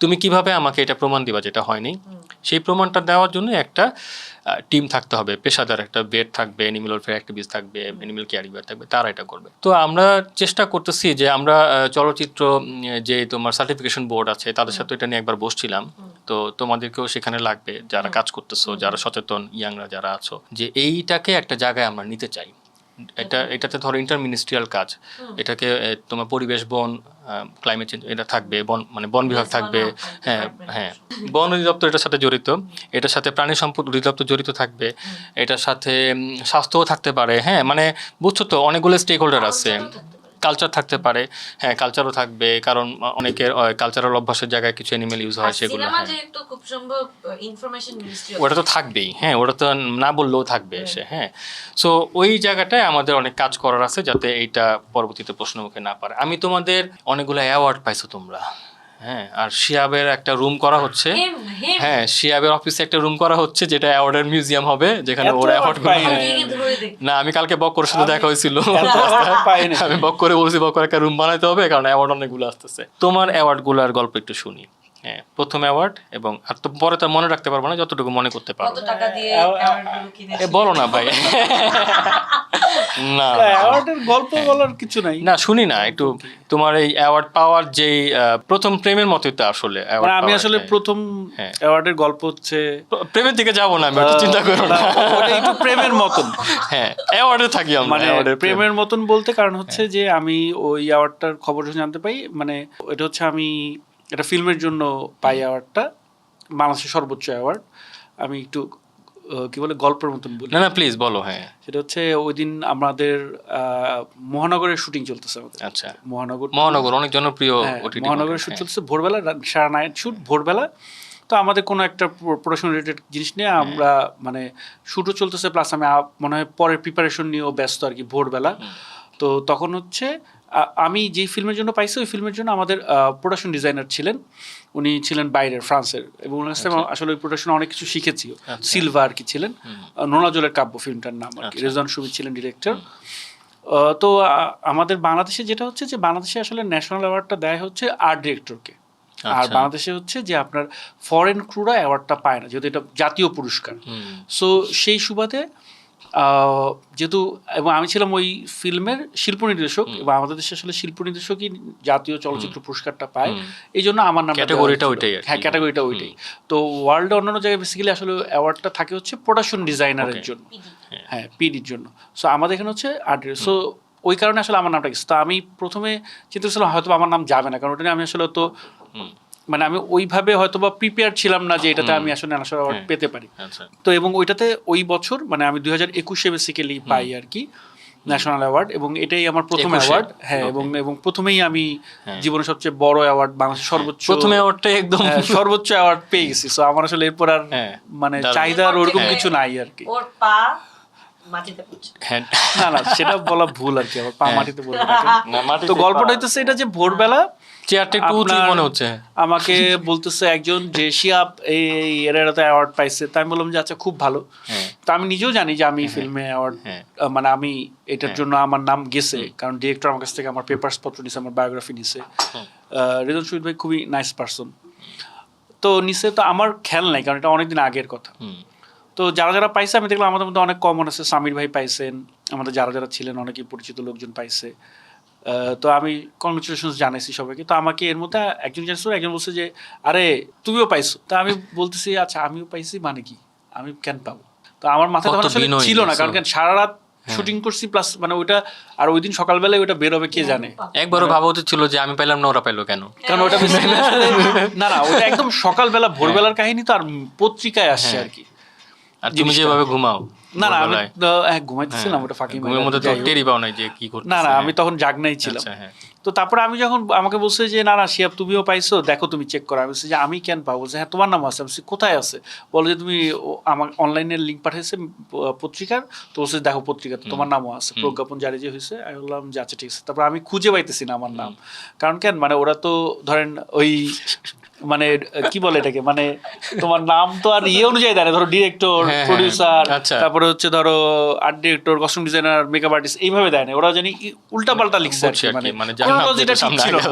তুমি কিভাবে আমাকে এটা প্রমাণ দিবা যেটা হয়নি? সেই প্রমাণটা দেওয়ার জন্য একটা টিম থাকতে হবে, পেশাদার একটা ভেট থাকবে, অ্যানিমেল ওয়েলফেয়ার অ্যাক্টিভিস্ট থাকবে, অ্যানিমেল কেয়ারিবার থাকবে, তারা এটা করবে। তো আমরা চেষ্টা করতেছি যে আমরা চলচ্চিত্র যে তোমার সার্টিফিকেশন বোর্ড আছে তাদের সাথে এটা নিয়ে একবার বসছিলাম, তো তোমাদেরকেও সেখানে লাগবে যারা কাজ করতেছো, যারা সচেতন ইয়াংরা যারা আছো, যে এইটাকে একটা জায়গায় আমরা নিতে চাই। এটাতে ধরো ইন্টারমিনিস্ট্রিয়াল কাজ, এটাকে তোমার পরিবেশ, বন, ক্লাইমেট চেঞ্জ এটা থাকবে, মানে বন বিভাগ থাকবে, হ্যাঁ হ্যাঁ, বন অধিদপ্তর এটার সাথে জড়িত, এটার সাথে প্রাণী সম্পদ অধিদপ্তর জড়িত থাকবে, এটার সাথে স্বাস্থ্যও থাকতে পারে, হ্যাঁ মানে বুঝছো তো অনেকগুলো স্টেক হোল্ডার আছে, কালচার থাকতে পারে, হ্যাঁ কালচারও থাকবে, কারণ অনেকের কালচারাল অভ্যাসের জায়গায় কিছু অ্যানিমেল ইউজ হয় সেগুলো, হ্যাঁ ওটা তো থাকবেই, হ্যাঁ ওটা তো না বললেও থাকবে এসে, হ্যাঁ। সো ওই জায়গাটায় আমাদের অনেক কাজ করার আছে যাতে এইটা পরবর্তীতে প্রশ্নমুখে না পারে। আমি তোমাদের অনেকগুলো অ্যাওয়ার্ড পাইছো তোমরা, হ্যাঁ, আর শিয়াবের একটা রুম করা হচ্ছে, হ্যাঁ শিয়াবের অফিসে একটা রুম করা হচ্ছে যেটা অ্যাওয়ার্ডের মিউজিয়াম হবে, যেখানে ওরা অ্যাওয়ার্ড না, আমি কালকে বক্করের সাথে দেখা হয়েছিল, আমি বক্করে বলছি বক্কর একটা রুম বানাইতে হবে কারণ অ্যাওয়ার্ড অনেকগুলো আসতেছে। তোমার অ্যাওয়ার্ড গুলার গল্প একটু শুনি, হ্যাঁ প্রথম অ্যাওয়ার্ড, এবং আর তো পরে তো মনে রাখতে পারবো না, যতটুকু মনে করতে পারবো। বলো না ভাই, না অ্যাওয়ার্ডের গল্প বলার কিছু নাই, না শুনি না একটু তোমার এই অ্যাওয়ার্ড পাওয়ার যে প্রথম প্রেমের মতোই তো আসলে আমি আসলে প্রথম অ্যাওয়ার্ডের গল্প হচ্ছে, প্রেমের দিকে যাবো না, আমি একটু চিন্তা করো না, ওটা একটু প্রেমের মতন, হ্যাঁ অ্যাওয়ার্ডে থাকি আমরা, মানে প্রেমের মতন বলতে কারণ হচ্ছে যে আমি ওই অ্যাওয়ার্ডটার খবর জানতে পাই, মানে এটা হচ্ছে আমি এটা ফিল্মের জন্য পাই অ্যাওয়ার্ডটা, বাংলাদেশের সর্বোচ্চ অ্যাওয়ার্ড। আমি একটু কি বলে গল্পের মতন বলি, না প্লিজ বলো, হ্যাঁ। সেটা হচ্ছে ওই দিন আমাদের মহানগরের শুটিং চলতেছে আমাদের, আচ্ছা মহানগর অনেক জনপ্রিয়, মহানগরের শুট চলতেছে ভোরবেলা, সারা নাইট শুট ভোরবেলা। তো আমাদের কোনো একটা প্রোডাকশন রিলেটেড জিনিস নিয়ে আমরা মানে শুটও চলতেছে, প্লাস আমি মনে হয় পরের প্রিপারেশন নিয়েও ব্যস্ত আর কি ভোরবেলা। তো তখন হচ্ছে আমি যেই ফিল্মের জন্য পাইছি ওই ফিল্মের জন্য আমাদের প্রোডাকশন ডিজাইনার ছিলেন, উনি ছিলেন বাইরের ফ্রান্সের, এবং ওনার কাছে আসলে ওই প্রোডাকশনে অনেক কিছু শিখেছি। সিলভা আর কি ছিলেন, নোনাজলের কাব্য ফিল্মটার নাম আর কি, রেজওয়ান সুমিত ছিলেন ডিরেক্টর। তো আমাদের বাংলাদেশে যেটা হচ্ছে যে বাংলাদেশে আসলে ন্যাশনাল অ্যাওয়ার্ডটা দেয় হচ্ছে আর্ট ডিরেক্টরকে, আর বাংলাদেশে হচ্ছে যে আপনার ফরেন ক্রুরা অ্যাওয়ার্ডটা পায় না, যেহেতু এটা জাতীয় পুরস্কার। সো সেই সুবাদে যেহেতু, এবং আমি ছিলাম ওই ফিল্মের শিল্প নির্দেশক, এবং আমাদের দেশে আসলে শিল্প নির্দেশকই জাতীয় চলচ্চিত্র পুরস্কারটা পায়, এই জন্য আমার নাম ক্যাটাগরিটা ওইটাই, হ্যাঁ ক্যাটাগরিটা ওইটাই। তো ওয়ার্ল্ডে অন্যান্য জায়গায় বেসিক্যালি আসলে অ্যাওয়ার্ডটা থাকে হচ্ছে প্রোডাকশন ডিজাইনারের জন্য, হ্যাঁ পিডির জন্য। সো আমাদের এখানে হচ্ছে আর্ট, সো ওই কারণে আসলে আমার নামটা গেছে। তো আমি প্রথমে চিন্তা করছিলাম হয়তো আমার নাম যাবে না, কারণ ওটা নিয়ে আমি আসলে তো মানে আমি ওইভাবে হয়তো বা প্রিপেয়ার ছিলাম না যে এটাতে আমি আসলে ন্যাশনাল অ্যাওয়ার্ড পেতে পারি। তো এবং ওইটাতে ওই বছর মানে আমি 2021-এ বেসিক্যালি পাই আর কি ন্যাশনাল অ্যাওয়ার্ড, এবং এটাই আমার প্রথম অ্যাওয়ার্ড, হ্যাঁ। এবং প্রথমেই আমি জীবনের সবচেয়ে বড় অ্যাওয়ার্ড, বাংলাদেশের সর্বোচ্চ প্রথম অ্যাওয়ার্ডটা একদম সর্বোচ্চ অ্যাওয়ার্ড পেয়ে গেছি। সো আমার আসলে এরপর আর মানে চাহিদার ওরকম কিছু নাই আর কি। না না সেটা বলা ভুল আর কি, আমার পা মাটিতে বলে থাকে। তো গল্পটা হইতেছে এটা যে ভোরবেলা চেয়ারটা একটু উঁচু মনে হচ্ছে, আমাকে বলতেছে একজন যে শিয়াব এই এরাতে অ্যাওয়ার্ড পাইছে। তাই আমি বললাম যে আচ্ছা খুব ভালো। তো আমি নিজেও জানি যে আমি ফিল্মে অ্যাওয়ার্ড মানে আমি এটার জন্য আমার নাম গেছে, কারণ ডিরেক্টর আমার কাছ থেকে আমার পেপারস পত্র নিছে, আমার বায়োগ্রাফি নিছে। রেজন সুমিত ভাই খুবই নাইস পারসন, তো নিছে। তো আমার খেয়াল নাই কারণ এটা অনেকদিন আগের কথা। তো যারা যারা পাইছে আমি দেখলাম আমাদের মধ্যে অনেক কমন আছে, সামির ভাই পাইছেন, আমাদের যারা যারা ছিলেন অনেকেই পরিচিত লোকজন পাইছে। তো আমি কংগ্রেচুলেশনস জানাইছি সবাইকে। তো আমাকে এর মধ্যে একজন জানিস, একজন বলছে যে আরে তুমিও পাইছো। তা আমি বলতেছি আচ্ছা আমিও পাইছি মানে কি, আমি কেন পাবো? তো আমার মাথায় তখন আসলে ছিল না, কারণ সারা রাত শুটিং করছি, প্লাস মানে ওইটা আর ওই দিন সকালবেলায় ওইটা বের হবে কে জানে। একবারও ভাবা উচিত ছিল যে আমি পাইলাম না ওরা পাইলো কেন, কারণ ওটা না না ওটা একদম সকালবেলা ভোরবেলার কাহিনী, তো আর পত্রিকায় আসছে আর কি। আর তুমি যেভাবে ঘুমাও, না না আমি ঘুমাইতেছিলাম, ওটা ফাঁকি ঘুমের মধ্যে তো টেরই পাও না যে কি করতেছ। না না আমি তখন জাগনাই ছিলাম। তো তারপরে আমি যখন আমাকে বলছে যে না না শিহাব তুমিও পাইছো, দেখো তুমি চেক করো। আমি বলছি যে আমি কেন পাবো? বলছে হ্যাঁ তোমার নাম আছে। আমি বলছি কোথায় আছে? বলো যে তুমি আমার অনলাইনের লিঙ্ক পাঠিয়েছে পত্রিকার, তো বলছে দেখো পত্রিকা তোমার নামও আছে, প্রজ্ঞাপন জারি যে হয়েছে। আমি বললাম যে আচ্ছা ঠিক আছে। তারপর আমি খুঁজে পাইতেছি না আমার নাম, কারণ কেন মানে ওরা তো ধরেন ওই মানে কি বলে এটাকে, মানে তোমার নাম তো আর ইয়ে অনুযায়ী দেয় না, ধরো ডিরেক্টর, প্রডিউসার, তারপরে হচ্ছে ধরো art director, costume designer, makeup artist, এইভাবে দেয় না। ওরা জানি উল্টা পাল্টা লিখছে আর কি, মানে ক্রোনোলজিটা ঠিক ছিল না।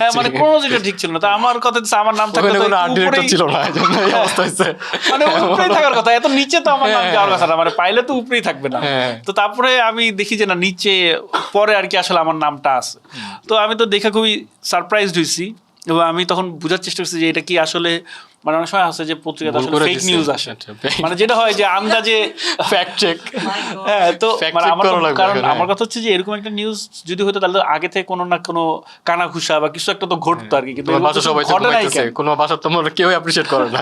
হ্যাঁ মানে ক্রোনোলজিটা ঠিক ছিল না। তা আমার কথা হচ্ছে আমার নাম থাকলে তো আর্ট ডিরেক্টর ছিল না, এজন্য এই অবস্থা হইছে। মানে উপরেই থাকার কথা, এত নিচে তো আমার নাম যাওয়ার কথা না, মানে পাইলে তো উপরেই থাকবে না। তো তারপরে আমি দেখি যে না নিচে পরে আর কি আসলে আমার নামটা আছে। তো আমি তো দেখে খুবই সারপ্রাইজড হইছি, এবং আমি তখন বোঝার চেষ্টা করছি যে এটা কি আসলে, মানে অনেক সময় আছে যে পত্রিকাতে আসলে ফেক নিউজ আসে, মানে যেটা হয় যে আন্দাজে ফ্যাক্ট চেক। হ্যাঁ তো মানে আমার কারণ আমার কথা হচ্ছে যে এরকম একটা নিউজ যদি হতো তাহলে আগে থেকে কোনো না কোনো কানাঘুষা বা কিছু একটা তো ঘটতো আর কি, কিন্তু বাসা সবাই কোনো বাসা তোমার কেউ অ্যাপ্রিশিয়েট করে না।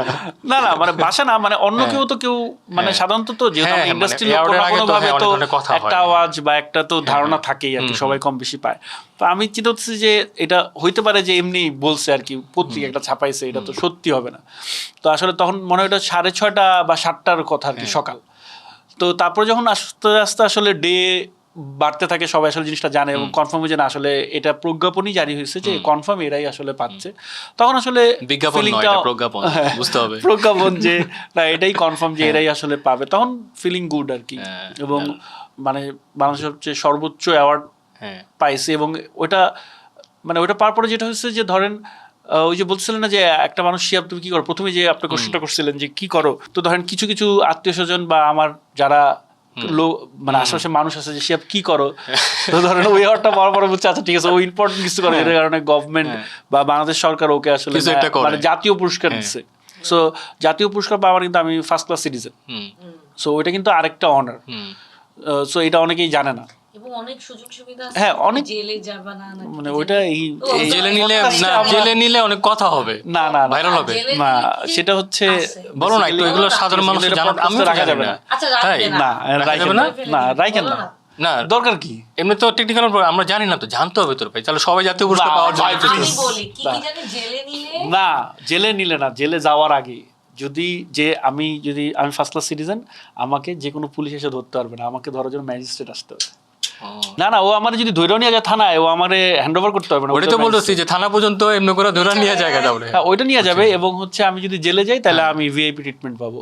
না না মানে বাসা না, মানে অন্য কেউ তো কেউ মানে সাধারণত তো যেহেতু ইন্ডাস্ট্রির কোনো ভাবে তো একটা আওয়াজ বা একটা তো ধারণা থাকেই আর কি, সবাই কম বেশি পায়। তো আমি চিন্তা করছি যে এটা হইতে পারে যে এমনি বলছে আর কি, পত্রিকা একটা ছাপাইছে, এটা তো সত্যি হবে না। তো আসলে তখন মনে হয় 6:30 বা 7টার কথা আর কি সকাল। তো তারপরে যখন আস্তে আস্তে আসলে ডে বাড়তে থাকে, সবাই আসলে জিনিসটা জানে এবং কনফার্ম হয়ে জানে আসলে এটা প্রজ্ঞাপনই জারি হয়েছে যে কনফার্ম এরাই আসলে পাচ্ছে, তখন আসলে প্রজ্ঞাপন যে না এটাই কনফার্ম যে এরাই আসলে পাবে, তখন ফিলিং গুড আর কি। এবং মানে বাংলাদেশের সবচেয়ে সর্বোচ্চ অ্যাওয়ার্ড পাইছে, এবং ওইটা মানে ওইটা পাওয়ার পরে যেটা হচ্ছে যে ধরেন ওই যে বলছিলেন না যে একটা মানুষ শিহাব তুমি কি করো, প্রথমে যে আপনি কোশ্চেনটা করছিলেন যে কি করো, তো ধরেন কিছু কিছু আত্মীয় স্বজন বা আমার যারা মানে আশেপাশে মানুষ আছে যে শিহাব কি করো, তো ধরেন ওই অ্যাওয়ার্ডটা পাওয়ার পরে বলছে আচ্ছা ঠিক আছে ও ইম্পর্টেন্ট কিছু করে, এর কারণে গভর্নমেন্ট বা বাংলাদেশ সরকার ওকে আসলে মানে জাতীয় পুরস্কার দিচ্ছে। সো জাতীয় পুরস্কার পাওয়ার কিন্তু আমি ফার্স্ট ক্লাস সিটিজেন, সো ওইটা কিন্তু আরেকটা অনার। সো এটা অনেকেই জানে না। এবং অনেক সুযোগ সুবিধা আছে, হ্যাঁ অনেক জেলে যাবা না, মানে ওইটা এই জেলে নিলে অনেক কথা হবে, না না ভাইরাল হবে না, সেটা হচ্ছে বলো না একটু, এগুলো সাধারণ মানুষের জানা আমি রাখা যাবে না। আচ্ছা রাখবে না, না রাখেন না, না দরকার কি, এমনি তো টেকনিক্যাল আমরা জানি না, তো জানতে হবে তোর ভাই, তাহলে সবাই জাতীয় পুরস্কার পাওয়ার জন্য আমি বলি কি কি জানি জেলে নিলে না, জেলে নিলে না, জেলে যাওয়ার আগে যদি আমি ফার্স্ট ক্লাস সিটিজেন, আমাকে যে কোনো পুলিশ এসে ধরতে পারবে না, আমাকে ধরার জন্য ম্যাজিস্ট্রেট আসতে হবে। না না ও আমার যদি ধরে নিয়ে যায় থানায়, ও আমারে হ্যান্ডওভার করতে হবে না। ওটা তো বলতেছি যে থানা পর্যন্ত এমনি করে ধরে নিয়ে জায়গা যাবে, হ্যাঁ ওইটা নিয়ে যাবে। এবং হচ্ছে আমি যদি জেলে যাই তাহলে আমি ভিআইপি ট্রিটমেন্ট পাবো,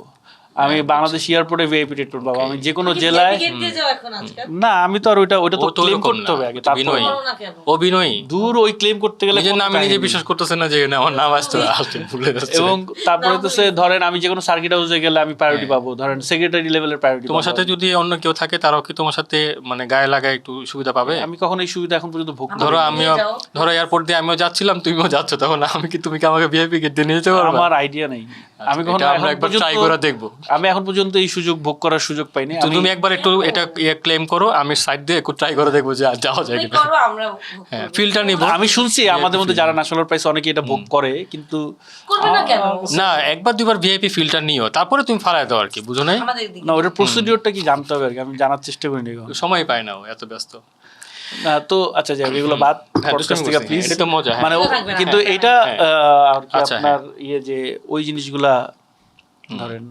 আমি বাংলাদেশ এয়ারপোর্টে ভিআইপি ট্রিটমেন্ট পাবো, আমি যে কোনো জেলায় না, আমি তো আর ওইটা তো ক্লেম করতে হবে আগে, তারপর অভিনয় দূর ওই ক্লেম করতে গেলে নিজের নামে নিজে বিশ্বাস করতেছে না যে আমার নাম আসছে ভুলে যাচ্ছে। এবং তারপরে তো সে ধরেন আমি যে কোনো সার্কিট হাউসে গেলে আমি প্রায়োরিটি পাবো, ধরেন সেক্রেটারি লেভেলের প্রায়োরিটি। তোমার সাথে যদি অন্য কেউ থাকে তারাও কি তোমার সাথে মানে গায়ে লাগায় একটু সুবিধা পাবে? আমি কখনো এই সুবিধা এখন পর্যন্ত ভোগ, ধরো এয়ারপোর্ট দিয়ে আমিও যাচ্ছিলাম তুমিও যাচ্ছ, তখন তুমি কি আমাকে ভিআইপি গেট দিয়ে নিয়ে যেতে পারবে? আমার আইডিয়া নেই, আমি কখনো একবার ট্রাই করে দেখবো, আমি এখন পর্যন্ত এই সুযোগ ভোগ করার সুযোগ পাইনি। তুমি একবার একটু এটা ক্লেম করো, আমি সাইড দিয়ে একটু ট্রাই করে দেখবো যে যাওয়া যায় কিনা, ফিল্টার নিব। আমি শুনছি আমাদের মধ্যে যারা ন্যাশনাল প্রাইস অনেকে এটা ভোগ করে, কিন্তু না একবার দুবার ভিআইপি ফিল্টার নিও, তারপরে তুমি ফালায় দাও আর কি, বুঝো নাই? না ওটার প্রসিডিওরটা কি জানতে হবে আর কি, আমি জানার চেষ্টা করিনি, সময় পাই না, এত ব্যস্ত। না তো আচ্ছা যাই এগুলো বাদ, পডকাস্ট থেকে প্লিজ, এটা তো মজা মানে কিন্তু এইটা আর কি আপনার ইয়ে যে ওই জিনিসগুলা ধরেন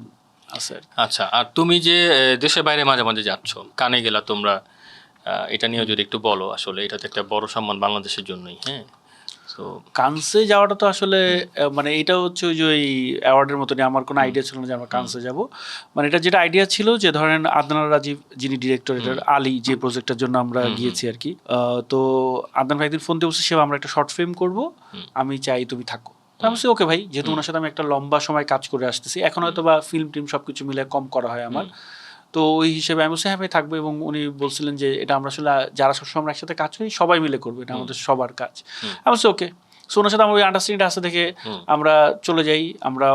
আছে। আচ্ছা, আর তুমি যে দেশের বাইরে মাঝে মাঝে যাচ্ছ, কানে গেলা তোমরা, এটা নিয়ে যদি একটু বলো, আসলে এটা তো একটা বড় সম্মান বাংলাদেশের জন্যই। হ্যাঁ, তো কানসে যাওয়াটা তো আসলে মানে এটা হচ্ছে ওই যে ওই অ্যাওয়ার্ডের মতনই, আমার কোনো আইডিয়া ছিল না যে আমরা কানসে যাব। মানে এটা যেটা আইডিয়া ছিল যে ধরেন আদনান রাজীব যিনি ডিরেক্টর, এটার আলী যে প্রজেক্টের জন্য আমরা গিয়েছি আর কি, তো আদনান ভাই একদিন ফোন দিয়ে বলছে সে আমরা একটা শর্ট ফিল্ম করবো, আমি চাই তুমি থাকো। আমি বলছি ওকে ভাই, যেহেতু ওনার সাথে আমি একটা লম্বা সময় কাজ করে আসতেছি, এখন হয়তো বা ফিল্ম টিম সবকিছু মিলে কম করা হয় আমার, তো ওই হিসেবে আমি বলছি হ্যাঁ ভাই থাকবো। এবং উনি বলছিলেন যে এটা আমরা আসলে যারা সবসময় আমরা একসাথে কাজ করি সবাই মিলে করবো, এটা আমাদের সবার কাজ। আমি বলছি ওকে। সো ওনার সাথে আমার ওই আন্ডারস্ট্যান্ডিং আসতে দেখে আমরা চলে যাই, আমরা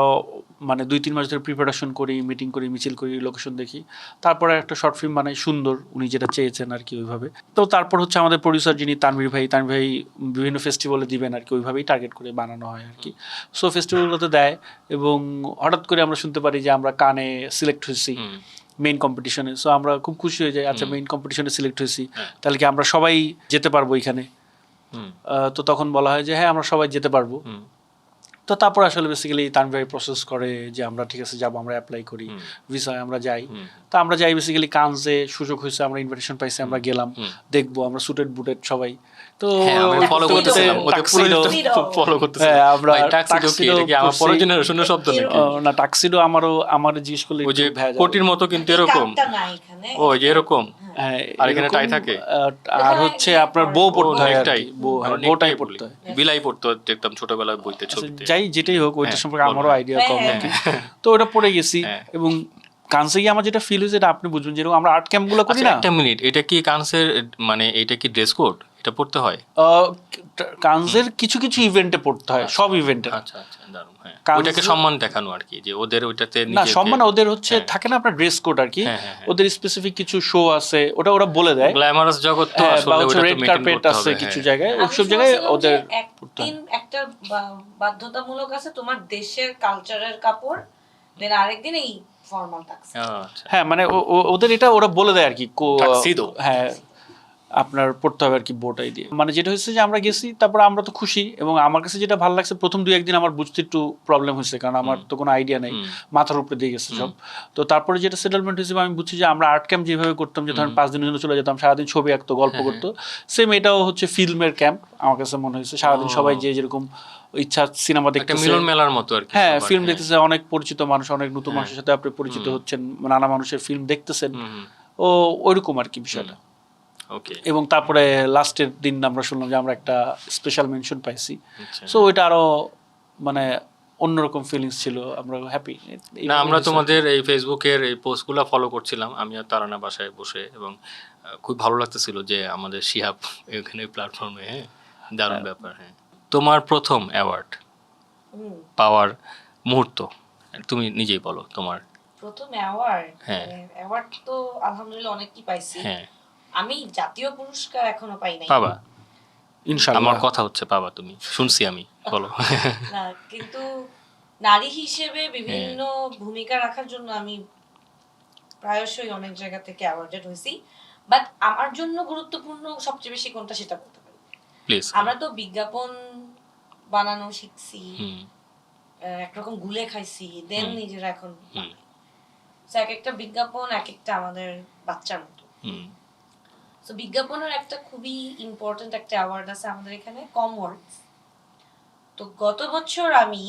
মানে 2-3 মাস ধরে প্রিপারেশন করি, মিটিং করি, মিছিল করি, লোকেশন দেখি, তারপরে একটা শর্ট ফিল্ম বানাই সুন্দর, উনি যেটা চেয়েছেন আর কি ওইভাবে। তো তারপর হচ্ছে আমাদের প্রডিউসার যিনি তানভীর ভাই বিভিন্ন ফেস্টিভ্যালে দিবেন আর কি, ওইভাবেই টার্গেট করে বানানো হয় আর কি। সো ফেস্টিভ্যালগুলোতে দেয়, এবং হঠাৎ করে আমরা শুনতে পারি যে আমরা কানে সিলেক্ট হয়েছি মেইন কম্পিটিশনে। সো আমরা খুব খুশি হয়ে যাই, আচ্ছা মেইন কম্পিটিশনে সিলেক্ট হয়েছি, তাহলে কি আমরা সবাই যেতে পারবো এখানে। তো তখন বলা হয় যে হ্যাঁ আমরা সবাই যেতে পারবো। তো তারপর আসলে বেসিক্যালি তানভীর ভাই প্রসেস করে যে আমরা ঠিক আছে যাবো, আমরা অ্যাপ্লাই করি, ভিসায় আমরা যাই। তো আমরা যাই বেসিক্যালি কানসে সুযোগ হয়েছে, আমরা ইনভিটেশন পাইছি, আমরা গেলাম, দেখবো আমরা সুটেড বুটেড সবাই। তো ফলো করতেছিলাম আমরা না টাক্সিডো আমার জিজ্ঞেস করলে ওই যে কোটির মতো কিন্তু এরকম ও যে এরকম আর এখানে টাই থাকে আর হচ্ছে আপনার বউ পড়তে হয়, বউটাই পড়তে হয়, বিলাই পড়তে দেখতাম ছোটবেলায় বইতে ছবিতে। যাই যেটাই হোক ওইটা সম্পর্কে আমারও আইডিয়া কম আর কি। তো ওটা পড়ে গেছি এবং কানসে গিয়ে আমার যেটা ফিল হয়েছে এটা আপনি বুঝবেন, যেরকম আমরা আর্ট ক্যাম্প গুলো করি না। একটা মিনিট, এটা কি কানসের মানে এটা কি ড্রেস কোড, এটা পড়তে হয়? কানসের কিছু কিছু ইভেন্টে পড়তে হয়, সব ইভেন্টে। আচ্ছা আচ্ছা, দারুণ। হ্যাঁ, ওটাকে সম্মান দেখানো আর কি, যে ওদের ওইটাতে না সম্মান ওদের হচ্ছে থাকে না আপনার ড্রেস কোড আর কি, ওদের স্পেসিফিক কিছু শো আছে, ওরা বলে দেয়। গ্ল্যামারাস জগৎ তো আসলে ওটা তো রেড কার্পেট আছে কিছু জায়গায়, ওইসব জায়গায় ওদের একটা বাধ্যতামূলক আছে তোমার দেশের কালচারের কাপড়, দেন আরেকদিন এই ফর্মাল টাক্স। হ্যাঁ মানে ওদের এটা ওরা বলে দেয় আর কি, হ্যাঁ আপনার পড়তে হবে আর কি বোটাই দিয়ে। মানে যেটা হচ্ছে যে আমরা গেছি, তারপর আমরা তো খুশি, এবং আমার কাছে যেটা ভালো লাগছে প্রথম 2-1 দিন আমার বুঝতে একটু প্রবলেম হয়েছে, কারণ আমার তো কোনো আইডিয়া নেই, মাথার উপরে দিয়ে গেছে সব। তো তারপরে যেটা সেটেলমেন্ট হিসেবে আমি বুঝছি যে আমরা আর্ট ক্যাম্প যেভাবে করতাম, যে ধরেন 5 দিনের জন্য চলে যেতাম, সারাদিন ছবি আঁকতো, গল্প করতো, সেম এটাও হচ্ছে ফিল্মের ক্যাম্প আমার কাছে মনে হয়েছে। সারাদিন সবাই যে যেরকম ইচ্ছা সিনেমা দেখতেছে, মিলন মেলার মতো আর কি। হ্যাঁ ফিল্ম দেখতেছে, অনেক পরিচিত মানুষ, অনেক নতুন মানুষের সাথে আপনি পরিচিত হচ্ছেন, নানা মানুষের ফিল্ম দেখতেছেন, ও ওইরকম আর কি বিষয়টা। এবং তারপরে লাস্টের দিন আমরা শুনলাম যে আমরা একটা স্পেশাল মেনশন পাইছি, সো ওইটা আরো মানে অন্যরকম ফিলিংস ছিল, আমরা হ্যাপি। না আমরা তোমাদের এই ফেসবুকের এই পোস্টগুলো ফলো করছিলাম আমি আর তারানা বাসায় বসে, এবং খুব ভালো লাগতেছিল যে আমাদের শিহাব এখানে প্ল্যাটফর্মে। হ্যাঁ, দারুণ ব্যাপার। হ্যাঁ, তোমার প্রথম অ্যাওয়ার্ড পাওয়ার মুহূর্ত তুমি নিজেই বলো। তোমার প্রথম অ্যাওয়ার্ড? হ্যাঁ, অ্যাওয়ার্ড তো আলহামদুলিল্লাহ অনেকই পাইছি। হ্যাঁ, আমি জাতীয় পুরস্কার এখনো পাই নাই। পাবা ইনশাআল্লাহ। আমার কথা হচ্ছে পাবা, তুমি শুনছি আমি, বলো। না কিন্তু নারী হিসেবে বিভিন্ন ভূমিকা রাখার জন্য আমি প্রায়শই অনেক জায়গা থেকে অ্যাওয়ার্ডেড হয়েছি, বাট আমার জন্য গুরুত্বপূর্ণ সবচেয়ে বেশি কোনটা সেটা বলতে পারি। প্লিজ। আমরা তো বিজ্ঞাপন বানানো শিখছি, একরকম গুলে খাইছি, দেন নিজেরা এখন এক একটা বিজ্ঞাপন এক একটা আমাদের বাচ্চার মতো। তো বিজ্ঞাপনের একটা খুবই ইম্পর্টেন্ট একটা অ্যাওয়ার্ড আছে আমাদের এখানে, কমওয়ার্ডস। তো গত বছর আমি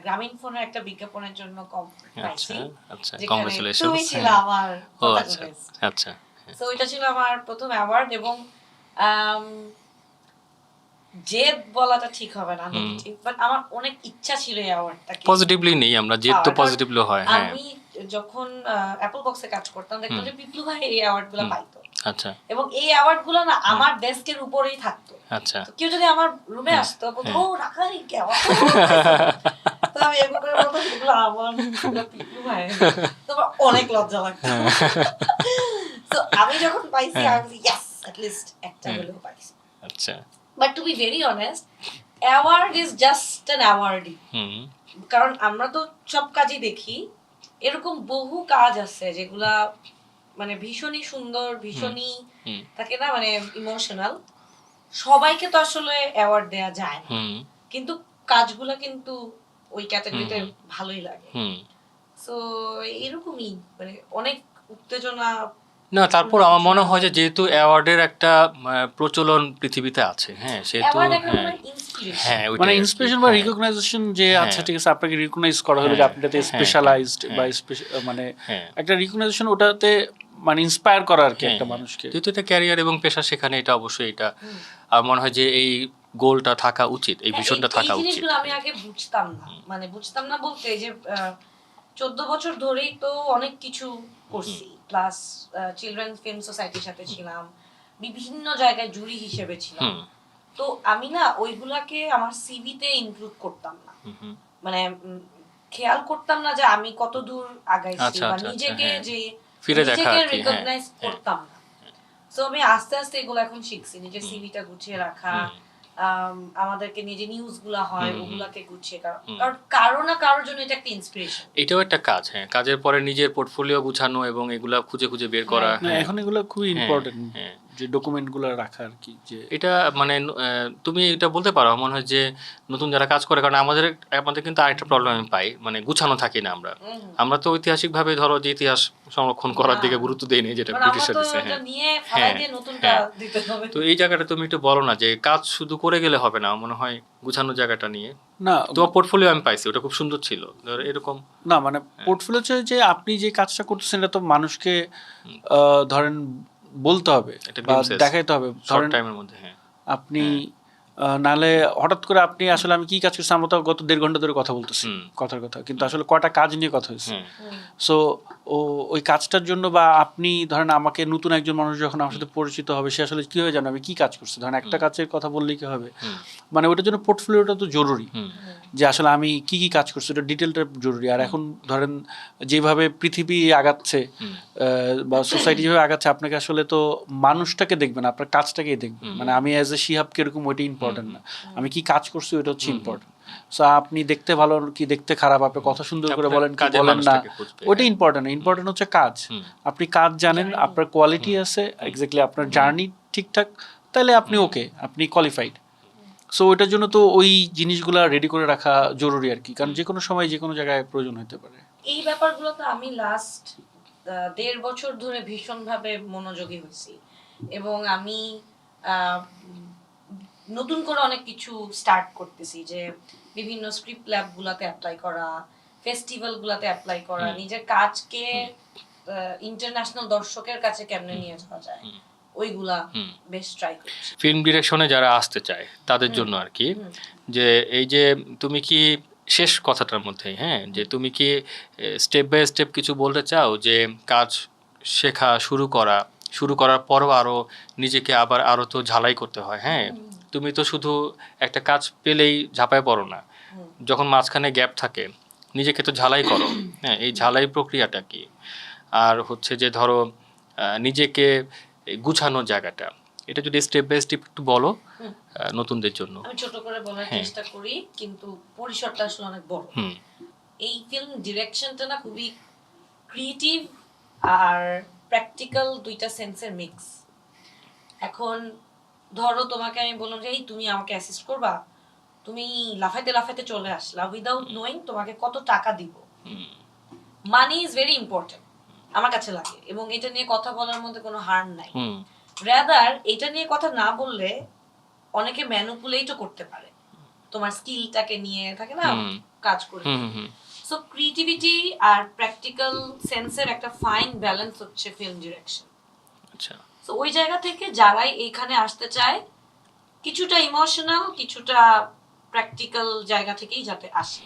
গ্রামীণ ফোনের একটা বিজ্ঞাপনের জন্য কম পাইছি। আচ্ছা, কংগ্রাচুলেশনস। তুমি ছিল আমার আচ্ছা, সো এটা ছিল আমার প্রথম অ্যাওয়ার্ড, এবং জেদ বলাটা ঠিক হবে না, বাট আমার অনেক ইচ্ছা ছিল এই অ্যাওয়ার্ডটাকে পজিটিভলি নেই আমরা, জেদ তো পজিটিভলি হয়। হ্যাঁ, আমি যখন অ্যাপল বক্সে কাজ করতাম দেখতাম যে পিপলু ভাই এই অ্যাওয়ার্ডগুলো পাইতো। আচ্ছা, এবং এই অ্যাওয়ার্ডগুলো না আমার ডেস্কের উপরেই থাকতো। আচ্ছা, কেউ যদি আমার রুমে আসতো বলতো ও রাখা এই অ্যাওয়ার্ড, তো আমি এরকম করে বলতাম এগুলো আমার, পিপলু ভাই। তোমার অনেক লজ্জা লাগতো। তো আমি যখন পাইছি আমি ইয়েস অ্যাট লিস্ট একটা হলেও পাইছি। আচ্ছা, but to be very honest, award is just an অ্যাওয়ার্ডই। কারণ আমরা তো সব কাজই দেখি, এরকম বহু কাজ আছে যেগুলা মানে ভীষণই সুন্দর, ভীষণই থাকে না মানে ইমোশনাল, সবাইকে তো আসলে অ্যাওয়ার্ড দেয়া যায় না, কিন্তু কাজগুলা কিন্তু ওই ক্যাটাগরিতে ভালোই লাগে। সো এরকমই মানে অনেক উত্তেজনা। না তারপর আমার মনে হয় যে যেহেতু অ্যাওয়ার্ডের একটা প্রচলন পৃথিবীতে আছে, হ্যাঁ সেহেতু হ্যাঁ মানে ইন্সপিরেশন বা রিকগনাইজেশন, যে আচ্ছা ঠিক আছে আপনাকে রিকগনাইজ করা হলো যে আপনি এটাতে স্পেশালাইজড বা মানে একটা রিকগনাইজেশন, ওটাতে মানে ইন্সপায়ার করা আর কি একটা মানুষকে। যেহেতু এটা ক্যারিয়ার এবং পেশা, সেখানে এটা অবশ্যই এটা আমার মনে হয় যে এই গোলটা থাকা উচিত, এই ভিশনটা থাকা উচিত। আমি আগে বুঝতাম না, মানে বুঝতাম না বলতে যে 14 বছর ধরেই তো অনেক কিছু করছি, প্লাস চিলড্রেন্স ফিল্ম সোসাইটির সাথে ছিলাম, বিভিন্ন জায়গায় জুরি হিসেবে ছিলাম। তো আমি না ওইগুলাকে আমার সিভিতে ইনক্লুড করতাম না, মানে খেয়াল করতাম না যে আমি কত দূর আগাইছি বা নিজেকে যে ফিরে দেখা আর কি রিকগনাইজ করতাম না। সো আমি আস্তে আস্তে এগুলো এখন শিখছি, নিজের সিভিটা গুছিয়ে রাখা, আমাদেরকে নিজে নিউজ গুলা হয় ওগুলাকে গুছিয়ে, কারণ কারো না কারোর জন্য এটা একটা ইন্সপিরেশন, এটাও একটা কাজ। হ্যাঁ, কাজের পরে নিজের পোর্টফোলিও গুছানো এবং এগুলা খুঁজে খুঁজে বের করা, এখন এগুলো খুবই ইম্পর্টেন্ট। যে ডকুমেন্টগুলো রাখা আর কি, যে এটা মানে তুমি এটা বলতে পারো মনে হয় যে নতুন যারা কাজ করে, কারণ আমাদের কিন্তু আরেকটা প্রবলেম আমি পাই, মানে গুছানো থাকি না আমরা। আমরা তো ঐতিহাসিকভাবে ধরো যে ইতিহাস সংরক্ষণ করার দিকে গুরুত্ব দেই না, যেটা ব্রিটিশরা দিচ্ছে। হ্যাঁ তো এই জায়গাটা তুমি একটু বলো না, যে কাজ শুধু করে গেলে হবে না, মনে হয় গুছানো জায়গাটা নিয়ে। না তোমার পোর্টফোলিও আমি পাইছি, ওটা খুব সুন্দর ছিল, এরকম না মানে পোর্টফোলিও যে আপনি যে কাজটা করতেছেন এটা তো মানুষকে ধরেন বলতে হবে বা দেখাইতে হবে, শর্ট টাইমের মধ্যে। হ্যাঁ আপনি নালে হঠাৎ করে আপনি আসলে আমি কি কাজ করছি, আমরা তো গত 1.5 ঘন্টা ধরে কথা বলতেছি কথার কথা, কিন্তু আসলে কয়টা কাজ নিয়ে কথা হয়েছে। সো ওই কাজটার জন্য বা আপনি ধরেন আমাকে নতুন একজন মানুষ যখন আমার সাথে পরিচিত হবে, সে আসলে কি হয়ে জানো আমি কি কাজ করছি, ধরেন একটা কাজের কথা বললেই কি হবে, মানে ওটার জন্য পোর্টফোলিওটা তো জরুরি, যে আসলে আমি কি কি কাজ করছি ওটা ডিটেলটা জরুরি। আর এখন ধরেন যেভাবে পৃথিবী আগাচ্ছে বা সোসাইটি যেভাবে আগাচ্ছে, আপনাকে আসলে তো মানুষটাকে দেখবেন, আপনার কাজটাকেই দেখবেন। মানে আমি অ্যাজ এ শিহাব কিরকম ওইটা ইম্পর্টেন্ট না, আমি কি কাজ করছি ওইটা হচ্ছে ইম্পর্টেন্ট। সো আপনি দেখতে ভালো কি দেখতে খারাপ, আপনি কথা সুন্দর করে বলেন কি বলেন না, ওইটা ইম্পর্টেন্ট না, ইম্পর্টেন্ট হচ্ছে কাজ। আপনি কাজ জানেন, আপনার কোয়ালিটি আছে, এক্স্যাক্টলি আপনার জার্নি ঠিকঠাক, তাহলে আপনি ওকে, আপনি কোয়ালিফাইড। সো ওইটার জন্য তো ওই জিনিসগুলো রেডি করে রাখা জরুরি আর কি, কারণ যে কোনো সময় যে কোনো জায়গায় প্রয়োজন হতে পারে। এই ব্যাপারগুলো তো আমি লাস্ট 1.5 বছর ধরে ভীষণভাবে মনোযোগী হয়েছি, এবং আমি নতুন করে অনেক কিছু স্টার্ট করতেছি, যে বিভিন্ন স্ক্রিপ্ট ল্যাব গুলাতে অ্যাপ্লাই করা, ফেস্টিভ্যাল গুলাতে অ্যাপ্লাই করা, নিজের কাজকে ইন্টারন্যাশনাল দর্শকের কাছে কেমনে নিয়ে যাওয়া যায়, ওইগুলা বেশ ট্রাই করছি। ফিল্ম ডিরেকশনে যারা আসতে চায় তাদের জন্য আর কি, যে এই যে তুমি কি শেষ কথাটার মধ্যে, হ্যাঁ, যে তুমি কি স্টেপ বাই স্টেপ কিছু বলতে চাও, যে কাজ শেখা শুরু করার পরও আরও নিজেকে আরও তো ঝালাই করতে হয়। হ্যাঁ, তুমি তো শুধু একটা কাজ পেলেই ঝাঁপায় পড়ো না, যখন মাঝখানে গ্যাপ থাকে নিজেকে তো ঝালাই করো। হ্যাঁ, এই ঝালাই প্রক্রিয়াটা কি, আর হচ্ছে যে ধরো নিজেকে গুছানোর জায়গাটা, এটা যদি স্টেপ বাই স্টেপ একটু বলো নতুনদের জন্য। আমি ছোট করে বলার চেষ্টা করি, কিন্তু পরিসরটা আসলে অনেক বড়। এই ফিল্ম ডিরেকশনটা না খুবই ক্রিয়েটিভ আর প্র্যাকটিক্যাল, দুইটা সেন্সের মিক্স। এখন ধরো তোমাকে আমি বললাম যে এই তুমি আমাকে অ্যাসিস্ট করবা, তুমি লাফাইতে লাফাইতে চলে আসলা উইদাউট নোয়িং তোমাকে কত টাকা দিব। মানি ইজ ভেরি ইম্পর্টেন্ট আমার কাছে লাগে, এবং এটা নিয়ে কথা বলার মধ্যে কোনো হার্ম নাই। রাদার এটা নিয়ে কথা না বললে অনেকে ম্যানিপুলেটও করতে পারে, তোমার স্কিলটাকে নিয়ে থাকে না কাজ করে। সো ক্রিয়েটিভিটি আর প্র্যাকটিক্যাল সেন্সের একটা ফাইন ব্যালেন্স হচ্ছে ফিল্ম ডিরেকশন। আচ্ছা, সো ওই জায়গা থেকে যারাই এখানে আসতে চায়, কিছুটা ইমোশনাল কিছুটা প্র্যাকটিক্যাল জায়গা থেকেই যাতে আসে,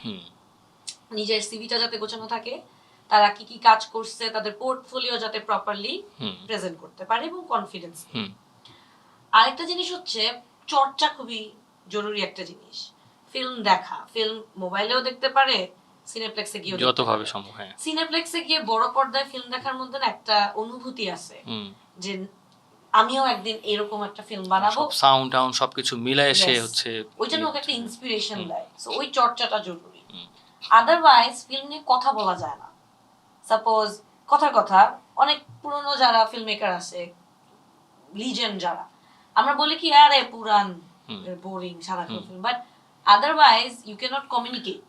নিজের সিভিটা যাতে গোছানো থাকে, তারা কি কি কাজ করছে তাদের পোর্টফোলিও যাতে প্রপারলি প্রেজেন্ট করতে পারে এবং কনফিডেন্স। আরেকটা জিনিস হচ্ছে চর্চা, খুবই জরুরি একটা জিনিস। ফিল্ম দেখা, ফিল্ম মোবাইলেও দেখতে পারে, সিনেপ্লেক্সে গিয়ে যতভাবে সম্ভব। হ্যাঁ, সিনেপ্লেক্সে গিয়ে বড় পর্দায় ফিল্ম দেখার মধ্যে একটা অনুভূতি আছে, যে আমিও একদিন এরকম একটা ফিল্ম বানাবো, সাউন্ড টাউন সবকিছু মিলায় এসে হচ্ছে, ওই জন্য ওকে একটা ইন্সপিরেশন দেয়। সো ওই চর্চাটা জরুরি। আদারওয়াইজ ফিল্ম নিয়ে কথা বলা যায় না। সাপোজ কথার কথা, অনেক পুরনো যারা ফিল্ম মেকার আছে, লিজেন্ড যারা, আমরা বলি কি আরে পুরান বোরিং সারাক্ষণ film, but otherwise you can not communicate.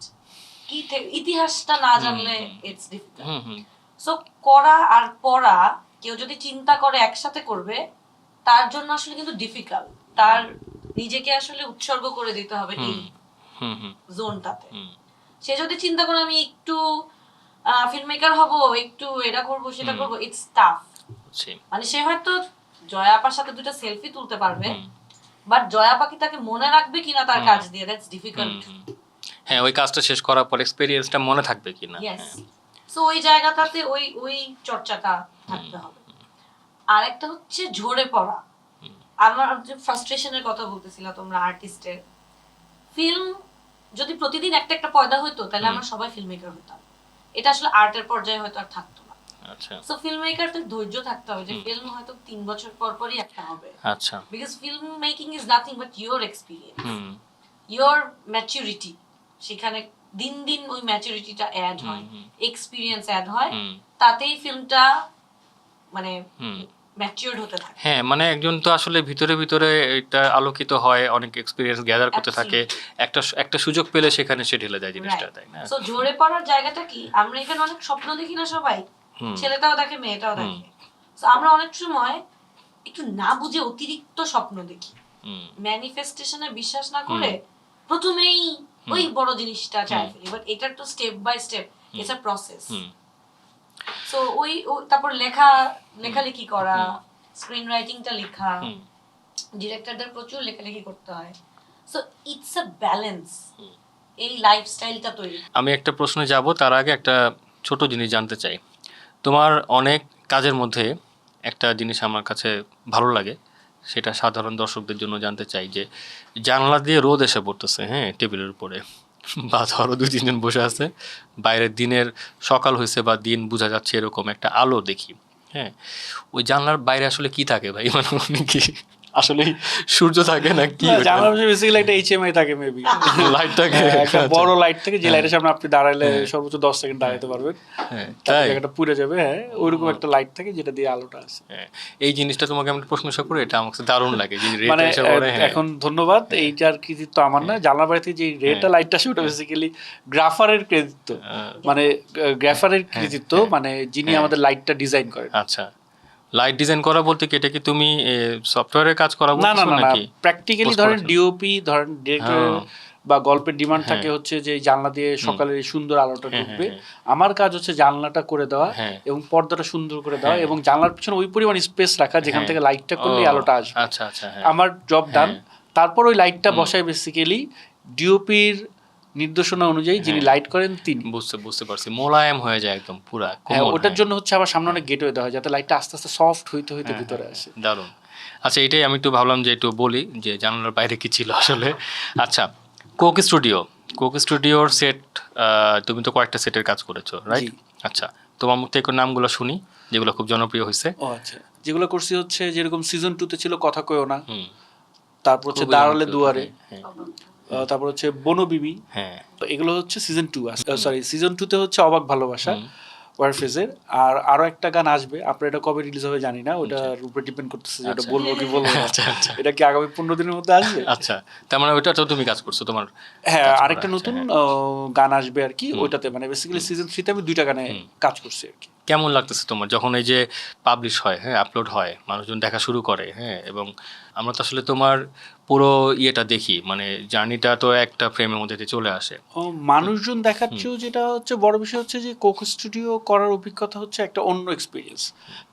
কি ইতিহাসটা না জানলে ইটস ডিফিকাল্ট। সো করা আর পড়া, কেউ যদি চিন্তা করে একসাথে করবে, তার জন্য আসলে কিন্তু ডিফিকাল্ট। তার নিজেকে আসলে উৎসর্গ করে দিতে হবে এই জোনটাতে। সে যদি চিন্তা করে আমি একটু ফিল্ম মেকার হব, একটু এটা করব সেটা করব, ইটস টাফ। মানে সে হয়তো জয়া আপার সাথে দুটো সেলফি তুলতে পারবে, বাট জয়া আপা কি তাকে মনে রাখবে কিনা তার কাজ দিয়ে, দ্যাটস ডিফিকাল্ট। হ্যাঁ, ওই কাজটা শেষ করার পর এক্সপেরিয়েন্সটা মনে থাকবে কিনা। সো ওই জায়গাটাতে ওই চর্চাটা থাকতে হবে। আর একটা হচ্ছে ঝরে পড়া। আমার যে ফ্রাস্ট্রেশনের কথা বলতেছিলা তোমরা আর্টিস্টের, ফিল্ম যদি প্রতিদিন একটা একটা পয়দা হইতো তাহলে আমরা সবাই ফিল্ম মেকার হতাম। এটা আসলে আর্টের পর্যায়ে হয়তো আর থাকতো না। আচ্ছা, সো ফিল্ম মেকারদের ধৈর্য থাকতে হবে, যে ফিল্ম হয়তো 3 বছর পর পরই একটা হবে। আচ্ছা, because film making is nothing but your experience, your maturity. সেখানে দিন দিন ওই ম্যাচুরিটিটা অ্যাড হয়, এক্সপেরিয়েন্স অ্যাড হয়, তাতেই ফিল্মটা মানে ম্যাচিউরড হতে থাকে। হ্যাঁ, মানে একজন তো আসলে ভিতরে ভিতরে এটা আলোকিত হয়, অনেক এক্সপিরিয়েন্স গ্যাদার করতে থাকে, একটা একটা সুযোগ পেলে সেখানে সে ঢেলে দেয় জিনিসটা, তাই না? সো ঝরে পড়ার জায়গাটা কি, আমরা এখানে অনেক স্বপ্ন দেখি না সবাই, ছেলেটাও দেখে মেয়েটাও দেখে। সো আমরা অনেক সময় একটু না বুঝে অতিরিক্ত স্বপ্ন দেখি, ম্যানিফেস্টেশনে বিশ্বাস না করে প্রথমেই ওই বড় জিনিসটা চাই ফেলি। বাট এটা তো step by step, it's a process. So ওই তারপর লেখালেখি করা, স্ক্রিন রাইটিংটা লেখা, ডিরেক্টরদের প্রচুর লেখালেখি করতে হয়। সো ইটস আ ব্যালেন্স, এই লাইফস্টাইলটা তৈরি। আমি একটা প্রশ্নে যাব, তার আগে একটা ছোট জিনিস জানতে চাই। তোমার অনেক কাজের মধ্যে একটা জিনিস আমার কাছে ভালো লাগে, সেটা সাধারণ দর্শকদের জন্য জানতে চাই, যে জানলা দিয়ে রোদ এসে পড়তেছে, হ্যাঁ, টেবিলের উপরে, বা ধরো 2-3 জন বসে আছে, বাইরের দিনের সকাল হয়েছে বা দিন বোঝা যাচ্ছে, এরকম একটা আলো দেখি, হ্যাঁ, ওই জানলার বাইরে আসলে কি থাকে ভাই? মানে কি আসলে সূর্য থাকে না কি? জানলার পাশে বেসিক্যালি একটা এইচএমআই থাকে, মেবি লাইট থাকে, একটা বড় লাইট থাকে, যে লাইটের সামনে আপনি দাঁড়াইলে সর্বোচ্চ 10 সেকেন্ড দাঁড়াতে পারবেন, তাই জায়গাটা পুড়ে যাবে। হ্যাঁ, ওইরকম একটা লাইট থাকে যেটা দিয়ে আলোটা আসে। এই জিনিসটা তোমাকে আমি প্রশংসা করে, এটা আমার কাছে দারুণ লাগে যে মানে এখন ধন্যবাদ, এইটার কৃতিত্ব আমার না, জানলার বাইরে থেকে যে রেটা লাইটটা আসে ওটা বেসিক্যালি গ্রাফারের কৃতিত্ব, মানে গ্রাফারের কৃতিত্ব, মানে যিনি আমাদের লাইটটা ডিজাইন করেন। আচ্ছা, লাইট ডিজাইন করা বলতে কি, এটা কি তুমি সফটওয়্যারের কাজ করা বলছো নাকি? প্র্যাকটিক্যালি ধরেন ডিওপি, ধরেন ডিরেক্টর বা গল্পের ডিমান্ড থাকে হচ্ছে যে জানলা দিয়ে সকালে সুন্দর আলোটা ঢুকবে, আমার কাজ হচ্ছে জানলাটা করে দেওয়া এবং পর্দাটা সুন্দর করে দেওয়া এবং জানলার পিছনে ওই পরিমাণ স্পেস রাখা যেখান থেকে লাইটটা করলে আলোটা আসবে। আচ্ছা আচ্ছা, আমার জব ডান। তারপর ওই লাইটটা বসায় বেসিক্যালি ডিওপির নির্দেশনা অনুযায়ী যিনি লাইট করেন তিনি। বুঝতে পারছি, মোলায়েম হয়ে যায় একদম পুরা। ওটার জন্য হচ্ছে আবার সামনে অনেক গেটওয়ে দেওয়া হয় যাতে লাইটটা আস্তে আস্তে সফট হইতে হইতে ভিতরে আসে। দারুণ। আচ্ছা, এটাই আমি একটু ভাবলাম যে একটু বলি যে জানালার বাইরে কি ছিল আসলে। আচ্ছা, কোক স্টুডিওর সেট, তুমি তো কয়েকটা সেটের কাজ করেছো, রাইট? আচ্ছা, তোমার মুখ থেকে নামগুলো শুনি যেগুলো খুব জনপ্রিয় হয়েছে। ও আচ্ছা, যেগুলো করছি হচ্ছে যেরকম সিজন 2 তে ছিল কথা কইও না, তারপর হচ্ছে দাঁড়ালে দুয়ারে, তারপর হচ্ছে বনবিবি, হ্যাঁ, এগুলো হচ্ছে সিজন 2, সরি সিজন 2 তে হচ্ছে অবাক ভালোবাসা ওয়ারফেজের। আর আরো একটা গান আসবে, আপনার এটা কবে রিলিজ হবে জানি না, ওটার উপরে ডিপেন্ড করতেছে যে এটা বলবো কি বলবো না। এটা কি আগামী 15 দিনের মধ্যে আসবে? আচ্ছা, তার মানে ওইটা তো তুমি কাজ করছো তোমার? হ্যাঁ, আরেকটা নতুন গান আসবে আর কি, ওইটাতে মানে বেসিক্যালি সিজন 3 তে আমি 2টা গানে কাজ করছি আর কি। কেমন লাগতেছে তোমার যখন এই যে পাবলিশ হয়, হ্যাঁ, আপলোড হয়, মানুষজন দেখা শুরু করে, হ্যাঁ, এবং আমরা তো আসলে তোমার পুরো ইয়েটা দেখি, মানে জার্নিটা তো একটা ফ্রেমের মধ্যে দিয়ে চলে আসে। মানুষজন দেখাচ্ছেও, যেটা হচ্ছে বড় বিষয় হচ্ছে যে কোক স্টুডিও করার অভিজ্ঞতা হচ্ছে একটা অন্য এক্সপিরিয়েন্স,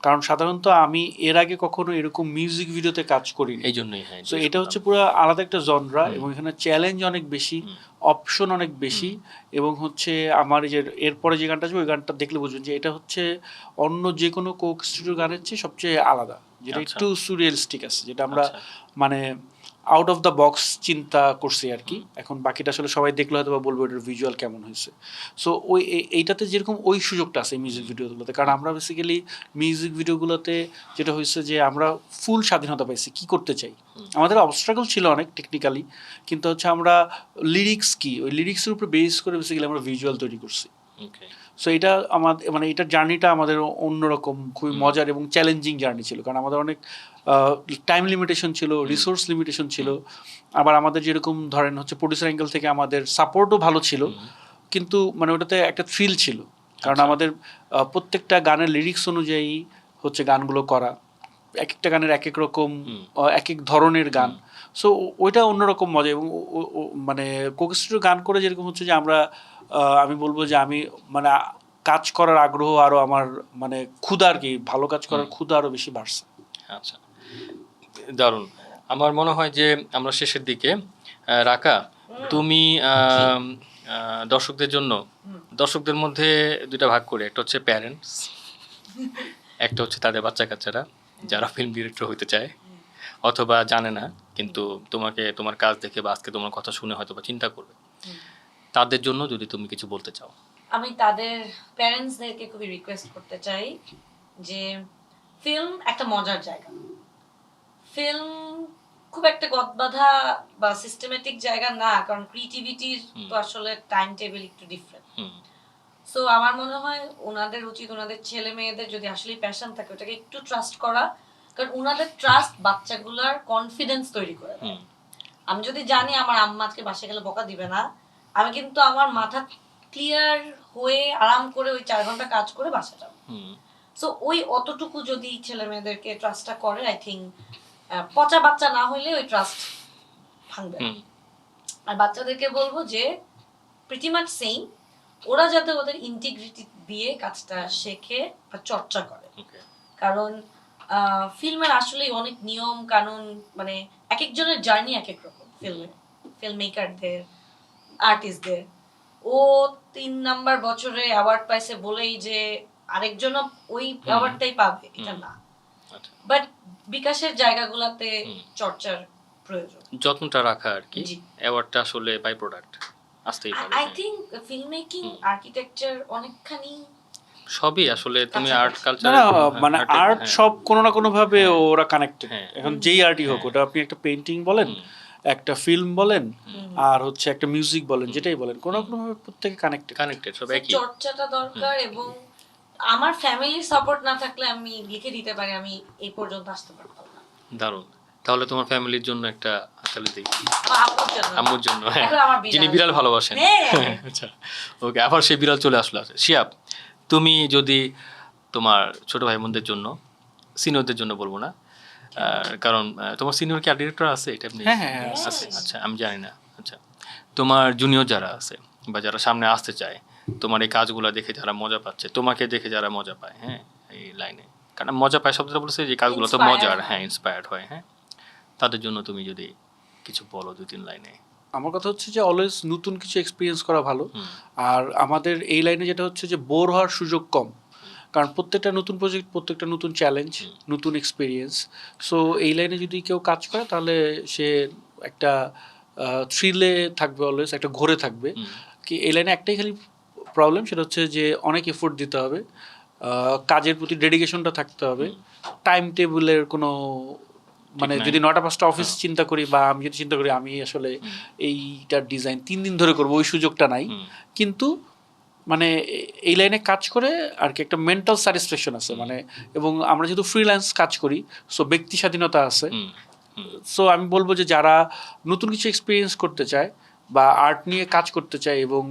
কারণ সাধারণত আমি এর আগে কখনো এরকম মিউজিক ভিডিওতে কাজ করিনি, এই জন্যই। হ্যাঁ, তো এটা হচ্ছে পুরো আলাদা একটা জনরা এবং এখানে চ্যালেঞ্জ অনেক বেশি, অপশন অনেক বেশি, এবং হচ্ছে আমার এই যে এরপরে যে গানটা আসবে ওই গানটা দেখলে বুঝবেন যে এটা হচ্ছে অন্য যে কোনো কোক স্টুডিও গানের চেয়ে সবচেয়ে আলাদা, যেটা একটু সুরিয়ালিস্টিক আছে, যেটা আমরা মানে আউট অফ দ্য বক্স চিন্তা করছি আর কি। এখন বাকিটা আসলে সবাই দেখলে হয়তো বা বলবো এটার ভিজুয়াল কেমন হয়েছে। সো ওই এইটাতে যেরকম ওই সুযোগটা আছে মিউজিক ভিডিওগুলোতে, কারণ আমরা বেসিক্যালি মিউজিক ভিডিওগুলোতে যেটা হয়েছে যে আমরা ফুল স্বাধীনতা পাইছি কি করতে চাই। আমাদের অবস্ট্রাগল ছিল অনেক টেকনিক্যালি, কিন্তু হচ্ছে আমরা লিরিক্স কি, ওই লিরিক্সের উপরে বেস করে বেসিক্যালি আমরা ভিজুয়াল তৈরি করছি। সো এটা আমাদের মানে এটার জার্নিটা আমাদের অন্যরকম খুবই মজার এবং চ্যালেঞ্জিং জার্নি ছিল, কারণ আমাদের অনেক টাইম লিমিটেশন ছিল, রিসোর্স লিমিটেশন ছিল, আবার আমাদের যেরকম ধরেন হচ্ছে প্রোডিউসার অ্যাঙ্গেল থেকে আমাদের সাপোর্টও ভালো ছিল, কিন্তু মানে ওটাতে একটা থ্রিল ছিল, কারণ আমাদের প্রত্যেকটা গানের লিরিক্স অনুযায়ী হচ্ছে গানগুলো করা, এক একটা গানের এক এক রকম এক এক ধরনের গান। সো ওইটা অন্যরকম মজা, এবং মানে কোক স্টুডিও গান করে যেরকম হচ্ছে যে আমরা আমি বলবো যে আমি মানে কাজ করার আগ্রহ আরও আমার মানে ক্ষুধা আর কি, ভালো কাজ করার ক্ষুধা আরও বেশি বাড়ছে। আচ্ছা, দারুণ। আমার মনে হয় যে আমরা শেষের দিকে, রাকা, তুমি দর্শকদের মধ্যে দুইটা ভাগ করে, একটা হচ্ছে প্যারেন্টস, একটা হচ্ছে তাদের বাচ্চা কাচ্চারা যারা ফিল্ম ডিরেক্টর হইতে চায় অথবা জানে না, কিন্তু তোমার কাজ দেখে বা আজকে তোমার কথা শুনে হয়তো বা চিন্তা করবে, তাদের জন্য যদি তুমি কিছু বলতে চাও। আমি তাদের প্যারেন্টসদেরকে খুবই রিকোয়েস্ট করতে চাই যে ফিল্ম একটা মজার জায়গা, ফিল্ম খুব একটা গদবাঁধা বা সিস্টেমেটিক জায়গা না, কারণ ক্রিয়েটিভিটির তো আসলে টাইম টেবিল একটু ডিফারেন্ট। সো আমার মনে হয় ওনাদের উচিত ওনাদের ছেলে মেয়েদের যদি আসলে প্যাশন থাকে ওটাকে একটু ট্রাস্ট করা কারণ উনাদের ট্রাস্ট বাচ্চাগুলার কনফিডেন্স তৈরি করে দেয়। আমি যদি জানি আমার আম্মা আজকে বাসায় গেলে বকা দিবে না, আমি কিন্তু আমার মাথা ক্লিয়ার হয়ে আরাম করে ওই 4 ঘন্টা কাজ করে বাসা যাবো। সো ওই অতটুকু যদি ছেলে মেয়েদেরকে ট্রাস্টটা করে, আই থিঙ্ক পচা বাচ্চা না হইলে ওই ট্রাস্ট ভাঙবে না। আর বাচ্চাদেরকে বলবো যে প্রিটি মাচ সেম, ওরা যাতে ওদের ইন্টিগ্রিটি দিয়ে কাজটা শেখে বা চর্চা করে। কারণ ফিল্মের আসলেই অনেক নিয়ম কানুন, মানে এক একজনের জার্নি এক এক রকম। ফিল্ম মেকারদের, আর্টিস্টদের, ও 3 নাম্বার বছরে অ্যাওয়ার্ড পাইছে বলেই যে আরেকজনও ওই অ্যাওয়ার্ডটাই পাবে এটা না। বাট বিকাশের জায়গাগুলোতে চর্চার প্রয়োজন, যত্নটা রাখা আর কি। অ্যাওয়ার্ডটা আসলে বাই প্রোডাক্ট আসতেই পারে। I think film making, architecture অনেকখানি সবই আসলে তুমি আর্ট কালচার, মানে আর্ট সব কোনো না কোনো ভাবে ওরা কানেক্টেড। এখন যেই আর্টই হোক, ওটা আপনি একটা পেইন্টিং বলেন, একটা ফিল্ম বলেন, আর হচ্ছে একটা মিউজিক বলেন, যেটাই বলেন, কোনো কোনো ভাবে প্রত্যেকে কানেক্টেড সব একই। চর্চাটা দরকার। এবং আমার ফ্যামিলির সাপোর্ট না থাকলে আমি লিখে দিতে পারি আমি এই পর্যন্ত আসতে পারতাম না। দারুণ। তাহলে তোমার ফ্যামিলির জন্য একটা হাততালি দেই। আম্মুর জন্য, যিনি বিড়াল ভালোবাসেন। আচ্ছা, ওকে, আবার সেই বিড়াল চলে আসলো। শিয়াব, তুমি যদি তোমার ছোট ভাই বোনদের জন্য, সিনিয়রদের জন্য বলবো না, কারণ তোমার সিনিয়র কি আর ডিরেক্টর আছে? এটা আপনি আছে? আচ্ছা, আমি জানি না। আচ্ছা, তোমার জুনিয়র যারা আছে বা যারা সামনে আসতে চায়, তোমার এই কাজগুলো দেখে যারা মজা পাচ্ছে, তোমাকে দেখে যারা মজা পায়, হ্যাঁ, এই লাইনে, কারণ মজা পায় শব্দটা বলছে যে কাজগুলো তো মজার, হ্যাঁ, ইন্সপায়ার্ড হয়, হ্যাঁ, তাদের জন্য তুমি যদি কিছু বলো 2-3 লাইনে। আমার কথা হচ্ছে যে অলওয়েজ নতুন কিছু এক্সপিরিয়েন্স করা ভালো। আর আমাদের এই লাইনে যেটা হচ্ছে যে বোর হওয়ার সুযোগ কম, কারণ প্রত্যেকটা নতুন প্রজেক্ট, প্রত্যেকটা নতুন চ্যালেঞ্জ, নতুন এক্সপিরিয়েন্স। সো এই লাইনে যদি কেউ কাজ করে তাহলে সে একটা থ্রিলে থাকবে, অলওয়েজ একটা ঘোরে থাকবে। কি এই লাইনে একটাই খালি প্রবলেম, সেটা হচ্ছে যে অনেক এফোর্ট দিতে হবে, কাজের প্রতি ডেডিকেশনটা থাকতে হবে, টাইম টেবিলের কোনো, মানে যদি 9টা-5টা অফিস চিন্তা করি, বা আমি যদি চিন্তা করি আমি আসলে এইটার ডিজাইন 3 দিন ধরে করবো, ওই সুযোগটা নাই। কিন্তু মানে এই লাইনে কাজ করে আর কি একটা মেন্টাল স্যাটিসফ্যাকশন আছে, মানে, এবং আমরা যেহেতু ফ্রিল্যান্স কাজ করি, সো ব্যক্তি স্বাধীনতা আছে। সো আমি বলবো যে যারা নতুন কিছু এক্সপিরিয়েন্স করতে চায় বা আর্ট নিয়ে কাজ করতে চায় এবং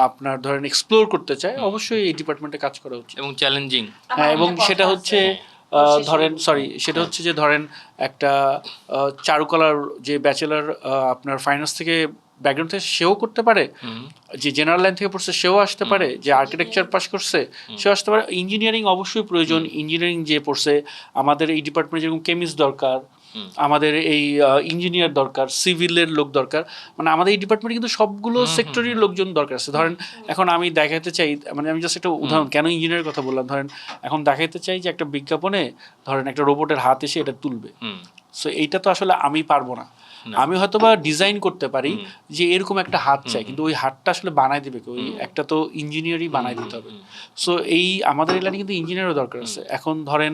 আপনার ধরেন এক্সপ্লোর করতে চায়, অবশ্যই এই ডিপার্টমেন্টে কাজ করা উচিত। এবং চ্যালেঞ্জিং, হ্যাঁ, এবং সেটা হচ্ছে ধরেন সেটা হচ্ছে যে ধরেন একটা চারুকলার যে ব্যাচেলার আপনার ফাইন্যান্স থেকে ব্যাকগ্রাউন্ড থেকে সেও করতে পারে, যে জেনারেল লাইন থেকে পড়ছে সেও আসতে পারে, যে আর্কিটেকচার পাস করছে সেও আসতে পারে। ইঞ্জিনিয়ারিং অবশ্যই প্রয়োজন, ইঞ্জিনিয়ারিং যে পড়ছে, আমাদের এই ডিপার্টমেন্টে যেরকম কেমিস্ট দরকার, আমাদের এই ইঞ্জিনিয়ার দরকার, সিভিলের লোক দরকার, মানে আমাদের এই ডিপার্টমেন্টে কিন্তু সবগুলো সেক্টরের লোকজন দরকার আছে। ধরেন এখন আমি দেখাতে চাই, মানে আমি জাস্ট একটা উদাহরণ, কেন ইঞ্জিনিয়ারের কথা বললাম, ধরেন এখন দেখাতে চাই যে একটা বিজ্ঞাপনে ধরেন একটা রোবটের হাত এসে এটা তুলবে, সো এইটা তো আসলে আমি পারবো না। আমি হয়তো বা ডিজাইন করতে পারি যে এরকম একটা হাত চাই, কিন্তু ওই হাতটা আসলে বানাই দেবে ওই একটা তো ইঞ্জিনিয়ারই বানাই দিতে হবে। সো এই আমাদের এলাকায় কিন্তু ইঞ্জিনিয়ারও দরকার আছে। এখন ধরেন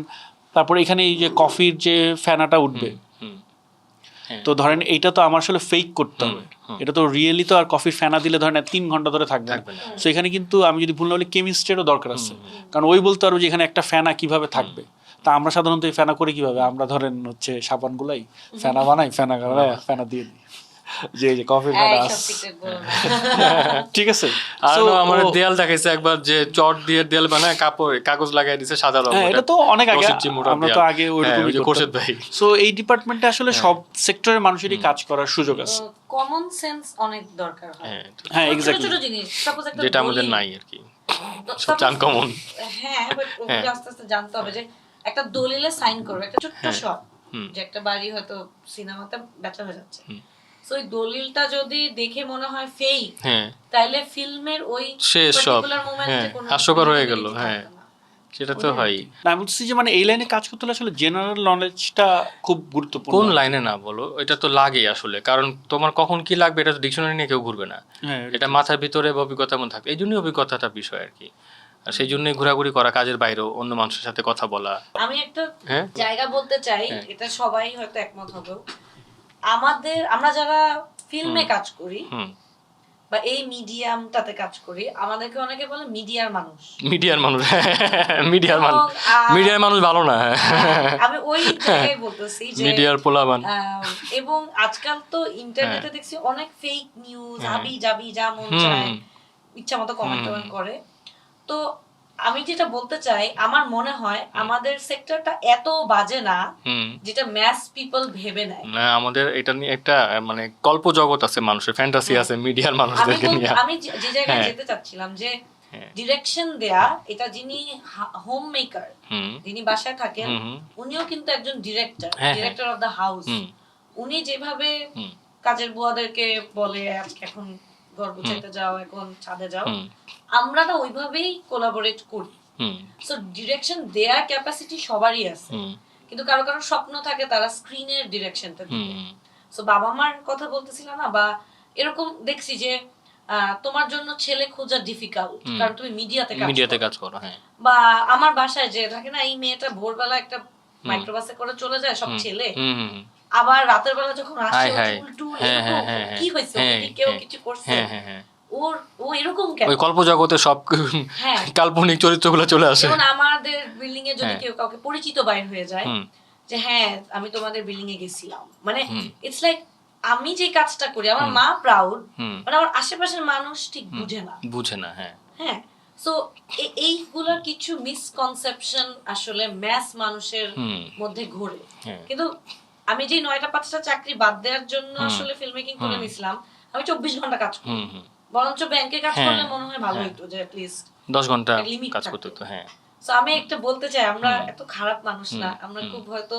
তারপরে এখানে এই যে কফির যে ফ্যানাটা উঠবে, তো ধরেন এইটা তো আমার আসলে ফেক করতে হবে, এটা তো রিয়েলি তো আর কফির ফ্যানা দিলে ধরেন 3 ঘন্টা ধরে থাকবে না। সো এখানে কিন্তু আমি যদি ভুল না বলি কেমিস্ট্রিরও দরকার আছে, কারণ ওই বলতে পারবো যে এখানে একটা ফ্যানা কিভাবে থাকবে। তা আমরা সাধারণত এই ফ্যানা করি কিভাবে, আমরা ধরেন হচ্ছে সাবানগুলাই ফ্যানা বানাই, ফ্যানা দিয়ে দিই, যে কফির ফ্যানা ঠিক আছে। আর আমাদের দেয়াল দেখাইছে একবার যে চট দিয়ে দেয়াল বানায়, কাগজ লাগাই দিয়েছে সাদা রং, এটা তো অনেক আগে, আমরা তো আগে ওইরকমই করতাম। সো এই ডিপার্টমেন্টে আসলে সব সেক্টরের মানুষেরই কাজ করার সুযোগ আছে, কমন সেন্স অনেক দরকার হয়। হ্যাঁ, এক্স্যাক্টলি, ছোট জিনিস, সাপোজ একটা যেটা আমাদের নাই আর কি, সব আনকমন। হ্যাঁ, বাট ওগুলো আস্তে আস্তে জানতে হবে। যে একটা দলিলে সাইন করবে, একটা ছোট্ট শট, যে একটা বাড়ি হয়তো সিনেমাতে বেচা হয়ে যাচ্ছে, সো ওই দলিলটা যদি দেখে মনে হয় ফেক, তাইলে ফিল্মের ওই পার্টিকুলার মোমেন্টে কোনো হাস্যকর হয়ে গেল। হ্যাঁ, সেটা তো হয় না। আমি বলছি যে মানে এই লাইনে কাজ করতে হলে আসলে জেনারেল নলেজটা খুব গুরুত্বপূর্ণ। কোন লাইনে না বলো, এটা তো লাগেই আসলে, কারণ তোমার কখন কি লাগবে এটা তো ডিকশনারি নিয়ে কেউ ঘুরবে না, এটা মাথার ভিতরে অভিজ্ঞতা মধ্যে থাকবে। এই জন্যই অভিজ্ঞতাটা বিষয় আর কি, আর সেই জন্যই ঘোরাঘুরি করা, কাজের বাইরেও অন্য মানুষের সাথে কথা বলা। আমি একটা জায়গা বলতে চাই, এটা সবাই হয়তো একমত হবে, আমরা যারা ফিল্মে কাজ করি বা এই মিডিয়ামটাতে কাজ করি, আমাদেরকে অনেকে বলে মিডিয়ার মানুষ। মিডিয়ার মানুষ মিডিয়ার মানুষ ভালো না। আমি ওই জায়গায় বলতেছি যে মিডিয়ার পোলাবান। এবং আজকাল তো ইন্টারনেটে দেখছি অনেক ফেক নিউজ, হাবি জাবি যা মন চায় ইচ্ছা মতো কমেন্ট করে। তো আমি যেটা বলতে চাই, আমার মনে হয় আমাদের সেক্টরটা এত বাজে না যেটা ম্যাস পিপল ভেবে নেয়। না, আমাদের এটা নিয়ে একটা মানে কল্প জগৎ আছে, মানুষের ফ্যান্টাসি আছে মিডিয়ার মানুষদেরকে নিয়ে। আমি যে জায়গায় যেতে চাচ্ছিলাম যে ডিরেকশন দেয়া, এটা যিনি হোম মেকার, যিনি বাসায় থাকেন, উনিও কিন্তু একজন ডিরেক্টর অফ দ্য হাউস। উনি যেভাবে কাজের বুয়াদেরকে বলে আজকে এখন ঘর গুছাইতে যাও, এখন ছাদে যাও, আমরা না ওইভাবেই কোলাবোরেট করি। সো ডিরেকশন দেয়ার ক্যাপাসিটি সবারই আছে, কিন্তু কারো কারো স্বপ্ন থাকে তারা স্ক্রিনের ডিরেকশনটা দিবে। সো বাবা মার কথা বলতেছিলাম না, বা এরকম দেখছি যে তোমার জন্য ছেলে খোঁজা ডিফিকাল্ট, কারণ তুমি মিডিয়াতে কাজ করো। হ্যাঁ, বা আমার বাসায় যে থাকে না, এই মেয়েটা ভোরবেলা একটা মাইক্রোবাসে করে চলে যায়, সব ছেলে, আবার রাতের বেলা যখন আসে কি হয়েছে, কেউ কিছু করছে, ও এরকম কেন? ওই কল্প জগতে সব কাল্পনিক চরিত্রগুলো চলে আসে। যেমন আমাদের বিল্ডিং এ যদি কেউ কাউকে পরিচিত বাইর হয়ে যায় যে হ্যাঁ আমি তোমাদের বিল্ডিং এ গেছিলাম, মানে ইটস লাইক আমি যে কাজটা করি আমার মা প্রাউড, মানে আমার আশেপাশের মানুষ ঠিক বুঝে না। হ্যাঁ, সো এইগুলা কিছু মিসকনসেপশন আসলে ম্যাস মানুষের মধ্যে ঘোরে। কিন্তু আমি যে 9টা 5টা চাকরি বাদ দেওয়ার জন্য আসলে ফিল্ম মেকিং করে নিছিলাম, আমি 24 ঘন্টা কাজ করি, বরঞ্চ ব্যাংকে কাজ করলে মনে হয় ভালো হতো যে at least 10 ঘন্টা কাজ করতে হতো। হ্যাঁ, সো আমি একটা বলতে চাই, আমরা এত খারাপ মানুষ না, আমরা খুব হয়তো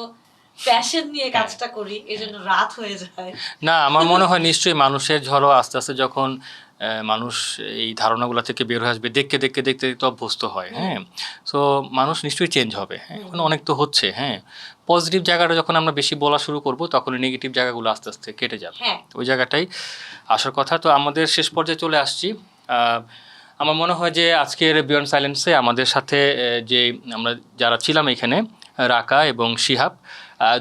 প্যাশন নিয়ে কাজটা করি, এজন্য রাত হয়ে যায়। না, আমার মনে হয় নিশ্চয়ই মানুষের ঝড়ো আস্তে আস্তে যখন মানুষ এই ধারণাগুলো থেকে বের হয়ে আসবে, দেখতে দেখতে দেখতে দেখতে অভ্যস্ত হয়। হ্যাঁ, সো মানুষ নিশ্চয়ই চেঞ্জ হবে। হ্যাঁ, এখন অনেক তো হচ্ছে। হ্যাঁ, পজিটিভ জায়গাটা যখন আমরা বেশি বলা শুরু করব, তখন নেগেটিভ জায়গাগুলো আস্তে আস্তে কেটে যাবে। ওই জায়গাটাই আসার কথা। তো আমাদের শেষ পর্যায়ে চলে আসছি। আমার মনে হয় যে আজকের বিয়ন্ড সাইলেন্সে আমাদের সাথে যে আমরা যারা ছিলাম এখানে, রাকা এবং শিহাব,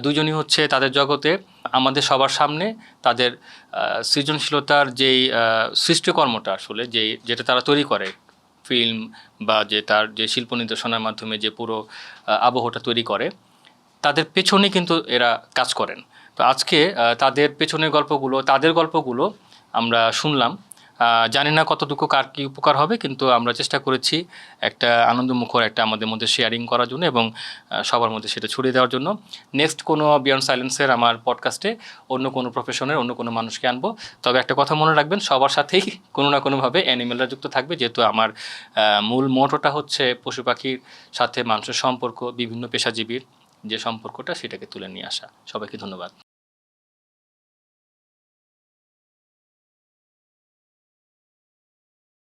দুজনই হচ্ছে তাদের জগতে আমাদের সবার সামনে তাদের সৃজনশীলতার যেই সৃষ্টিকর্মটা আসলে যেটা তারা তৈরি করে, ফিল্ম বা যে তার যে শিল্প নির্দেশনার মাধ্যমে যে পুরো আবহটা তৈরি করে, তাদের পেছনে কিন্তু এরা কাজ করেন। তো আজকে তাদের পেছনের গল্পগুলো, তাদের গল্পগুলো আমরা শুনলাম। জানি না কতটুকু কার কী উপকার হবে, কিন্তু আমরা চেষ্টা করেছি একটা আনন্দমুখর একটা আমাদের মধ্যে শেয়ারিং করার জন্য এবং সবার মধ্যে সেটা ছড়িয়ে দেওয়ার জন্য। নেক্সট কোনো বিয়ন্ড সাইলেন্সের আমার পডকাস্টে অন্য কোনো প্রফেশনের অন্য কোনো মানুষকে আনবো। তবে একটা কথা মনে রাখবেন, সবার সাথেই কোনো না কোনোভাবে অ্যানিমেলরা যুক্ত থাকবে, যেহেতু আমার মূল মোটোটা হচ্ছে পশু পাখির সাথে মানুষের সম্পর্ক, বিভিন্ন পেশাজীবীর যে সম্পর্কটা সেটাকে তুলে নিয়ে আসা। সবাইকে ধন্যবাদ।